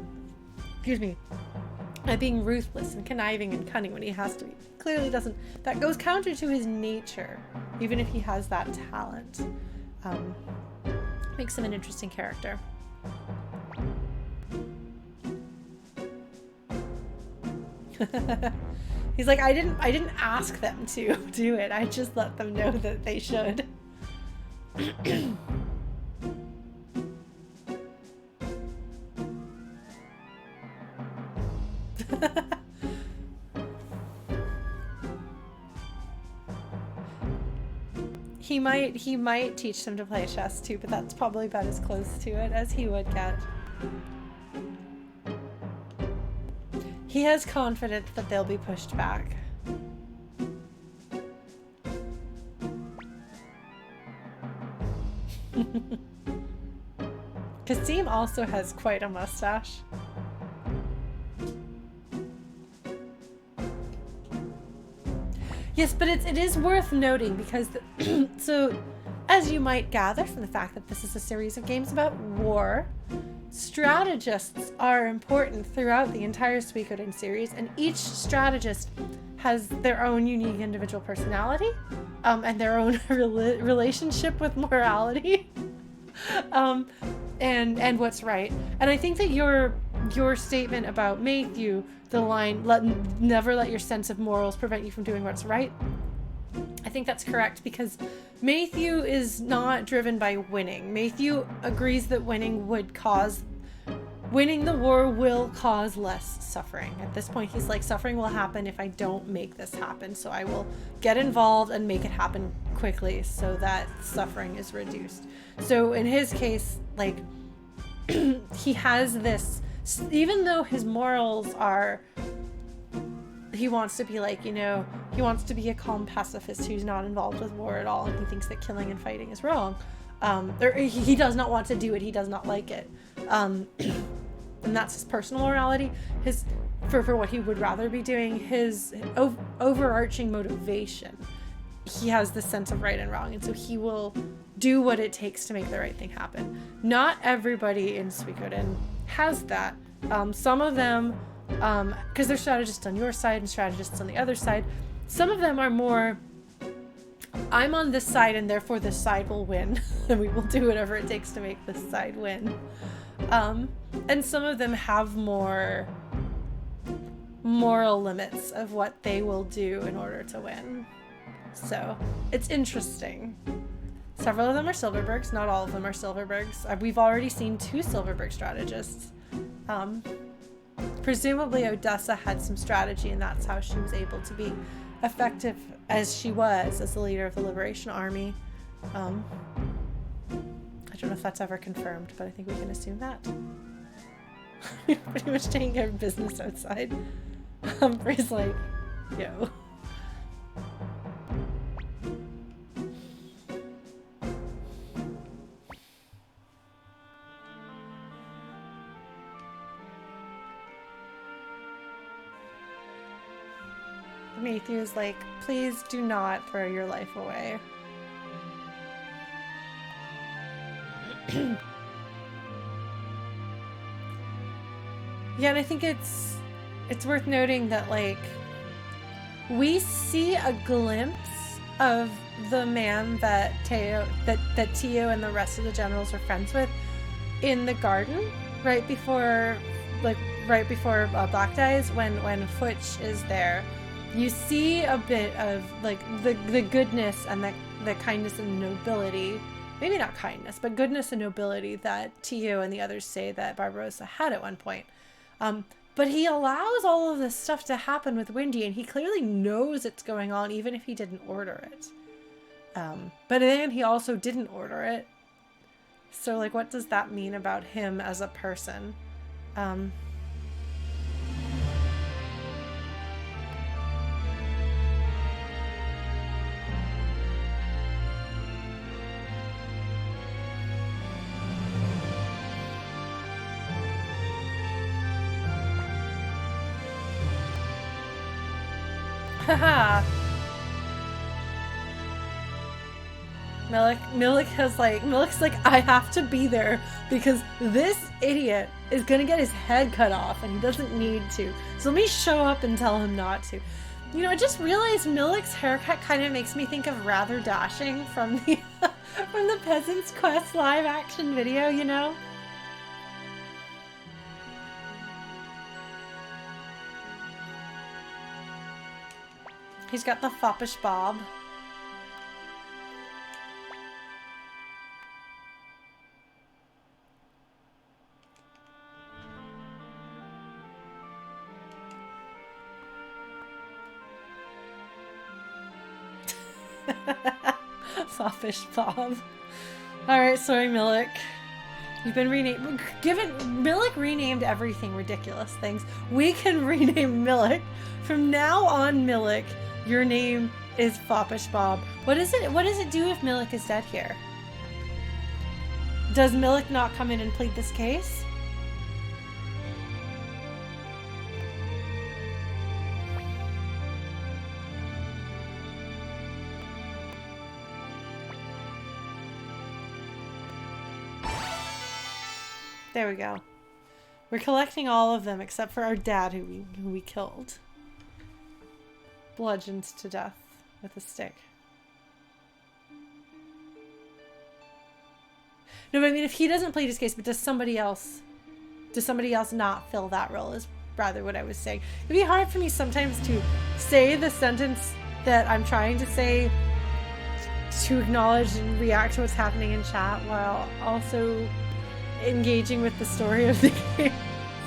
at being ruthless and conniving and cunning when he has to be. Clearly doesn't, that goes counter to his nature, even if he has that talent. Makes him an interesting character. He's like, I didn't ask them to do it. I just let them know that they should. He might teach them to play chess too, but that's probably about as close to it as he would get. He has confidence that they'll be pushed back. Kasim also has quite a mustache. Yes, but it is worth noting because, so as you might gather from the fact that this is a series of games about war, strategists are important throughout the entire Suikoden series, and each strategist has their own unique individual personality, and their own relationship with morality, and what's right. And I think that your statement about Matthew, the line, never let your sense of morals prevent you from doing what's right, I think that's correct, because Matthew is not driven by winning. Matthew agrees that winning the war will cause less suffering. At this point, he's like, suffering will happen if I don't make this happen, so I will get involved and make it happen quickly so that suffering is reduced. So in his case, like, he has this, even though his morals are, he wants to be like, he wants to be a calm pacifist who's not involved with war at all, and he thinks that killing and fighting is wrong. Or he does not want to do it, he does not like it. And that's his personal morality. For what he would rather be doing, his overarching motivation. He has this sense of right and wrong, and so he will do what it takes to make the right thing happen. Not everybody in Suikoden has that. Some of them, because there's strategists on your side and strategists on the other side, some of them are more, I'm on this side and therefore this side will win, and we will do whatever it takes to make this side win. And some of them have more moral limits of what they will do in order to win. So it's interesting. Several of them are Silverbergs, not all of them are Silverbergs. We've already seen 2 Silverberg strategists. Presumably Odessa had some strategy, and that's how she was able to be effective as she was as the leader of the Liberation Army. I don't know if that's ever confirmed, but I think we can assume that. We're pretty much taking care of business outside. Humphreys like, yo. Matthew's like, please do not throw your life away. Yeah, and I think it's worth noting that, like, we see a glimpse of the man that Tio and the rest of the generals are friends with in the garden, right before, like, right before Black dies, when Futch is there, you see a bit of like the goodness and the kindness and nobility, maybe not kindness, but goodness and nobility that Tio and the others say that Barbarossa had at one point. But he allows all of this stuff to happen with Windy, and he clearly knows it's going on, even if he didn't order it. But then he also didn't order it. So, like, what does that mean about him as a person? Haha. Milik's like, I have to be there because this idiot is gonna get his head cut off and he doesn't need to. So let me show up and tell him not to. You know, I just realized Milik's haircut kind of makes me think of Rather Dashing from the from the Peasant's Quest live action video, you know? He's got the foppish bob. Foppish bob. Alright, sorry, Milik. You've been renamed. Milik renamed everything ridiculous things. We can rename Milik. From now on, Milik, your name is Foppish Bob. What does it do if Milik is dead here? Does Milik not come in and plead this case? There we go. We're collecting all of them except for our dad who we killed. Bludgeoned to death with a stick. No, but I mean, if he doesn't plead his case, but does somebody else not fill that role is rather what I was saying. It'd be hard for me sometimes to say the sentence that I'm trying to say to acknowledge and react to what's happening in chat while also engaging with the story of the game.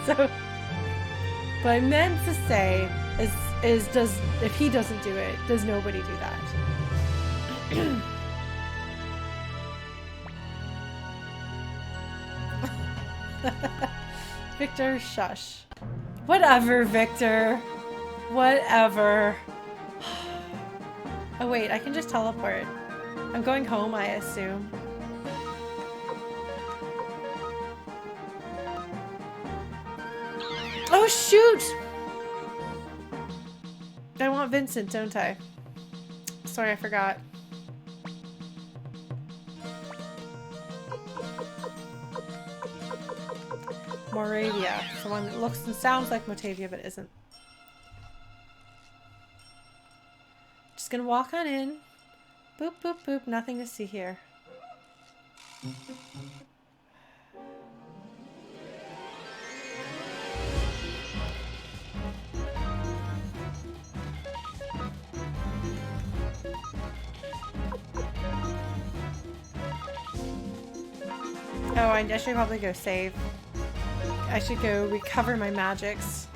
So what I meant to say is if he doesn't do it, does nobody do that? Victor, shush. Whatever, Victor. Whatever. Oh wait, I can just teleport. I'm going home, I assume. Oh shoot! I want Vincent, don't I? Sorry, I forgot. Moravia. It's the one that looks and sounds like Motavia, but isn't. Just gonna walk on in. Boop, boop, boop. Nothing to see here. Oh, I should probably go save. I should go recover my magics.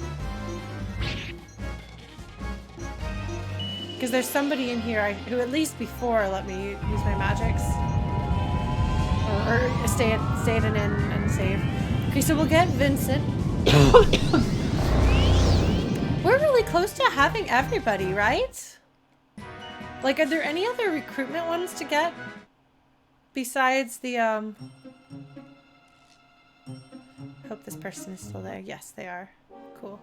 Because there's somebody in here who at least before let me use my magics. Or stay at an inn and save. Okay, so we'll get Vincent. We're really close to having everybody, right? Like, are there any other recruitment ones to get? Besides the, hope this person is still there. Yes, they are. Cool.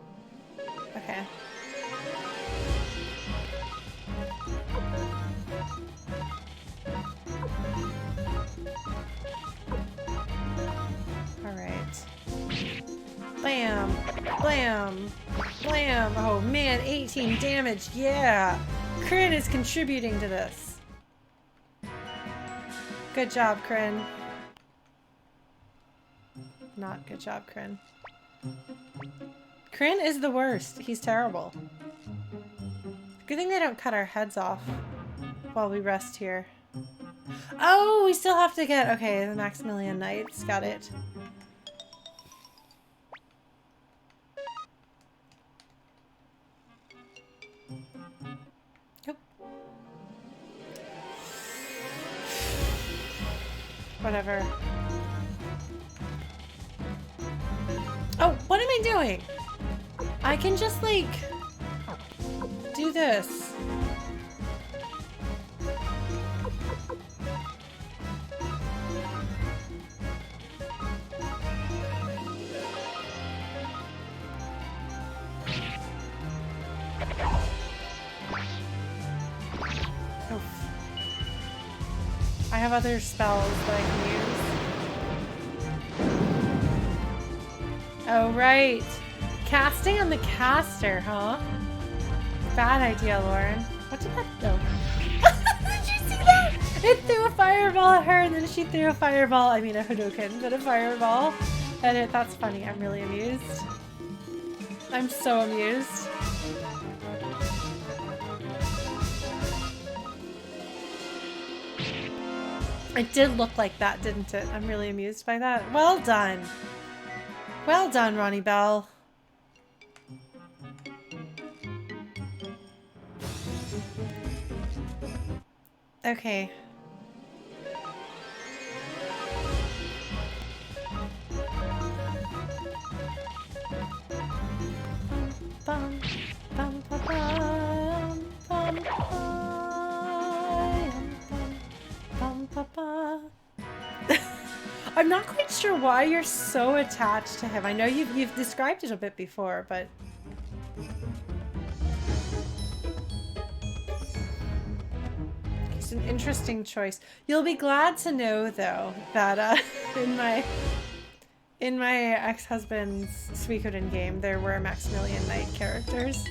Okay. Alright. Blam! Blam! Blam! Oh man, 18 damage! Yeah! Crin is contributing to this. Good job, Crin. Not good job, Crin. Crin is the worst. He's terrible. Good thing they don't cut our heads off while we rest here. Oh, we still have to get... Okay, the Maximilian Knights. Got it. Yep. Whatever. Oh, what am I doing? I can just, like, do this. I have other spells that I can use. Oh, right. Casting on the caster, huh? Bad idea, Lauren. What did that do? Did you see that? It threw a fireball at her, and then she threw a fireball. I mean, a Hadouken, but a fireball. And that's funny. I'm really amused. I'm so amused. It did look like that, didn't it? I'm really amused by that. Well done. Well done, Ronnie Bell. Okay. Bum, bum, bum, bum, bum, bum, bum, bum. I'm not quite sure why you're so attached to him. I know you've described it a bit before, but it's an interesting choice. You'll be glad to know, though, that in my ex-husband's Suikoden game, there were Maximilian Knight characters.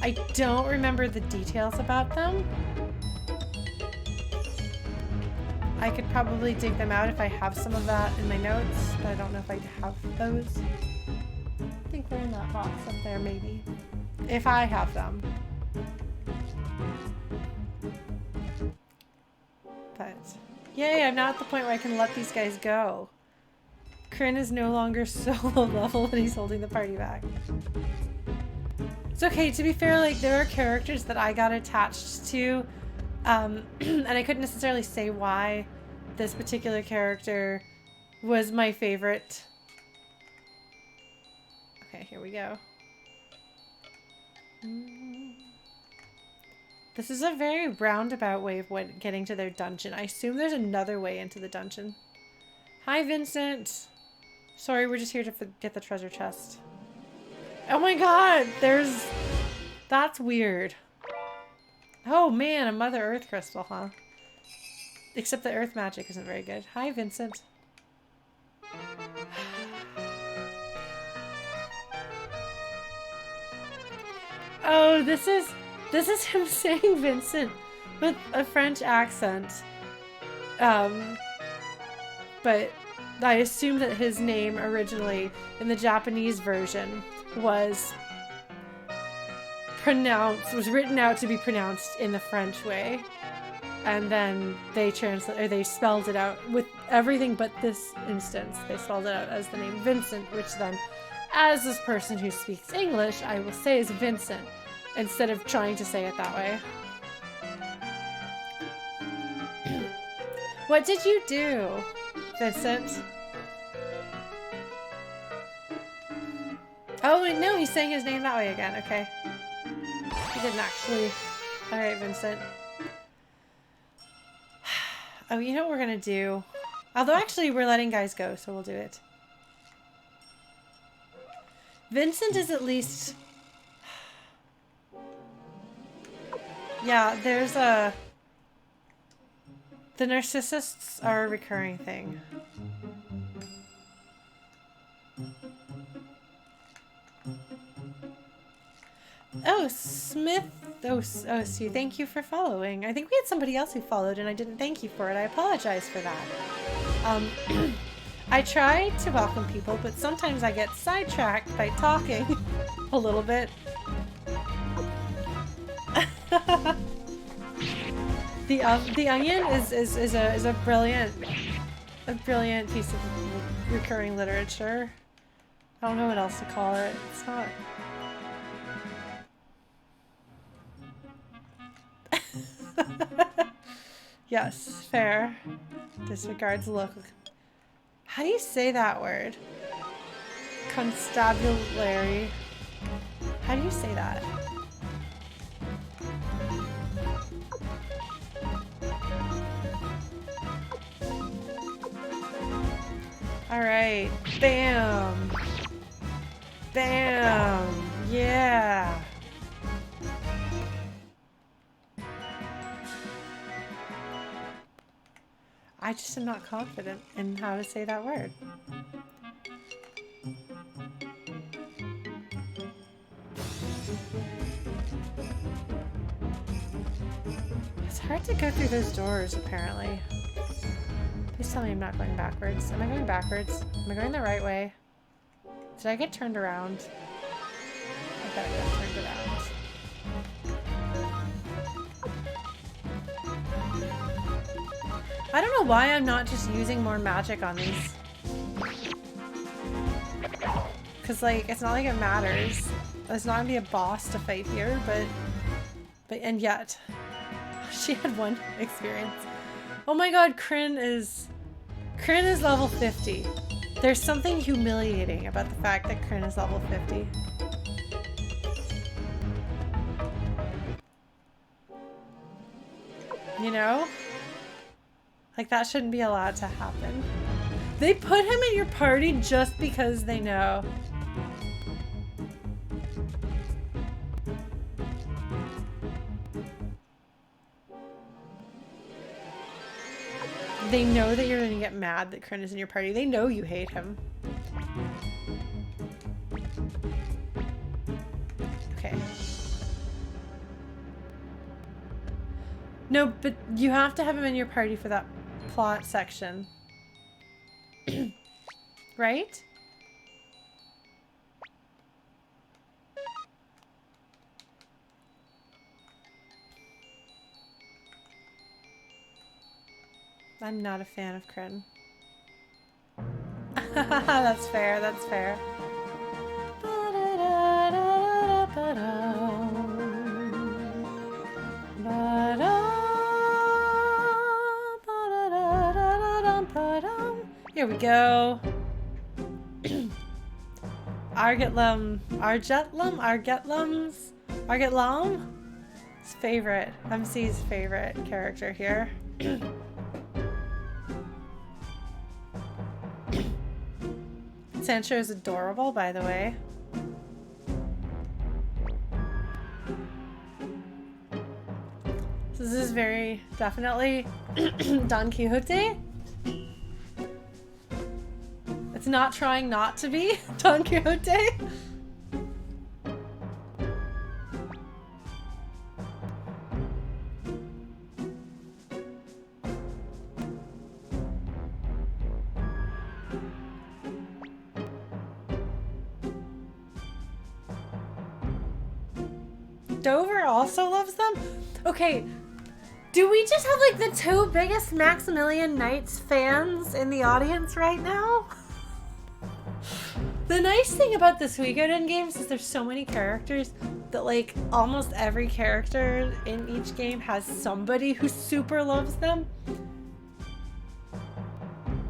I don't remember the details about them. I could probably dig them out if I have some of that in my notes, but I don't know if I have those. I think they're in that box up there, maybe. If I have them. But, yay, I'm now at the point where I can let these guys go. Crin is no longer so low level that he's holding the party back. It's okay, to be fair, like, there are characters that I got attached to, and I couldn't necessarily say why this particular character was my favorite. Okay, here we go. This is a very roundabout way of getting to their dungeon. I assume there's another way into the dungeon. Hi, Vincent. Sorry, we're just here to get the treasure chest. Oh my god, that's weird. Oh man, a Mother Earth crystal, huh? Except the earth magic isn't very good. Hi, Vincent. Oh, this is him saying Vincent with a French accent. But I assume that his name originally in the Japanese version was written out to be pronounced in the French way, and then they spelled it out with everything but this instance. They spelled it out as the name Vincent, which then, as this person who speaks English, I will say is Vincent instead of trying to say it that way. What did you do, Vincent? Oh no, he's saying his name that way again. Okay. He didn't actually. Alright, Vincent. Oh, you know what we're gonna do? Although actually we're letting guys go, so we'll do it. Vincent is at least... Yeah, there's a... The Narcissists are a recurring thing. Oh, Smith. Oh, Sue, thank you for following. I think we had somebody else who followed and I didn't thank you for it. I apologize for that. I try to welcome people, but sometimes I get sidetracked by talking a little bit. The Onion is a brilliant piece of recurring literature. I don't know what else to call it. It's not. Yes, fair. Disregards local. How do you say that word? Constabulary. How do you say that? Alright. Bam! Bam! Yeah! I just am not confident in how to say that word. It's hard to go through those doors, apparently. Please tell me I'm not going backwards. Am I going backwards? Am I going the right way? Did I get turned around? I bet I got turned around. I don't know why I'm not just using more magic on these. Cause like, it's not like it matters. There's not gonna be a boss to fight here, but and yet. She had one experience. Oh my god, Crin is level 50. There's something humiliating about the fact that Crin is level 50. You know? Like, that shouldn't be allowed to happen. They put him in your party just because they know. They know that you're gonna get mad that Crin is in your party. They know you hate him. Okay. No, but you have to have him in your party for that plot section. Right? I'm not a fan of Crin. That's fair, that's fair. Here we go. Argetlam? His favorite, MC's favorite character here. Sancho is adorable, by the way. So this is very definitely Don Quixote. It's not trying not to be Don Quixote. Dover also loves them? Okay, do we just have like the two biggest Maximilian Knights fans in the audience right now? The nice thing about the Suikoden games is there's so many characters that like almost every character in each game has somebody who super loves them.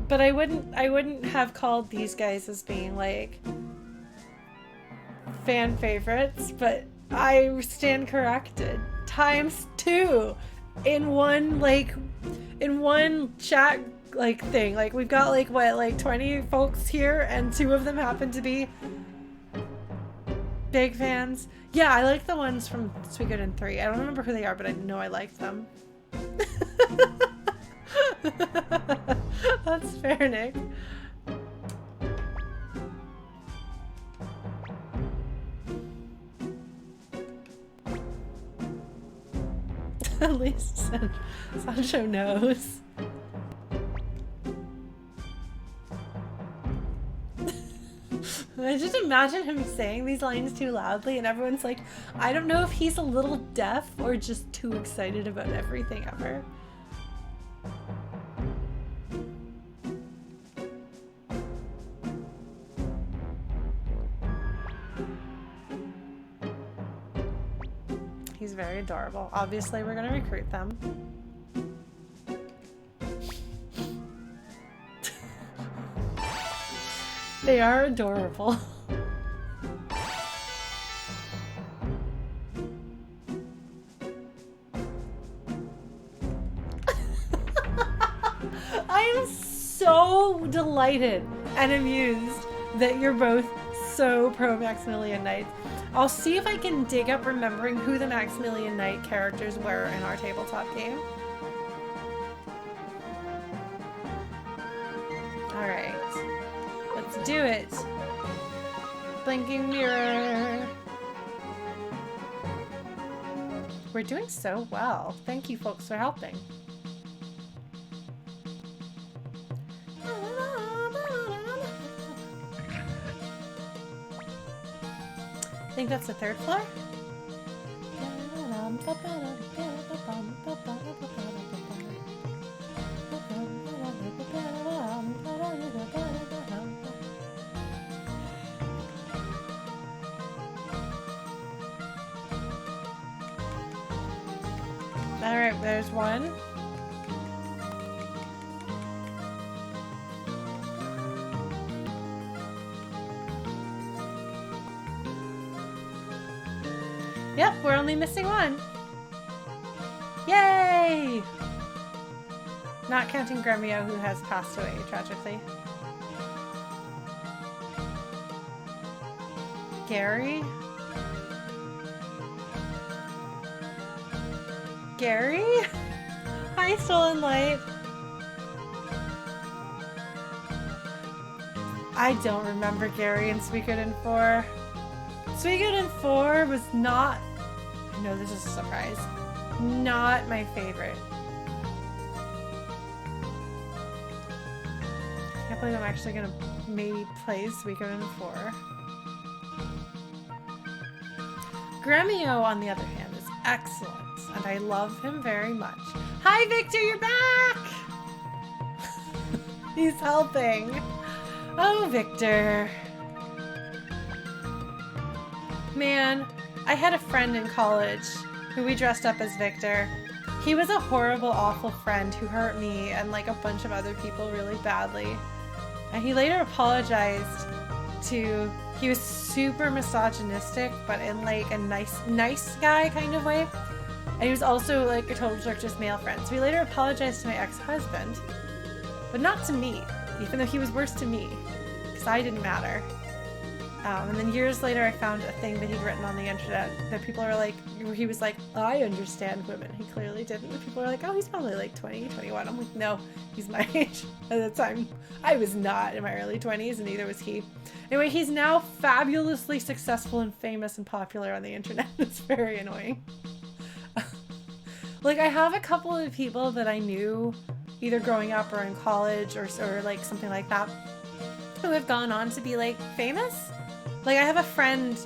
But I wouldn't have called these guys as being like fan favorites, but I stand corrected. ×2 in one chat like thing. Like we've got like what, like 20 folks here and 2 of them happen to be big fans. Yeah, I like the ones from Suikoden 3. I don't remember who they are, but I know I liked them. That's fair, Nick. At least Sancho knows. I just imagine him saying these lines too loudly and everyone's like, I don't know if he's a little deaf or just too excited about everything ever. He's very adorable. Obviously, we're gonna recruit them. They are adorable. I am so delighted and amused that you're both so pro Maximilian Knights. I'll see if I can dig up remembering who the Maximilian Knight characters were in our tabletop game. Alright. Let's do it. Blinking mirror. We're doing so well. Thank you folks for helping. I think that's the third floor. Alright, there's one. Yep, we're only missing one. Yay! Not counting Gremio, who has passed away, tragically. Gary? Gary? Hi, Stolen Light. I don't remember Gary in Suikoden 4. Suikoden 4 was not... I know this is a surprise. Not my favorite. I can't believe I'm actually gonna maybe play Suikoden 4. Gremio, on the other hand, is excellent, and I love him very much. Hi, Victor, you're back! He's helping. Oh, Victor. Man, I had a friend in college who we dressed up as Victor. He was a horrible, awful friend who hurt me and like a bunch of other people really badly. And he later apologized to... He was super misogynistic, but in like a nice guy kind of way. And he was also like a total jerk to his male friend. So he later apologized to my ex-husband, but not to me, even though he was worse to me, because I didn't matter. And then years later, I found a thing that he'd written on the internet that people are like, where he was like, I understand women. He clearly didn't. And people are like, oh, he's probably like 20, 21. I'm like, no, he's my age. At the time, I was not in my early 20s, and neither was he. Anyway, he's now fabulously successful and famous and popular on the internet. It's very annoying. Like, I have a couple of people that I knew either growing up or in college or like something like that who have gone on to be like famous. Like, I have a friend,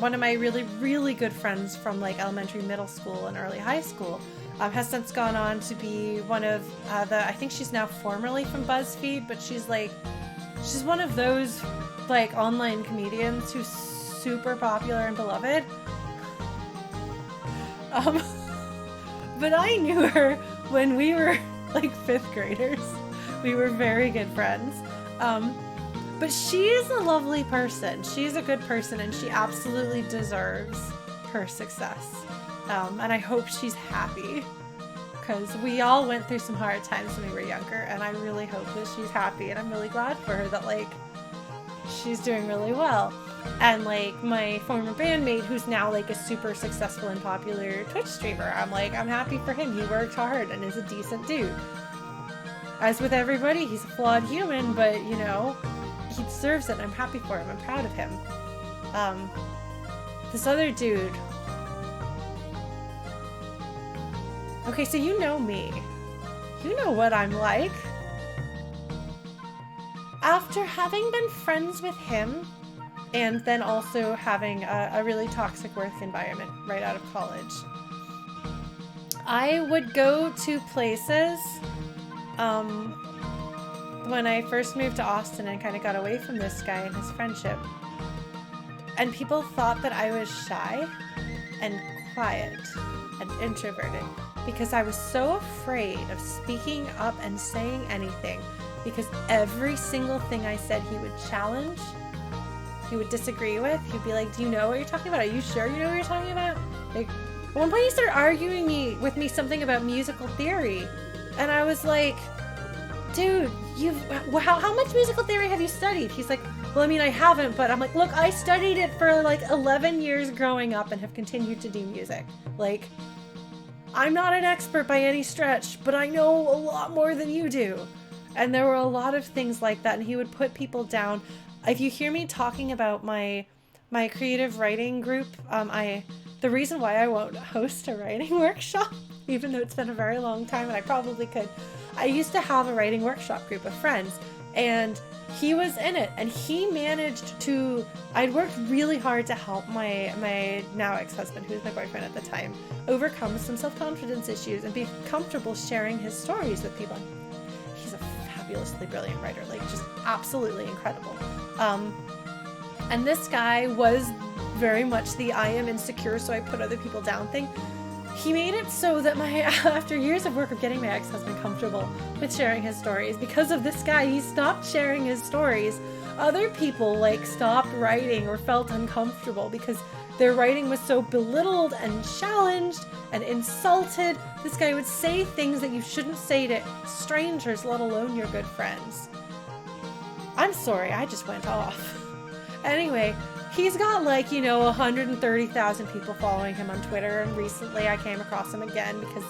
one of my really, really good friends from like elementary, middle school, and early high school, has since gone on to be one of I think she's now formerly from BuzzFeed, but she's one of those like online comedians who's super popular and beloved. But I knew her when we were like 5th graders. We were very good friends. But she is a lovely person. She's a good person, and she absolutely deserves her success. And I hope she's happy, because we all went through some hard times when we were younger, and I really hope that she's happy, and I'm really glad for her that, like, she's doing really well. And, like, my former bandmate, who's now, like, a super successful and popular Twitch streamer, I'm happy for him. He worked hard and is a decent dude. As with everybody, he's a flawed human, but, you know, he deserves it, and I'm happy for him. I'm proud of him. This other dude... Okay, so you know me. You know what I'm like. After having been friends with him and then also having a really toxic work environment right out of college. I would go to places when I first moved to Austin and kind of got away from this guy and his friendship. And people thought that I was shy and quiet and introverted because I was so afraid of speaking up and saying anything, because every single thing I said he would challenge, he would disagree with. He'd be like, do you know what you're talking about? Are you sure you know what you're talking about? Like, at one point he started arguing with me something about musical theory. And I was like, dude, how much musical theory have you studied? He's like, well, I mean, I haven't, but I'm like, look, I studied it for like 11 years growing up and have continued to do music. Like, I'm not an expert by any stretch, but I know a lot more than you do. And there were a lot of things like that, and he would put people down. If you hear me talking about my creative writing group, the reason why I won't host a writing workshop, even though it's been a very long time and I probably could, I used to have a writing workshop group of friends, and he was in it, and he managed to, I'd worked really hard to help my now ex-husband, who was my boyfriend at the time, overcome some self-confidence issues and be comfortable sharing his stories with people. He's a fabulously brilliant writer, like just absolutely incredible. And this guy was very much the I am insecure, so I put other people down thing. He made it so that after years of work of getting my ex-husband comfortable with sharing his stories, because of this guy, he stopped sharing his stories. Other people like stopped writing or felt uncomfortable because their writing was so belittled and challenged and insulted. This guy would say things that you shouldn't say to strangers, let alone your good friends. I'm sorry, I just went off. Anyway, he's got like, 130,000 people following him on Twitter, and recently I came across him again because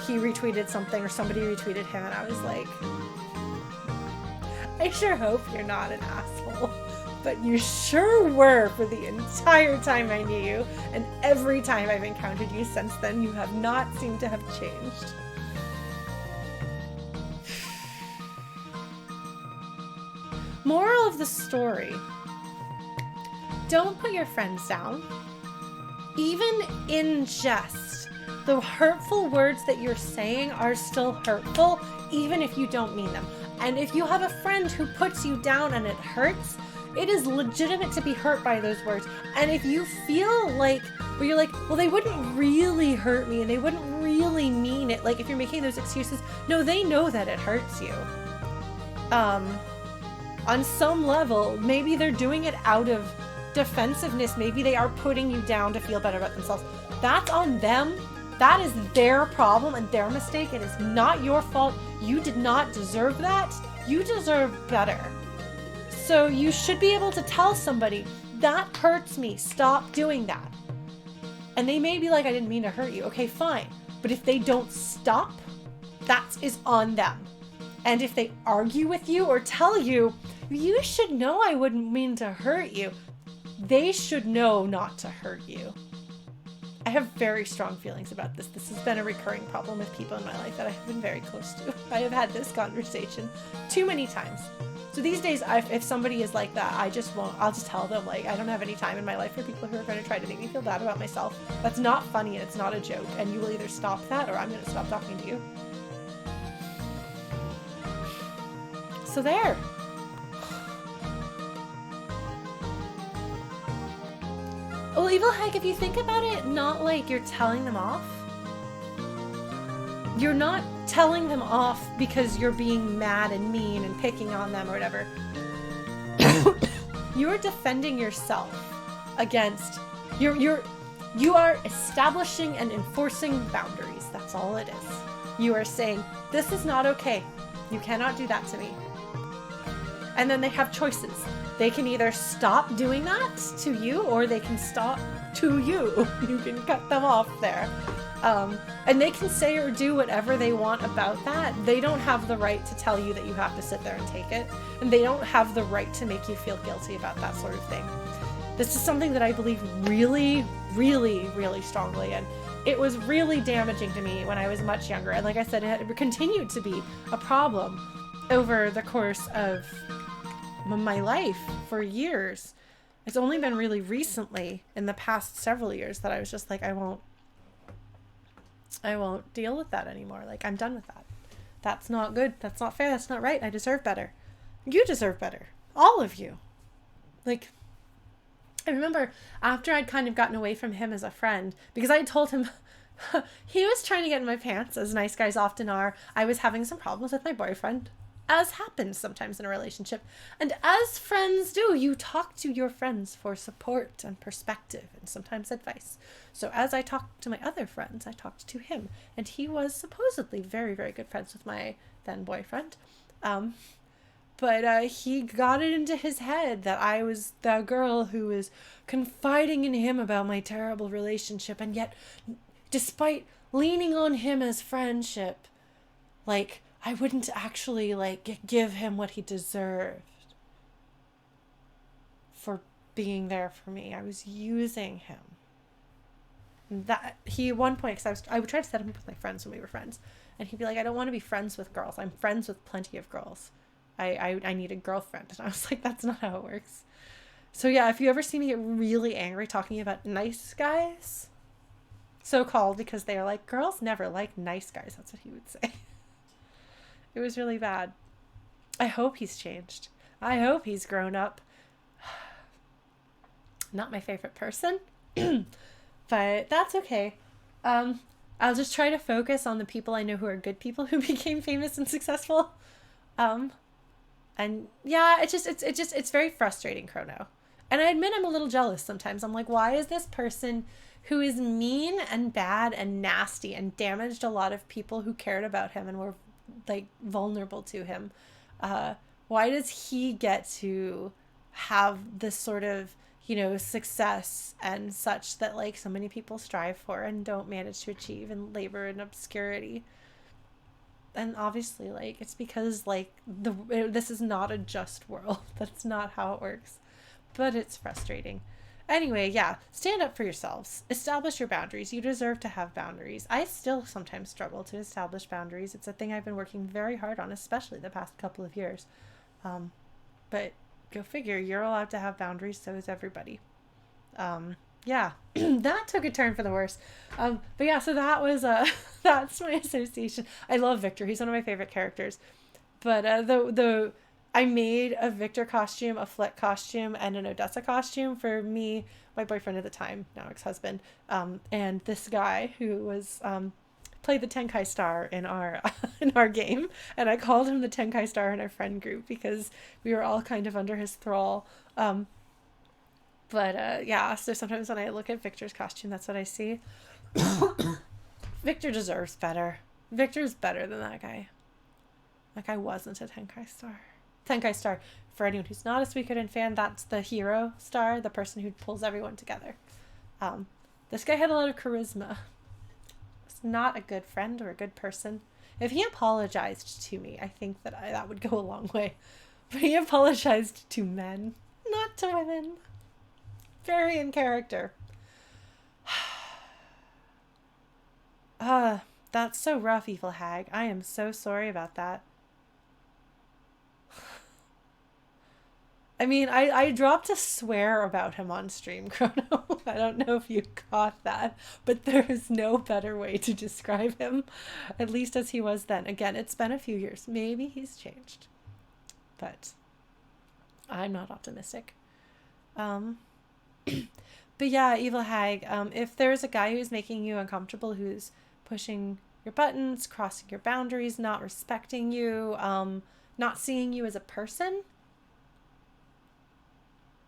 he retweeted something or somebody retweeted him, and I was like, I sure hope you're not an asshole, but you sure were for the entire time I knew you, and every time I've encountered you since then, you have not seemed to have changed. Moral of the story: don't put your friends down. Even in jest, the hurtful words that you're saying are still hurtful, even if you don't mean them. And if you have a friend who puts you down and it hurts, it is legitimate to be hurt by those words. And if you feel like, where you're like, well, they wouldn't really hurt me and they wouldn't really mean it, like if you're making those excuses, no, they know that it hurts you. On some level, maybe they're doing it out of defensiveness. Maybe they are putting you down to feel better about themselves. That's on them. That is their problem and their mistake. It is not your fault. You did not deserve that. You deserve better. So you should be able to tell somebody, that hurts me, stop doing that. And they may be like, I didn't mean to hurt you. Okay, fine. But if they don't stop, that is on them. And if they argue with you or tell you, you should know I wouldn't mean to hurt you, they should know not to hurt you. I have very strong feelings about this. This has been a recurring problem with people in my life that I have been very close to. I have had this conversation too many times. So these days, if somebody is like that, I'll just tell them, like, I don't have any time in my life for people who are going to try to make me feel bad about myself. That's not funny and it's not a joke. And you will either stop that or I'm going to stop talking to you. So there. Well, evil heck, if you think about it, not like you're telling them off. You're not telling them off because you're being mad and mean and picking on them or whatever. You're defending yourself against, you are establishing and enforcing boundaries. That's all it is. You are saying, this is not okay. You cannot do that to me. And then they have choices. They can either stop doing that to you, or they can stop to you. You can cut them off there. And they can say or do whatever they want about that. They don't have the right to tell you that you have to sit there and take it. And they don't have the right to make you feel guilty about that sort of thing. This is something that I believe really, really, really strongly in. It was really damaging to me when I was much younger. And like I said, it continued to be a problem over the course of my life for years. It's only been really recently in the past several years that I was just like, I won't deal with that anymore. Like, I'm done with that. That's not good. That's not fair. That's not right. I deserve better. You deserve better. All of you. Like, I remember after I'd kind of gotten away from him as a friend, because I had told him he was trying to get in my pants, as nice guys often are. I was having some problems with my boyfriend, as happens sometimes in a relationship. And as friends do, you talk to your friends for support and perspective and sometimes advice. So as I talked to my other friends, I talked to him. And he was supposedly very, very good friends with my then boyfriend. But he got it into his head that I was the girl who was confiding in him about my terrible relationship. And yet, despite leaning on him as friendship, like, I wouldn't actually, like, give him what he deserved for being there for me. I was using him. And that, he, at one point, because I would try to set him up with my friends when we were friends. And he'd be like, I don't want to be friends with girls. I'm friends with plenty of girls. I need a girlfriend. And I was like, that's not how it works. So yeah, if you ever see me get really angry talking about nice guys, so-called, because they are like, girls never like nice guys. That's what he would say. It was really bad. I hope he's changed. I hope he's grown up. Not my favorite person, but that's okay. I'll just try to focus on the people I know who are good people who became famous and successful. And yeah, it's very frustrating, Chrono. And I admit I'm a little jealous sometimes. I'm like, why is this person who is mean and bad and nasty and damaged a lot of people who cared about him and were, like, vulnerable to him, why does he get to have this sort of, you know, success and such that, like, so many people strive for and don't manage to achieve and labor in obscurity? And obviously, like, it's because, like, this is not a just world. That's not how it works. But it's frustrating. Anyway, yeah, stand up for yourselves. Establish your boundaries. You deserve to have boundaries. I still sometimes struggle to establish boundaries. It's a thing I've been working very hard on, especially the past couple of years. But go figure, you're allowed to have boundaries, so is everybody. Yeah, that took a turn for the worse. But yeah, so that was, that's my association. I love Victor. He's one of my favorite characters. But I made a Victor costume, a Flick costume, and an Odessa costume for me, my boyfriend at the time, now ex-husband, and this guy who was, played the Tenkai star in our game. And I called him the Tenkai star in our friend group because we were all kind of under his thrall. But yeah, so sometimes when I look at Victor's costume, that's what I see. Victor deserves better. Victor's better than that guy. Like, I wasn't a Tenkai star. Tenkai star, for anyone who's not a Suikoden fan, that's the hero star, the person who pulls everyone together. This guy had a lot of charisma. Was not a good friend or a good person. If he apologized to me, I think that that would go a long way. But he apologized to men, not to women. Very in character. That's so rough, Evil Hag. I am so sorry about that. I mean, I dropped a swear about him on stream, Chrono. I don't know if you caught that, but there is no better way to describe him, at least as he was then. Again, it's been a few years. Maybe he's changed, but I'm not optimistic. But yeah, Evil Hag, if there's a guy who's making you uncomfortable, who's pushing your buttons, crossing your boundaries, not respecting you, not seeing you as a person,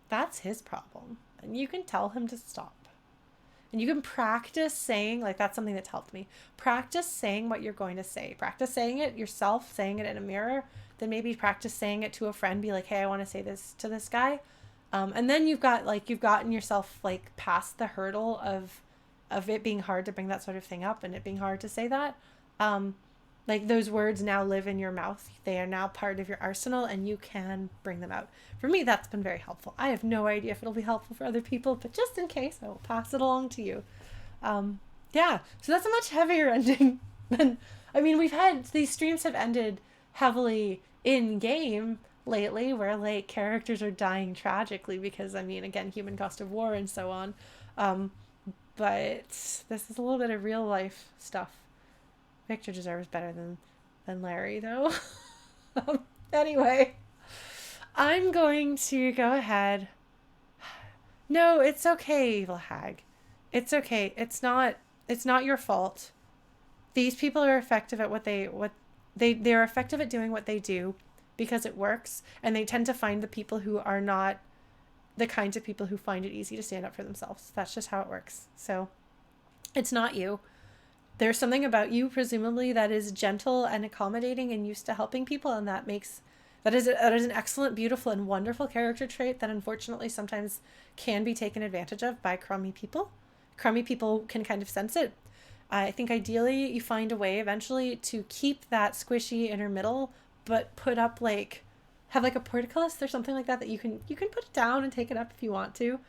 that's his problem. And you can tell him to stop. And you can practice saying, like, that's something that's helped me. Practice saying what you're going to say. Practice saying it yourself, saying it in a mirror. Then maybe practice saying it to a friend. Be like, hey, I want to say this to this guy. And then you've gotten yourself, like, past the hurdle of it being hard to bring that sort of thing up and it being hard to say that. Like, those words now live in your mouth. They are now part of your arsenal and you can bring them out. For me, that's been very helpful. I have no idea if it'll be helpful for other people, but just in case, I will pass it along to you. Yeah, so that's a much heavier ending than, I mean, these streams have ended heavily in game, lately where like characters are dying tragically because I mean again human cost of war and so on. Um, but this is a little bit of real life stuff. Victor deserves better than Larry though. Anyway, I'm going to go ahead. No, it's okay, evil hag. It's okay. It's not your fault. These people are effective at they're effective at doing what they do because it works, and they tend to find the people who are not the kinds of people who find it easy to stand up for themselves. That's just how it works. So, it's not you. There's something about you presumably that is gentle and accommodating and used to helping people, and that is an excellent, beautiful, and wonderful character trait that unfortunately sometimes can be taken advantage of by crummy people. Crummy people can kind of sense it. I think ideally you find a way eventually to keep that squishy inner middle, but put up like have like a portcullis or something like that that you can put it down and take it up if you want to.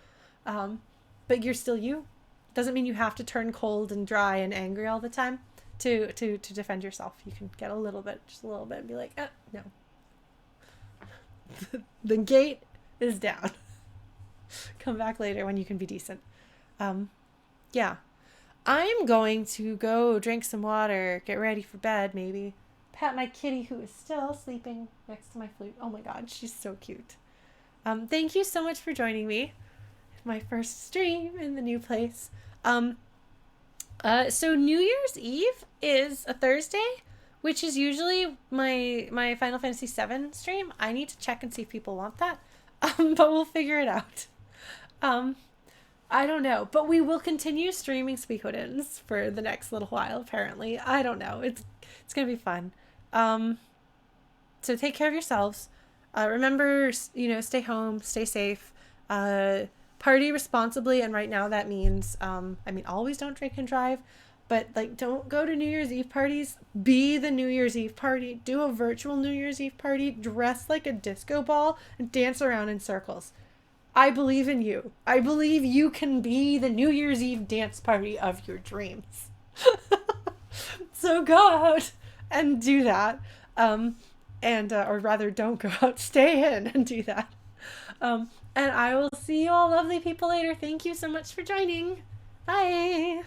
But you're still you. Doesn't mean you have to turn cold and dry and angry all the time to defend yourself. You can get just a little bit, and be like, no. The gate is down. Come back later when you can be decent. Yeah. I'm going to go drink some water, get ready for bed, maybe. Pat my kitty who is still sleeping next to my flute. Oh my god, she's so cute. Thank you so much for joining me. My first stream in the new place. So New Year's Eve is a Thursday, which is usually my Final Fantasy VII stream. I need to check and see if people want that. But we'll figure it out. I don't know, but we will continue streaming Suikodens for the next little while, apparently. I don't know. It's going to be fun. So take care of yourselves. Remember, stay home, stay safe, party responsibly. And right now that means, always don't drink and drive, but like, don't go to New Year's Eve parties. Be the New Year's Eve party. Do a virtual New Year's Eve party. Dress like a disco ball and dance around in circles. I believe in you. I believe you can be the New Year's Eve dance party of your dreams. So go out and do that. Or rather, don't go out. Stay in and do that. And I will see you all lovely people later. Thank you so much for joining. Bye.